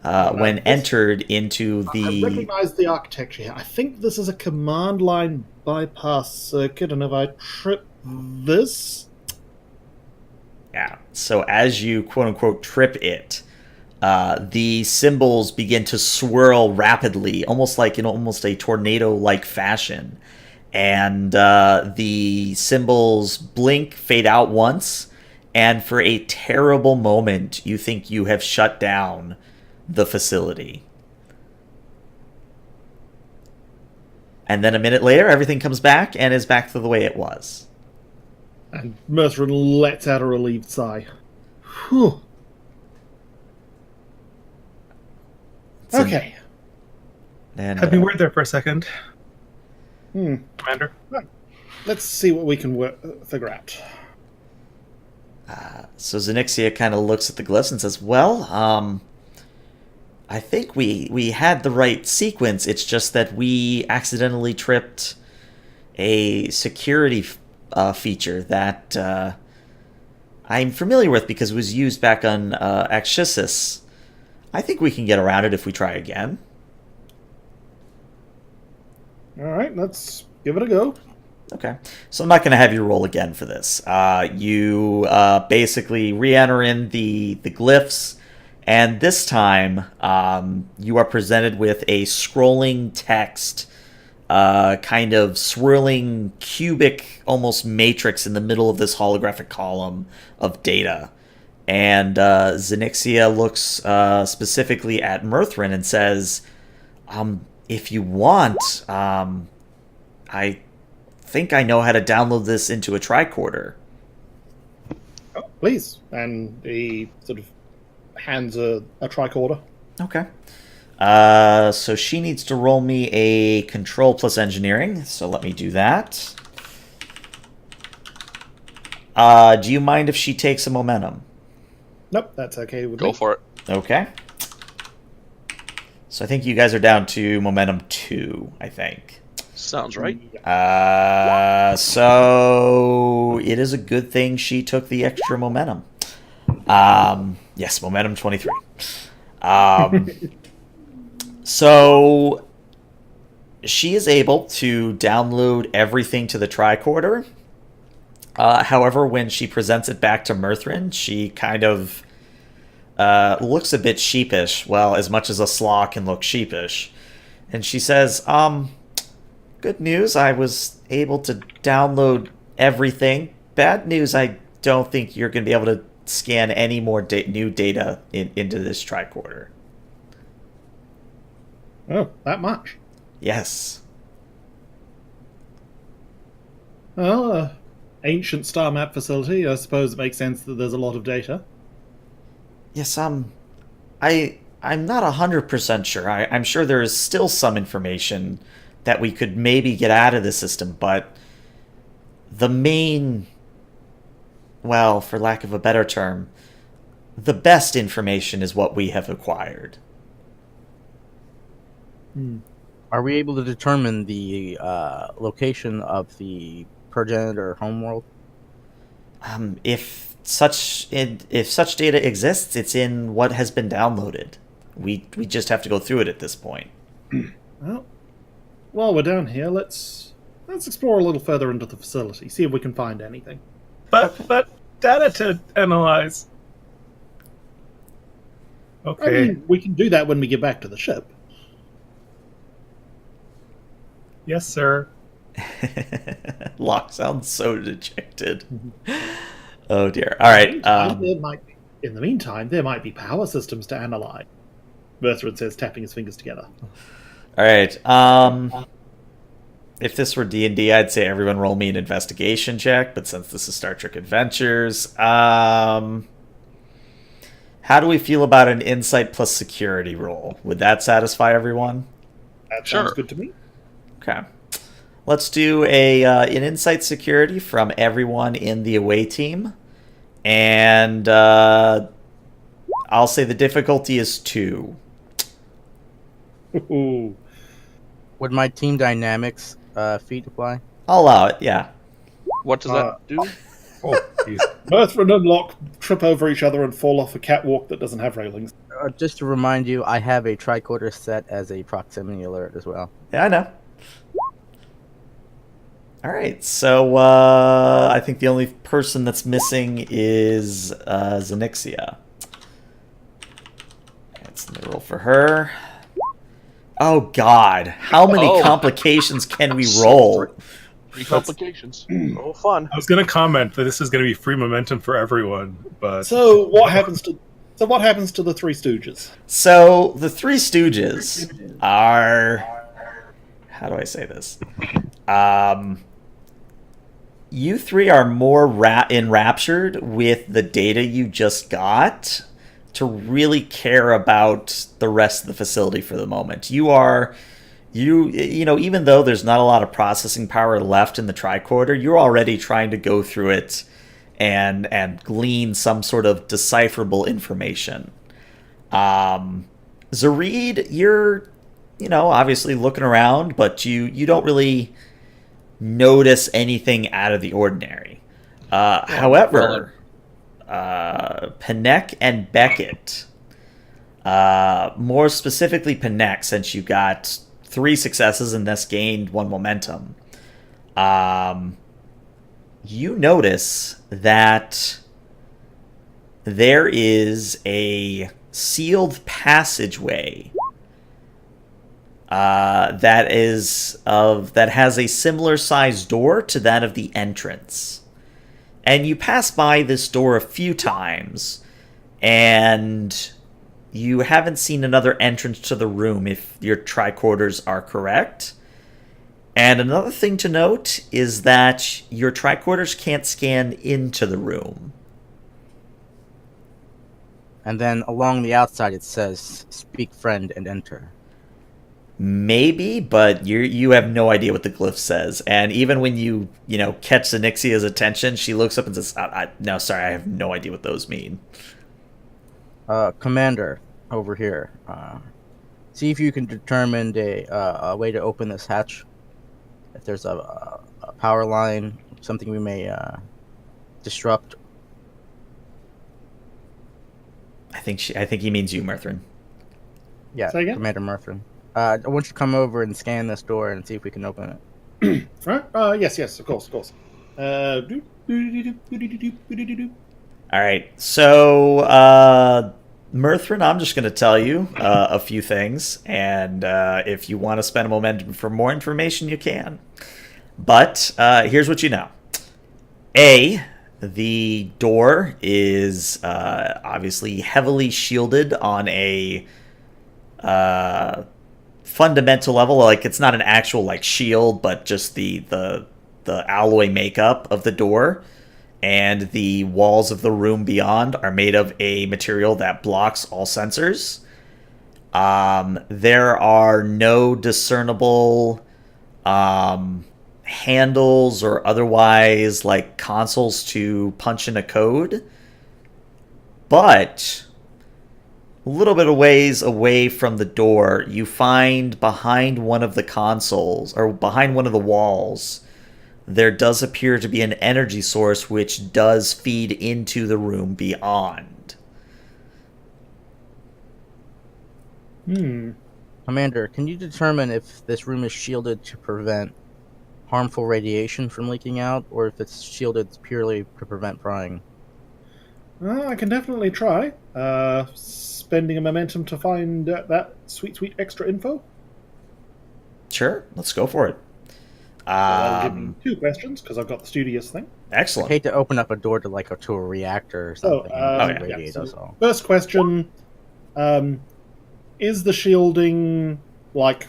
when entered into the... I recognize the architecture here. I think this is a command line bypass circuit, and if I trip this... Yeah, so as you quote-unquote trip it, the symbols begin to swirl rapidly, almost like in almost a tornado-like fashion. And the symbols blink, fade out once, and for a terrible moment, you think you have shut down the facility. And then a minute later, everything comes back and is back to the way it was. And Mercerin lets out a relieved sigh. Whew. Okay. And, Had me worried there for a second, Hmm. Commander. Let's see what we can figure out. So Onyxia kind of looks at the glyphs and says, well, I think we had the right sequence. It's just that we accidentally tripped a security feature that I'm familiar with because it was used back on Axis. I think we can get around it if we try again. All right, let's give it a go. Okay, so I'm not going to have you roll again for this. You basically re-enter in the glyphs, and this time you are presented with a scrolling text, kind of swirling cubic, almost matrix in the middle of this holographic column of data. And Onyxia looks specifically at Merthrin and says, if you want, I think I know how to download this into a tricorder. Oh, please. And he sort of hands a tricorder. Okay. So she needs to roll me a control plus engineering, so let me do that. Do you mind if she takes a momentum? Nope, that's okay with me. Go for it. Okay. So I think you guys are down to momentum 2, I think. Sounds right. So it is a good thing she took the extra momentum. Yes, momentum 23. So she is able to download everything to the tricorder. However, when she presents it back to Merthrin, she kind of looks a bit sheepish. Well, as much as a slaw can look sheepish. And she says, good news, I was able to download everything. Bad news, I don't think you're going to be able to scan any more new data into this tricorder. Oh, that much? Yes. Well, ancient star map facility. I suppose it makes sense that there's a lot of data. Yes, I'm not 100% sure. I'm sure there is still some information that we could maybe get out of the system, but the main, well, for lack of a better term, the best information is what we have acquired. Are we able to determine the location of the progenitor homeworld? If such data exists, it's in what has been downloaded. We just have to go through it at this point. Well, while we're down here, let's explore a little further into the facility, see if we can find anything. But data to analyze. Okay. I mean, we can do that when we get back to the ship. Yes, sir. Locke sounds so dejected. Oh dear. All right. In the meantime, there might be power systems to analyze. Berthrud says, tapping his fingers together. All right. If this were D&D, I'd say everyone roll me an investigation check. But since this is Star Trek Adventures, how do we feel about an insight plus security roll? Would that satisfy everyone? That sounds Sure. good to me. Okay. Let's do an insight security from everyone in the away team. And I'll say the difficulty is 2. Ooh. Would my team dynamics feat apply? I'll allow it, yeah. What does that do? Oh, jeez. Berthrud and Locke trip over each other and fall off a catwalk that doesn't have railings. Just to remind you, I have a tricorder set as a proximity alert as well. Yeah, I know. All right, so I think the only person that's missing is Onyxia. Let's roll for her. Oh God, how many Oh. complications can we roll? Free complications. Oh, fun. I was going to comment that this is going to be free momentum for everyone, but So what happens to the Three Stooges? So the Three Stooges are, how do I say this? You three are more enraptured with the data you just got to really care about the rest of the facility for the moment. You know, even though there's not a lot of processing power left in the tricorder, you're already trying to go through it and glean some sort of decipherable information. Zareed, you're, you know, obviously looking around, but you don't really notice anything out of the ordinary. However, Panek and Beckett, more specifically Panek, since you got 3 successes and thus gained 1 momentum, you notice that there is a sealed passageway that has a similar sized door to that of the entrance. And you pass by this door a few times, and you haven't seen another entrance to the room if your tricorders are correct. And another thing to note is that your tricorders can't scan into the room. And then along the outside it says, "Speak friend and enter." Maybe, but you have no idea what the glyph says. And even when you catch Onyxia's attention, she looks up and says, "No, sorry, I have no idea what those mean." Commander, over here. See if you can determine a way to open this hatch. If there's a power line, something we may disrupt. I think he means you, Murthrin. Yeah, Say again? Commander Murthrin. I want you to come over and scan this door and see if we can open it. Right? Yes, of course. All right, so Murthrin, I'm just going to tell you a few things, and if you want to spend a momentum for more information, you can. But here's what you know. A, the door is obviously heavily shielded on a fundamental level. Like, it's not an actual like shield, but just the alloy makeup of the door. And the walls of the room beyond are made of a material that blocks all sensors. There are no discernible handles or otherwise like consoles to punch in a code. But a little bit of ways away from the door, you find behind one of the consoles, or behind one of the walls, there does appear to be an energy source which does feed into the room beyond. Commander, can you determine if this room is shielded to prevent harmful radiation from leaking out, or if it's shielded purely to prevent prying? I can definitely try. Spending a momentum to find that sweet extra info. Sure, let's go for it. That'll give me 2 questions, because I've got the studious thing. I Excellent. hate to open up a door to to a reactor or something and radiate us all. First question, is the shielding like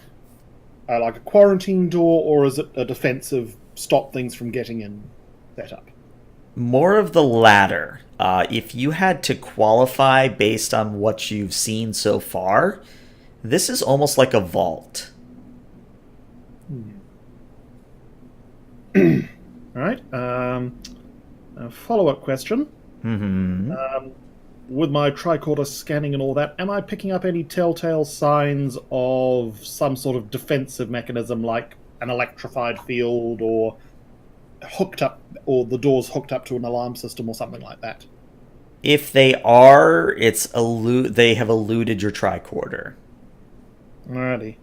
a quarantine door, or is it a defensive, stop things from getting in setup? More of the latter. If you had to qualify based on what you've seen so far, this is almost like a vault. All right. A follow-up question. Mm-hmm. With my tricorder scanning and all that, am I picking up any telltale signs of some sort of defensive mechanism, like an electrified field, or the door's hooked up to an alarm system or something like that? If they are, they have eluded your tricorder. Alrighty.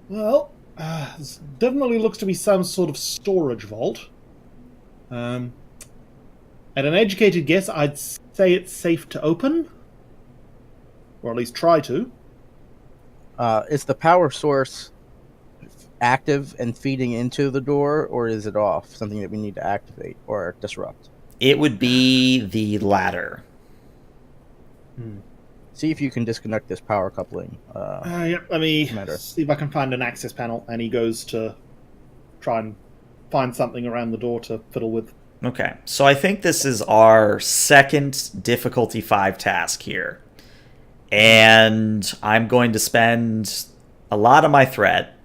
Well, this definitely looks to be some sort of storage vault. At an educated guess, I'd say it's safe to open. Or at least try to. Is the power source active and feeding into the door, or is it off? Something that we need to activate or disrupt? It would be the latter. See if you can disconnect this power coupling. Yep, let me matter. see if I can find an access panel. And he goes to try and find something around the door to fiddle with. Okay, so I think this is our second difficulty 5 task here. And I'm going to spend a lot of my threat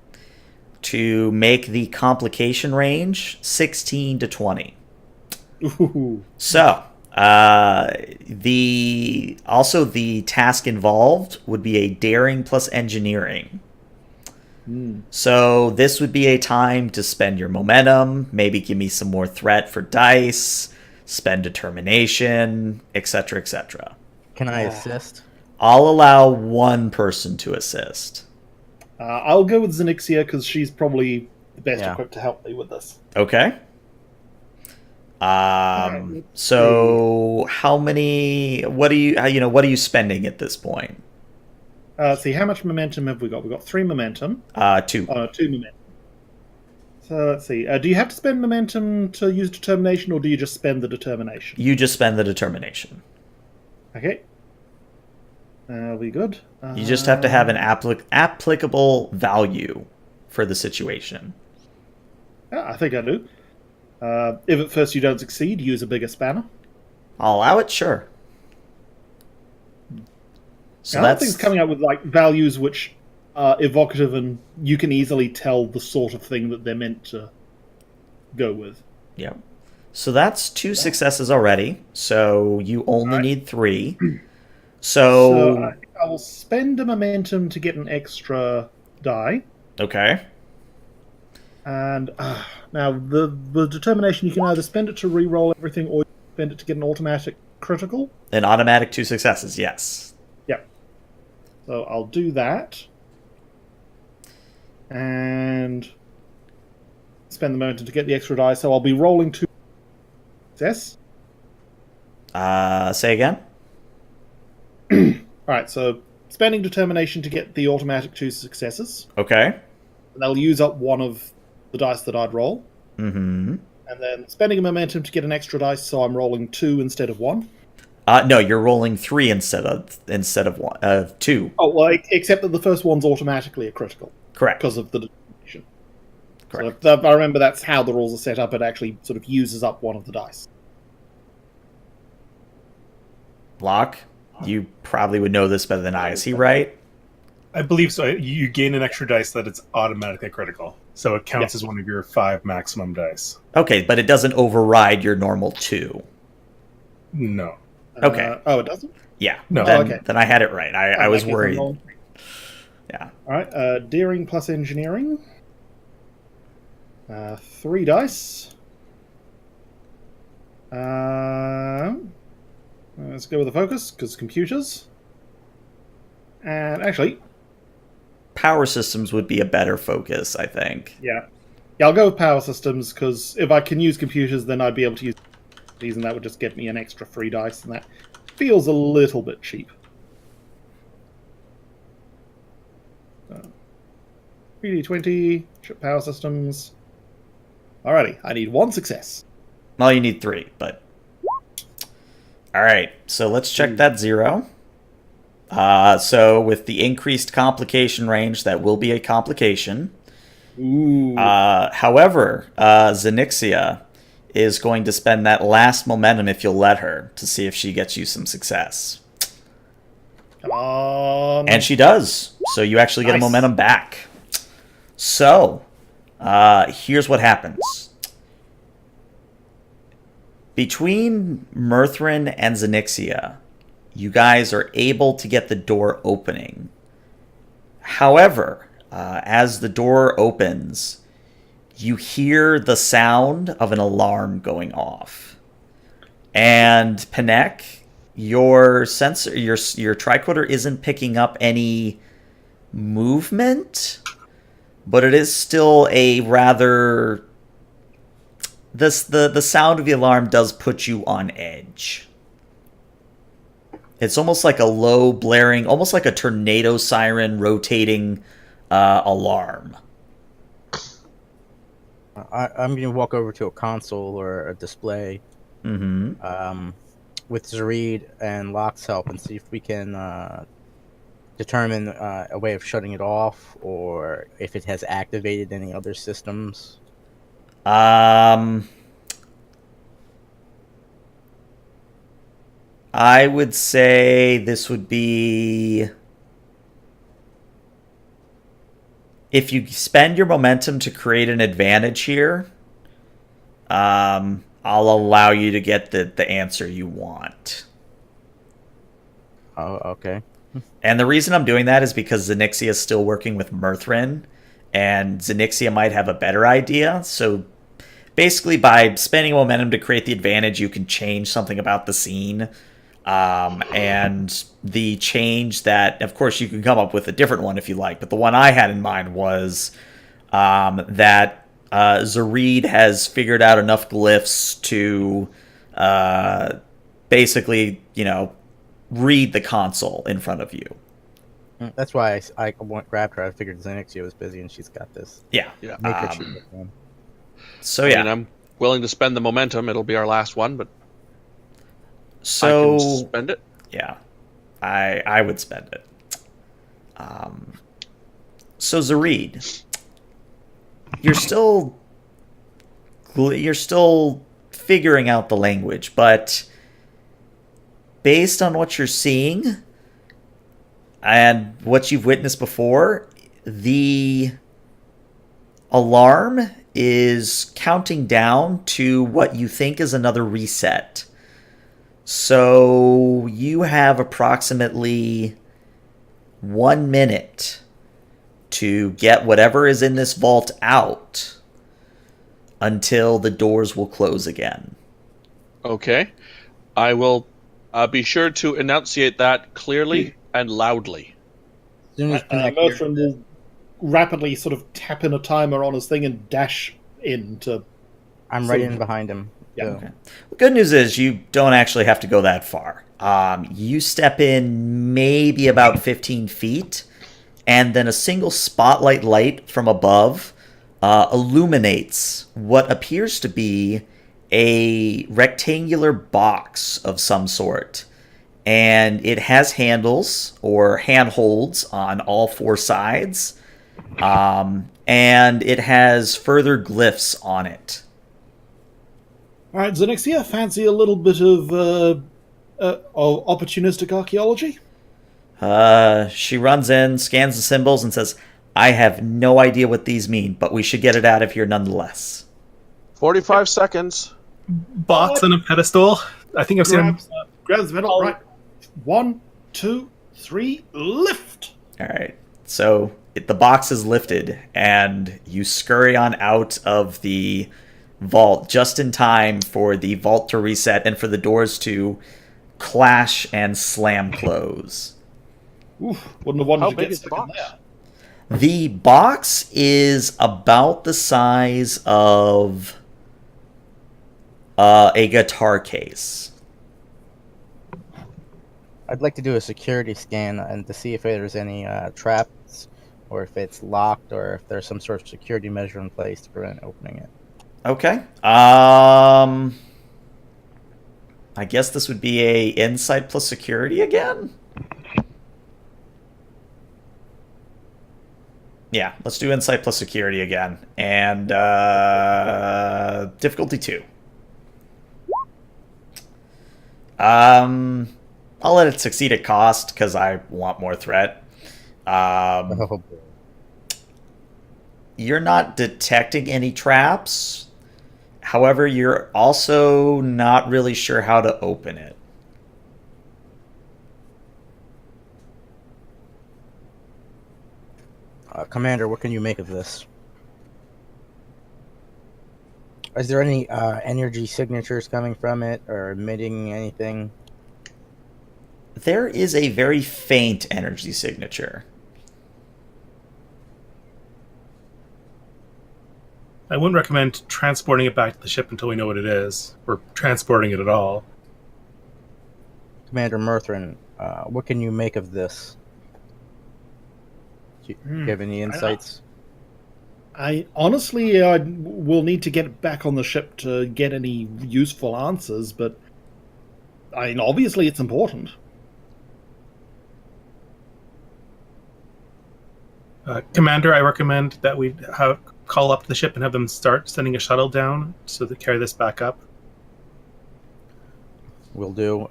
to make the complication range 16 to 20. Ooh. So, the task involved would be a daring plus engineering. So this would be a time to spend your momentum, maybe give me some more threat for dice, spend determination, etc., etc. Can I assist? I'll allow one person to assist. I'll go with Onyxia because she's probably the best Yeah. equipped to help me with this. Okay. So how many? What are you spending at this point? Let's see, how much momentum have we got? We've got 3 momentum. 2. 2 momentum. So let's see. Do you have to spend momentum to use determination, or do you just spend the determination? You just spend the determination. Okay. That'll be good. You just have to have an applicable value for the situation. Yeah, I think I do. If at first you don't succeed, use a bigger spanner. I'll allow it, sure. So Now, that thing's coming up with like values which are evocative, and you can easily tell the sort of thing that they're meant to go with. Yeah. So that's 2 successes already. So you only need 3. So I will spend a momentum to get an extra die. okay. And now the determination, you can either spend it to re-roll everything, or spend it to get an automatic critical. An automatic 2 successes, yes. Yep. So I'll do that. And spend the momentum to get the extra die. So I'll be rolling 2 success. Say again? Alright, so spending determination to get the automatic 2 successes. Okay. And that'll use up one of the dice that I'd roll. Mm-hmm. And then spending a momentum to get an extra dice, so I'm rolling 2 instead of 1. No, you're rolling 3 instead of 2. Oh, well, except that the first one's automatically a critical. Correct. Because of the determination. Correct. So if I remember that's how the rules are set up, it actually sort of uses up one of the dice. Locke, you probably would know this better than I. Is he right? I believe so. You gain an extra dice that it's automatically critical. So it counts as one of your 5 maximum dice. Okay, but it doesn't override your normal 2. No. Okay. Oh, it doesn't? Yeah. No. Then, okay. then I had it right. I was worried. Yeah. Alright, daring plus engineering. 3 dice. Let's go with the focus, because computers. And actually, Power systems would be a better focus, I think. yeah, I'll go with power systems, because if I can use computers, then I'd be able to use these, and that would just get me an extra 3 dice, and that feels a little bit cheap. 3d20, power systems. Alrighty, I need 1 success. Well, you need 3, but... Alright, so let's check that 0. So with the increased complication range, that will be a complication. Ooh. However, Onyxia is going to spend that last momentum, if you'll let her, to see if she gets you some success. Come on. And she does. So you actually get a Nice. momentum back. So, here's what happens. Between Murthrin and Onyxia, you guys are able to get the door opening. However, as the door opens, you hear the sound of an alarm going off. And Panek, your sensor, your tricorder isn't picking up any movement, but it is still a rather... The sound of the alarm does put you on edge. It's almost like a low blaring, almost like a tornado siren rotating alarm. I'm going to walk over to a console or a display Mm-hmm. with Zareed and Locke's help and see if we can determine a way of shutting it off or if it has activated any other systems. I would say this would be if you spend your momentum to create an advantage here. I'll allow you to get the answer you want. Oh, okay. And the reason I'm doing that is because Onyxia is still working with Mirthrin, and Onyxia might have a better idea. So basically, by spending momentum to create the advantage, you can change something about the scene. And the change that, of course, you can come up with a different one if you like, but the one I had in mind was that Zareed has figured out enough glyphs to basically, read the console in front of you. That's why I grabbed her. I figured Zenixia was busy and she's got this. Yeah. Yeah. Matrix. So, I yeah. mean, I'm willing to spend the momentum. It'll be our last one, but I So, can spend it. yeah, I would spend it. So Zareed, you're still figuring out the language, but based on what you're seeing and what you've witnessed before, the alarm is counting down to what you think is another reset. So you have approximately 1 minute to get whatever is in this vault out until the doors will close again. Okay. I will be sure to enunciate that clearly and loudly. As soon as Mertrin will rapidly sort of tap in a timer on his thing and dash in to... I'm right in behind him. Yeah. So. Okay. The good news is you don't actually have to go that far. You step in maybe about 15 feet, and then a single spotlight light from above illuminates what appears to be a rectangular box of some sort. And it has handles or handholds on all four sides. And it has further glyphs on it. All right, Zenixia, fancy a little bit of opportunistic archaeology? She runs in, scans the symbols, and says, I have no idea what these mean, but we should get it out of here nonetheless. 45 seconds. Box on a pedestal. I think I've seen him. Grabs the middle. Right. 1, 2, 3, lift! All right. So the box is lifted, and you scurry on out of the vault just in time for the vault to reset and for the doors to clash and slam close. Oof, wouldn't have wanted How to big get is the stuck in box? there. The box is about the size of a guitar case. I'd like to do a security scan and to see if there's any traps or if it's locked or if there's some sort of security measure in place to prevent opening it. Okay. I guess this would be a insight plus security again. Yeah, let's do insight plus security again. And difficulty 2. I'll let it succeed at cost because I want more threat. Oh, boy. You're not detecting any traps. However, you're also not really sure how to open it. Commander, what can you make of this? Is there any energy signatures coming from it or emitting anything? There is a very faint energy signature. I wouldn't recommend transporting it back to the ship until we know what it is, or transporting it at all. Commander Mirthrin, what can you make of this? Do you have any insights? I honestly, I will need to get back on the ship to get any useful answers, but obviously it's important. Commander, I recommend that we call up the ship and have them start sending a shuttle down so they carry this back up. Will do.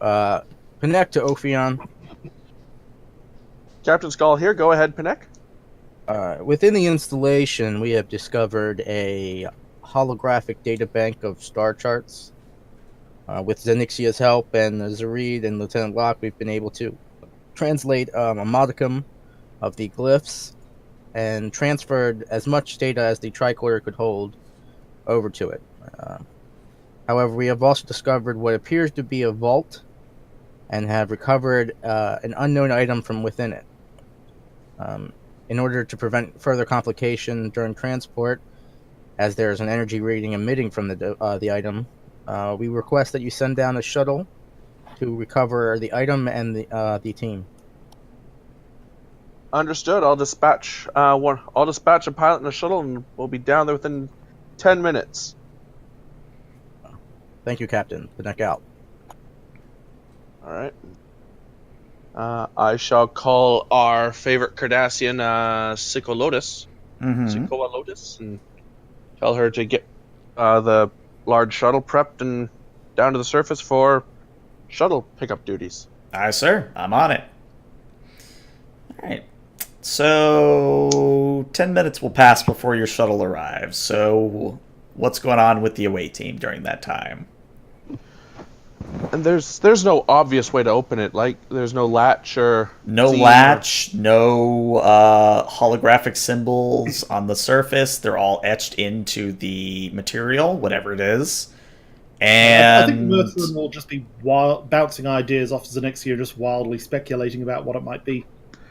Connect to Ophion. Captain Skull here. Go ahead, Pinek. Within the installation, we have discovered a holographic data bank of star charts. With Onyxia's help and Zareed and Lieutenant Locke, we've been able to translate a modicum of the glyphs and transferred as much data as the tricorder could hold over to it. However, we have also discovered what appears to be a vault and have recovered an unknown item from within it. In order to prevent further complication during transport, as there is an energy reading emitting from the item, we request that you send down a shuttle to recover the item and the team. Understood. I'll dispatch I'll dispatch a pilot and a shuttle, and we'll be down there within 10 minutes. Thank you, Captain. Pinek out. All right. I shall call our favorite Cardassian, Sikolotus, and tell her to get the large shuttle prepped and down to the surface for shuttle pickup duties. Aye, sir. I'm on it. All right. So 10 minutes will pass before your shuttle arrives. So what's going on with the away team during that time? And there's no obvious way to open it. Like, there's no latch or... No latch, no holographic symbols on the surface. They're all etched into the material, whatever it is. And I think Merthin will just be bouncing ideas off Onyxia, just wildly speculating about what it might be.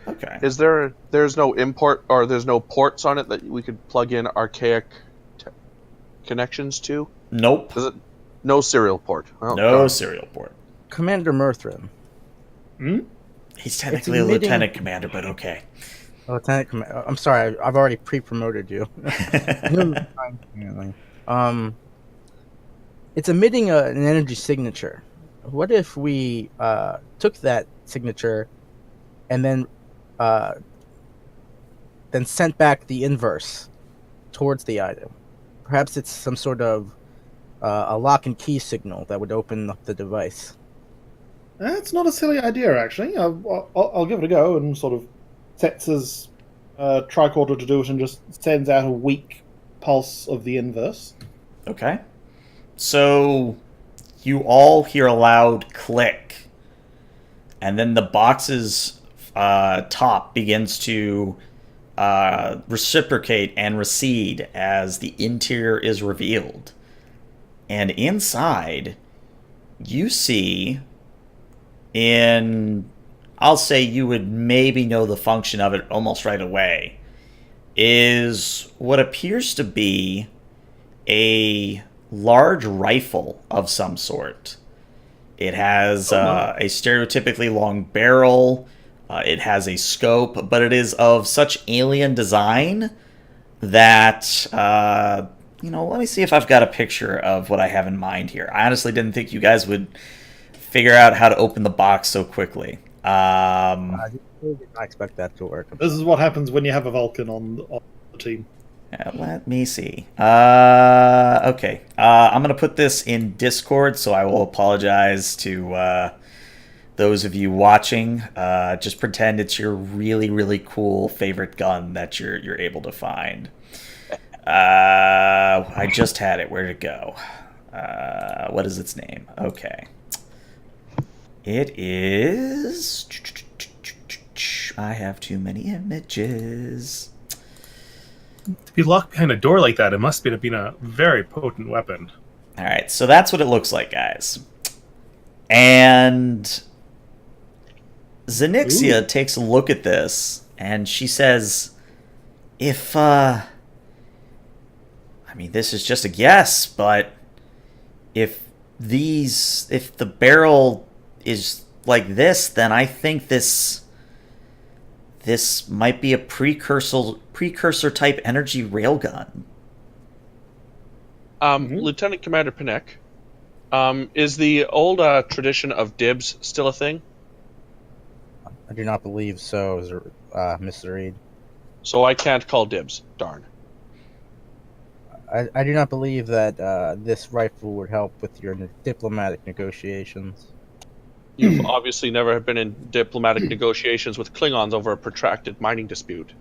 Okay. There's no import, or there's no ports on it that we could plug in archaic connections to? Nope. No serial port. Oh, no God. serial port. Commander Merthrin. He's technically a lieutenant commander, but okay. Lieutenant Commander. I'm sorry, I've already pre-promoted you. It's emitting an energy signature. What if we took that signature and then sent back the inverse towards the item? Perhaps it's some sort of a lock and key signal that would open up the device. That's not a silly idea, actually. I'll give it a go, and sort of sets his tricorder to do it and just sends out a weak pulse of the inverse. Okay. So you all hear a loud click, and then the box's top begins to reciprocate and recede as the interior is revealed. And inside, you see, I'll say you would maybe know the function of it almost right away, is what appears to be a large rifle of some sort. It has a stereotypically long barrel. It has a scope, but it is of such alien design that... let me see if I've got a picture of what I have in mind here. I honestly didn't think you guys would figure out how to open the box so quickly. I did not expect that to work. This is what happens when you have a Vulcan on the team. Let me see. Okay. I'm going to put this in Discord, so I will apologize to those of you watching. Just pretend it's your really, really cool favorite gun that you're able to find. I just had it. Where'd it go? What is its name? Okay. It is... I have too many images. To be locked behind a door like that, it must have been a very potent weapon. Alright, so that's what it looks like, guys. And Onyxia takes a look at this, and she says, if, this is just a guess, but if the barrel is like this, then I think this this might be a precursor type energy railgun. Lieutenant Commander Panek, is the old tradition of dibs still a thing? I do not believe so, Mr. Reed. So I can't call dibs. Darn. I do not believe that this rifle would help with your diplomatic negotiations. You've obviously never been in diplomatic negotiations with Klingons over a protracted mining dispute.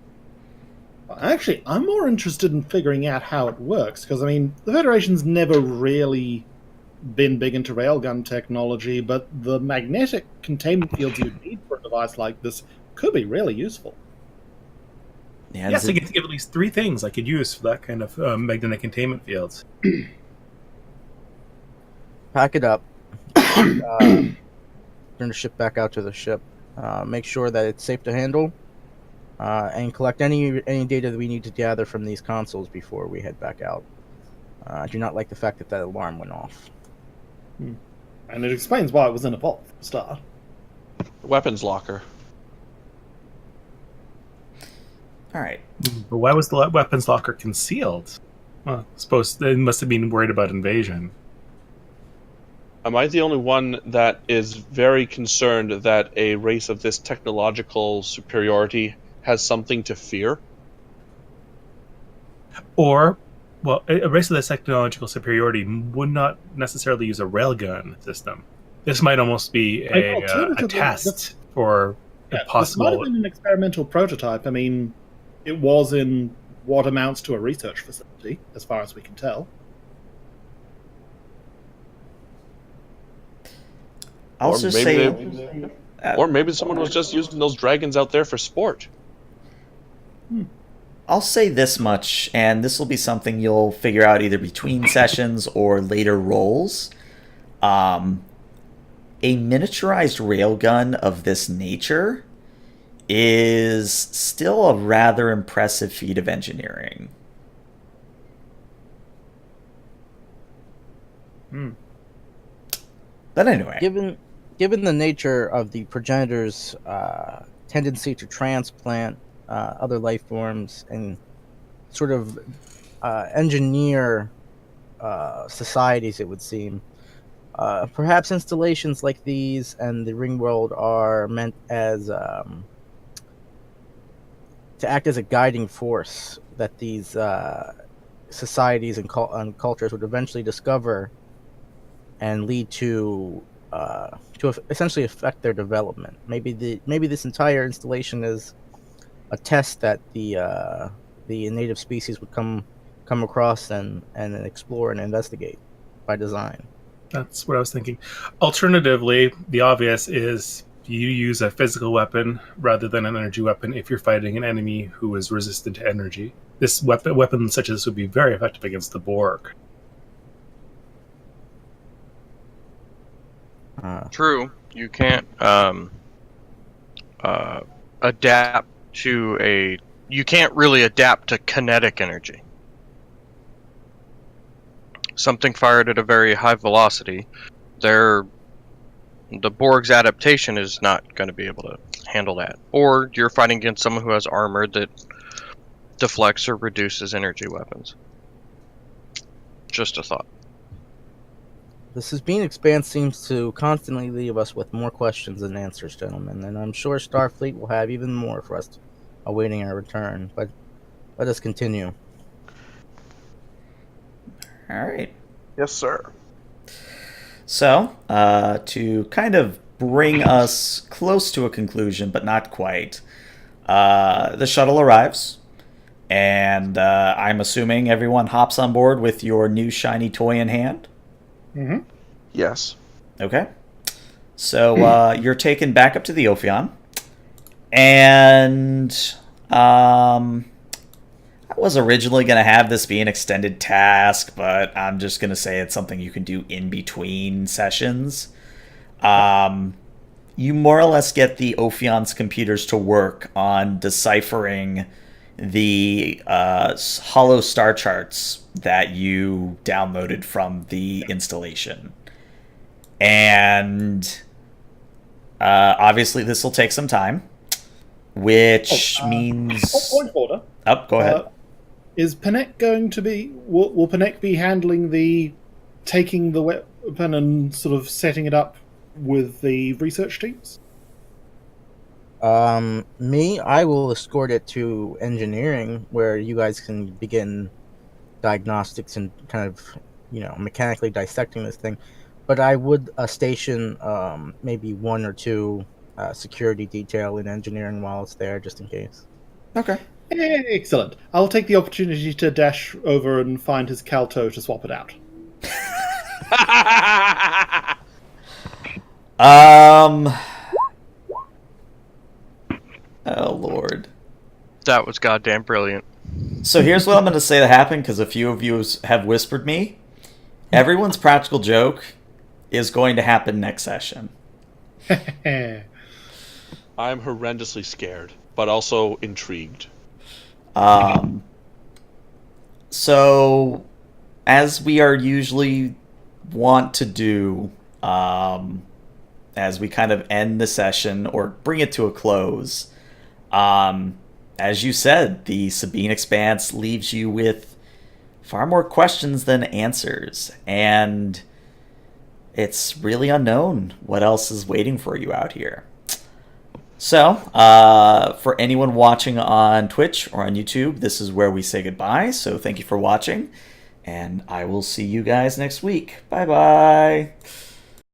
Actually, I'm more interested in figuring out how it works, because, I mean, the Federation's never really been big into railgun technology, but the magnetic containment fields you need for a device like this could be really useful. Yeah, Yes, I can think of at least 3 things I could use for that kind of magnetic containment fields. Pack it up. Turn the ship back out to the ship. Make sure that it's safe to handle. And collect any data that we need to gather from these consoles before we head back out. I do not like the fact that alarm went off. And it explains why it was in a vault for a start. Weapons locker. all right. But why was the weapons locker concealed? Well, I suppose they must have been worried about invasion. Am I the only one that is very concerned that a race of this technological superiority has something to fear? Or, well, a race of this technological superiority would not necessarily use a railgun system. This might almost be a test for a This might have possible. been an experimental prototype. I mean, it was in what amounts to a research facility, as far as we can tell. I'll Or just maybe say, Or maybe someone was just using those dragons out there for sport. I'll say this much, and this will be something you'll figure out either between sessions or later rolls. A miniaturized railgun of this nature is still a rather impressive feat of engineering. But anyway, Given the nature of the progenitor's tendency to transplant other life forms and sort of engineer societies, it would seem, perhaps installations like these and the ringworld are meant as to act as a guiding force that these societies and cultures would eventually discover and lead to essentially affect their development. Maybe this entire installation is a test that the native species would come across and explore and investigate by design. That's what I was thinking. Alternatively, the obvious is you use a physical weapon rather than an energy weapon if you're fighting an enemy who is resistant to energy. This weapon such as this would be very effective against the Borg. True, you can't adapt to you can't really adapt to kinetic energy. Something fired at a very high velocity, the Borg's adaptation is not going to be able to handle that. Or you're fighting against someone who has armor that deflects or reduces energy weapons. Just a thought. The Sabine Expanse seems to constantly leave us with more questions than answers, gentlemen, and I'm sure Starfleet will have even more for us awaiting our return. But let us continue. all right. Yes, sir. So, to kind of bring us close to a conclusion, but not quite, the shuttle arrives, and I'm assuming everyone hops on board with your new shiny toy in hand. Mm-hmm. Yes. Okay. So you're taken back up to the Ophion, and I was originally going to have this be an extended task, but I'm just going to say it's something you can do in between sessions. You more or less get the Ophion's computers to work on deciphering the hollow star charts that you downloaded from the installation. And obviously this will take some time. which Oh, means... point of order. Go ahead. Is Panek going to be... Will Panek be handling the taking the weapon and sort of setting it up with the research teams? I will escort it to engineering, where you guys can begin diagnostics and kind of, mechanically dissecting this thing. But I would station maybe one or two security detail in engineering while it's there, just in case. Okay. Excellent. I'll take the opportunity to dash over and find his Calto to swap it out. Oh, Lord. That was goddamn brilliant. So here's what I'm going to say that happened, because a few of you have whispered me. Everyone's practical joke is going to happen next session. I'm horrendously scared, but also intrigued. So, as we are usually want to do, as we kind of end the session or bring it to a close, as you said, the Sabine Expanse leaves you with far more questions than answers, and it's really unknown what else is waiting for you out here. So, for anyone watching on Twitch or on YouTube, this is where we say goodbye. So thank you for watching, and I will see you guys next week. Bye-bye.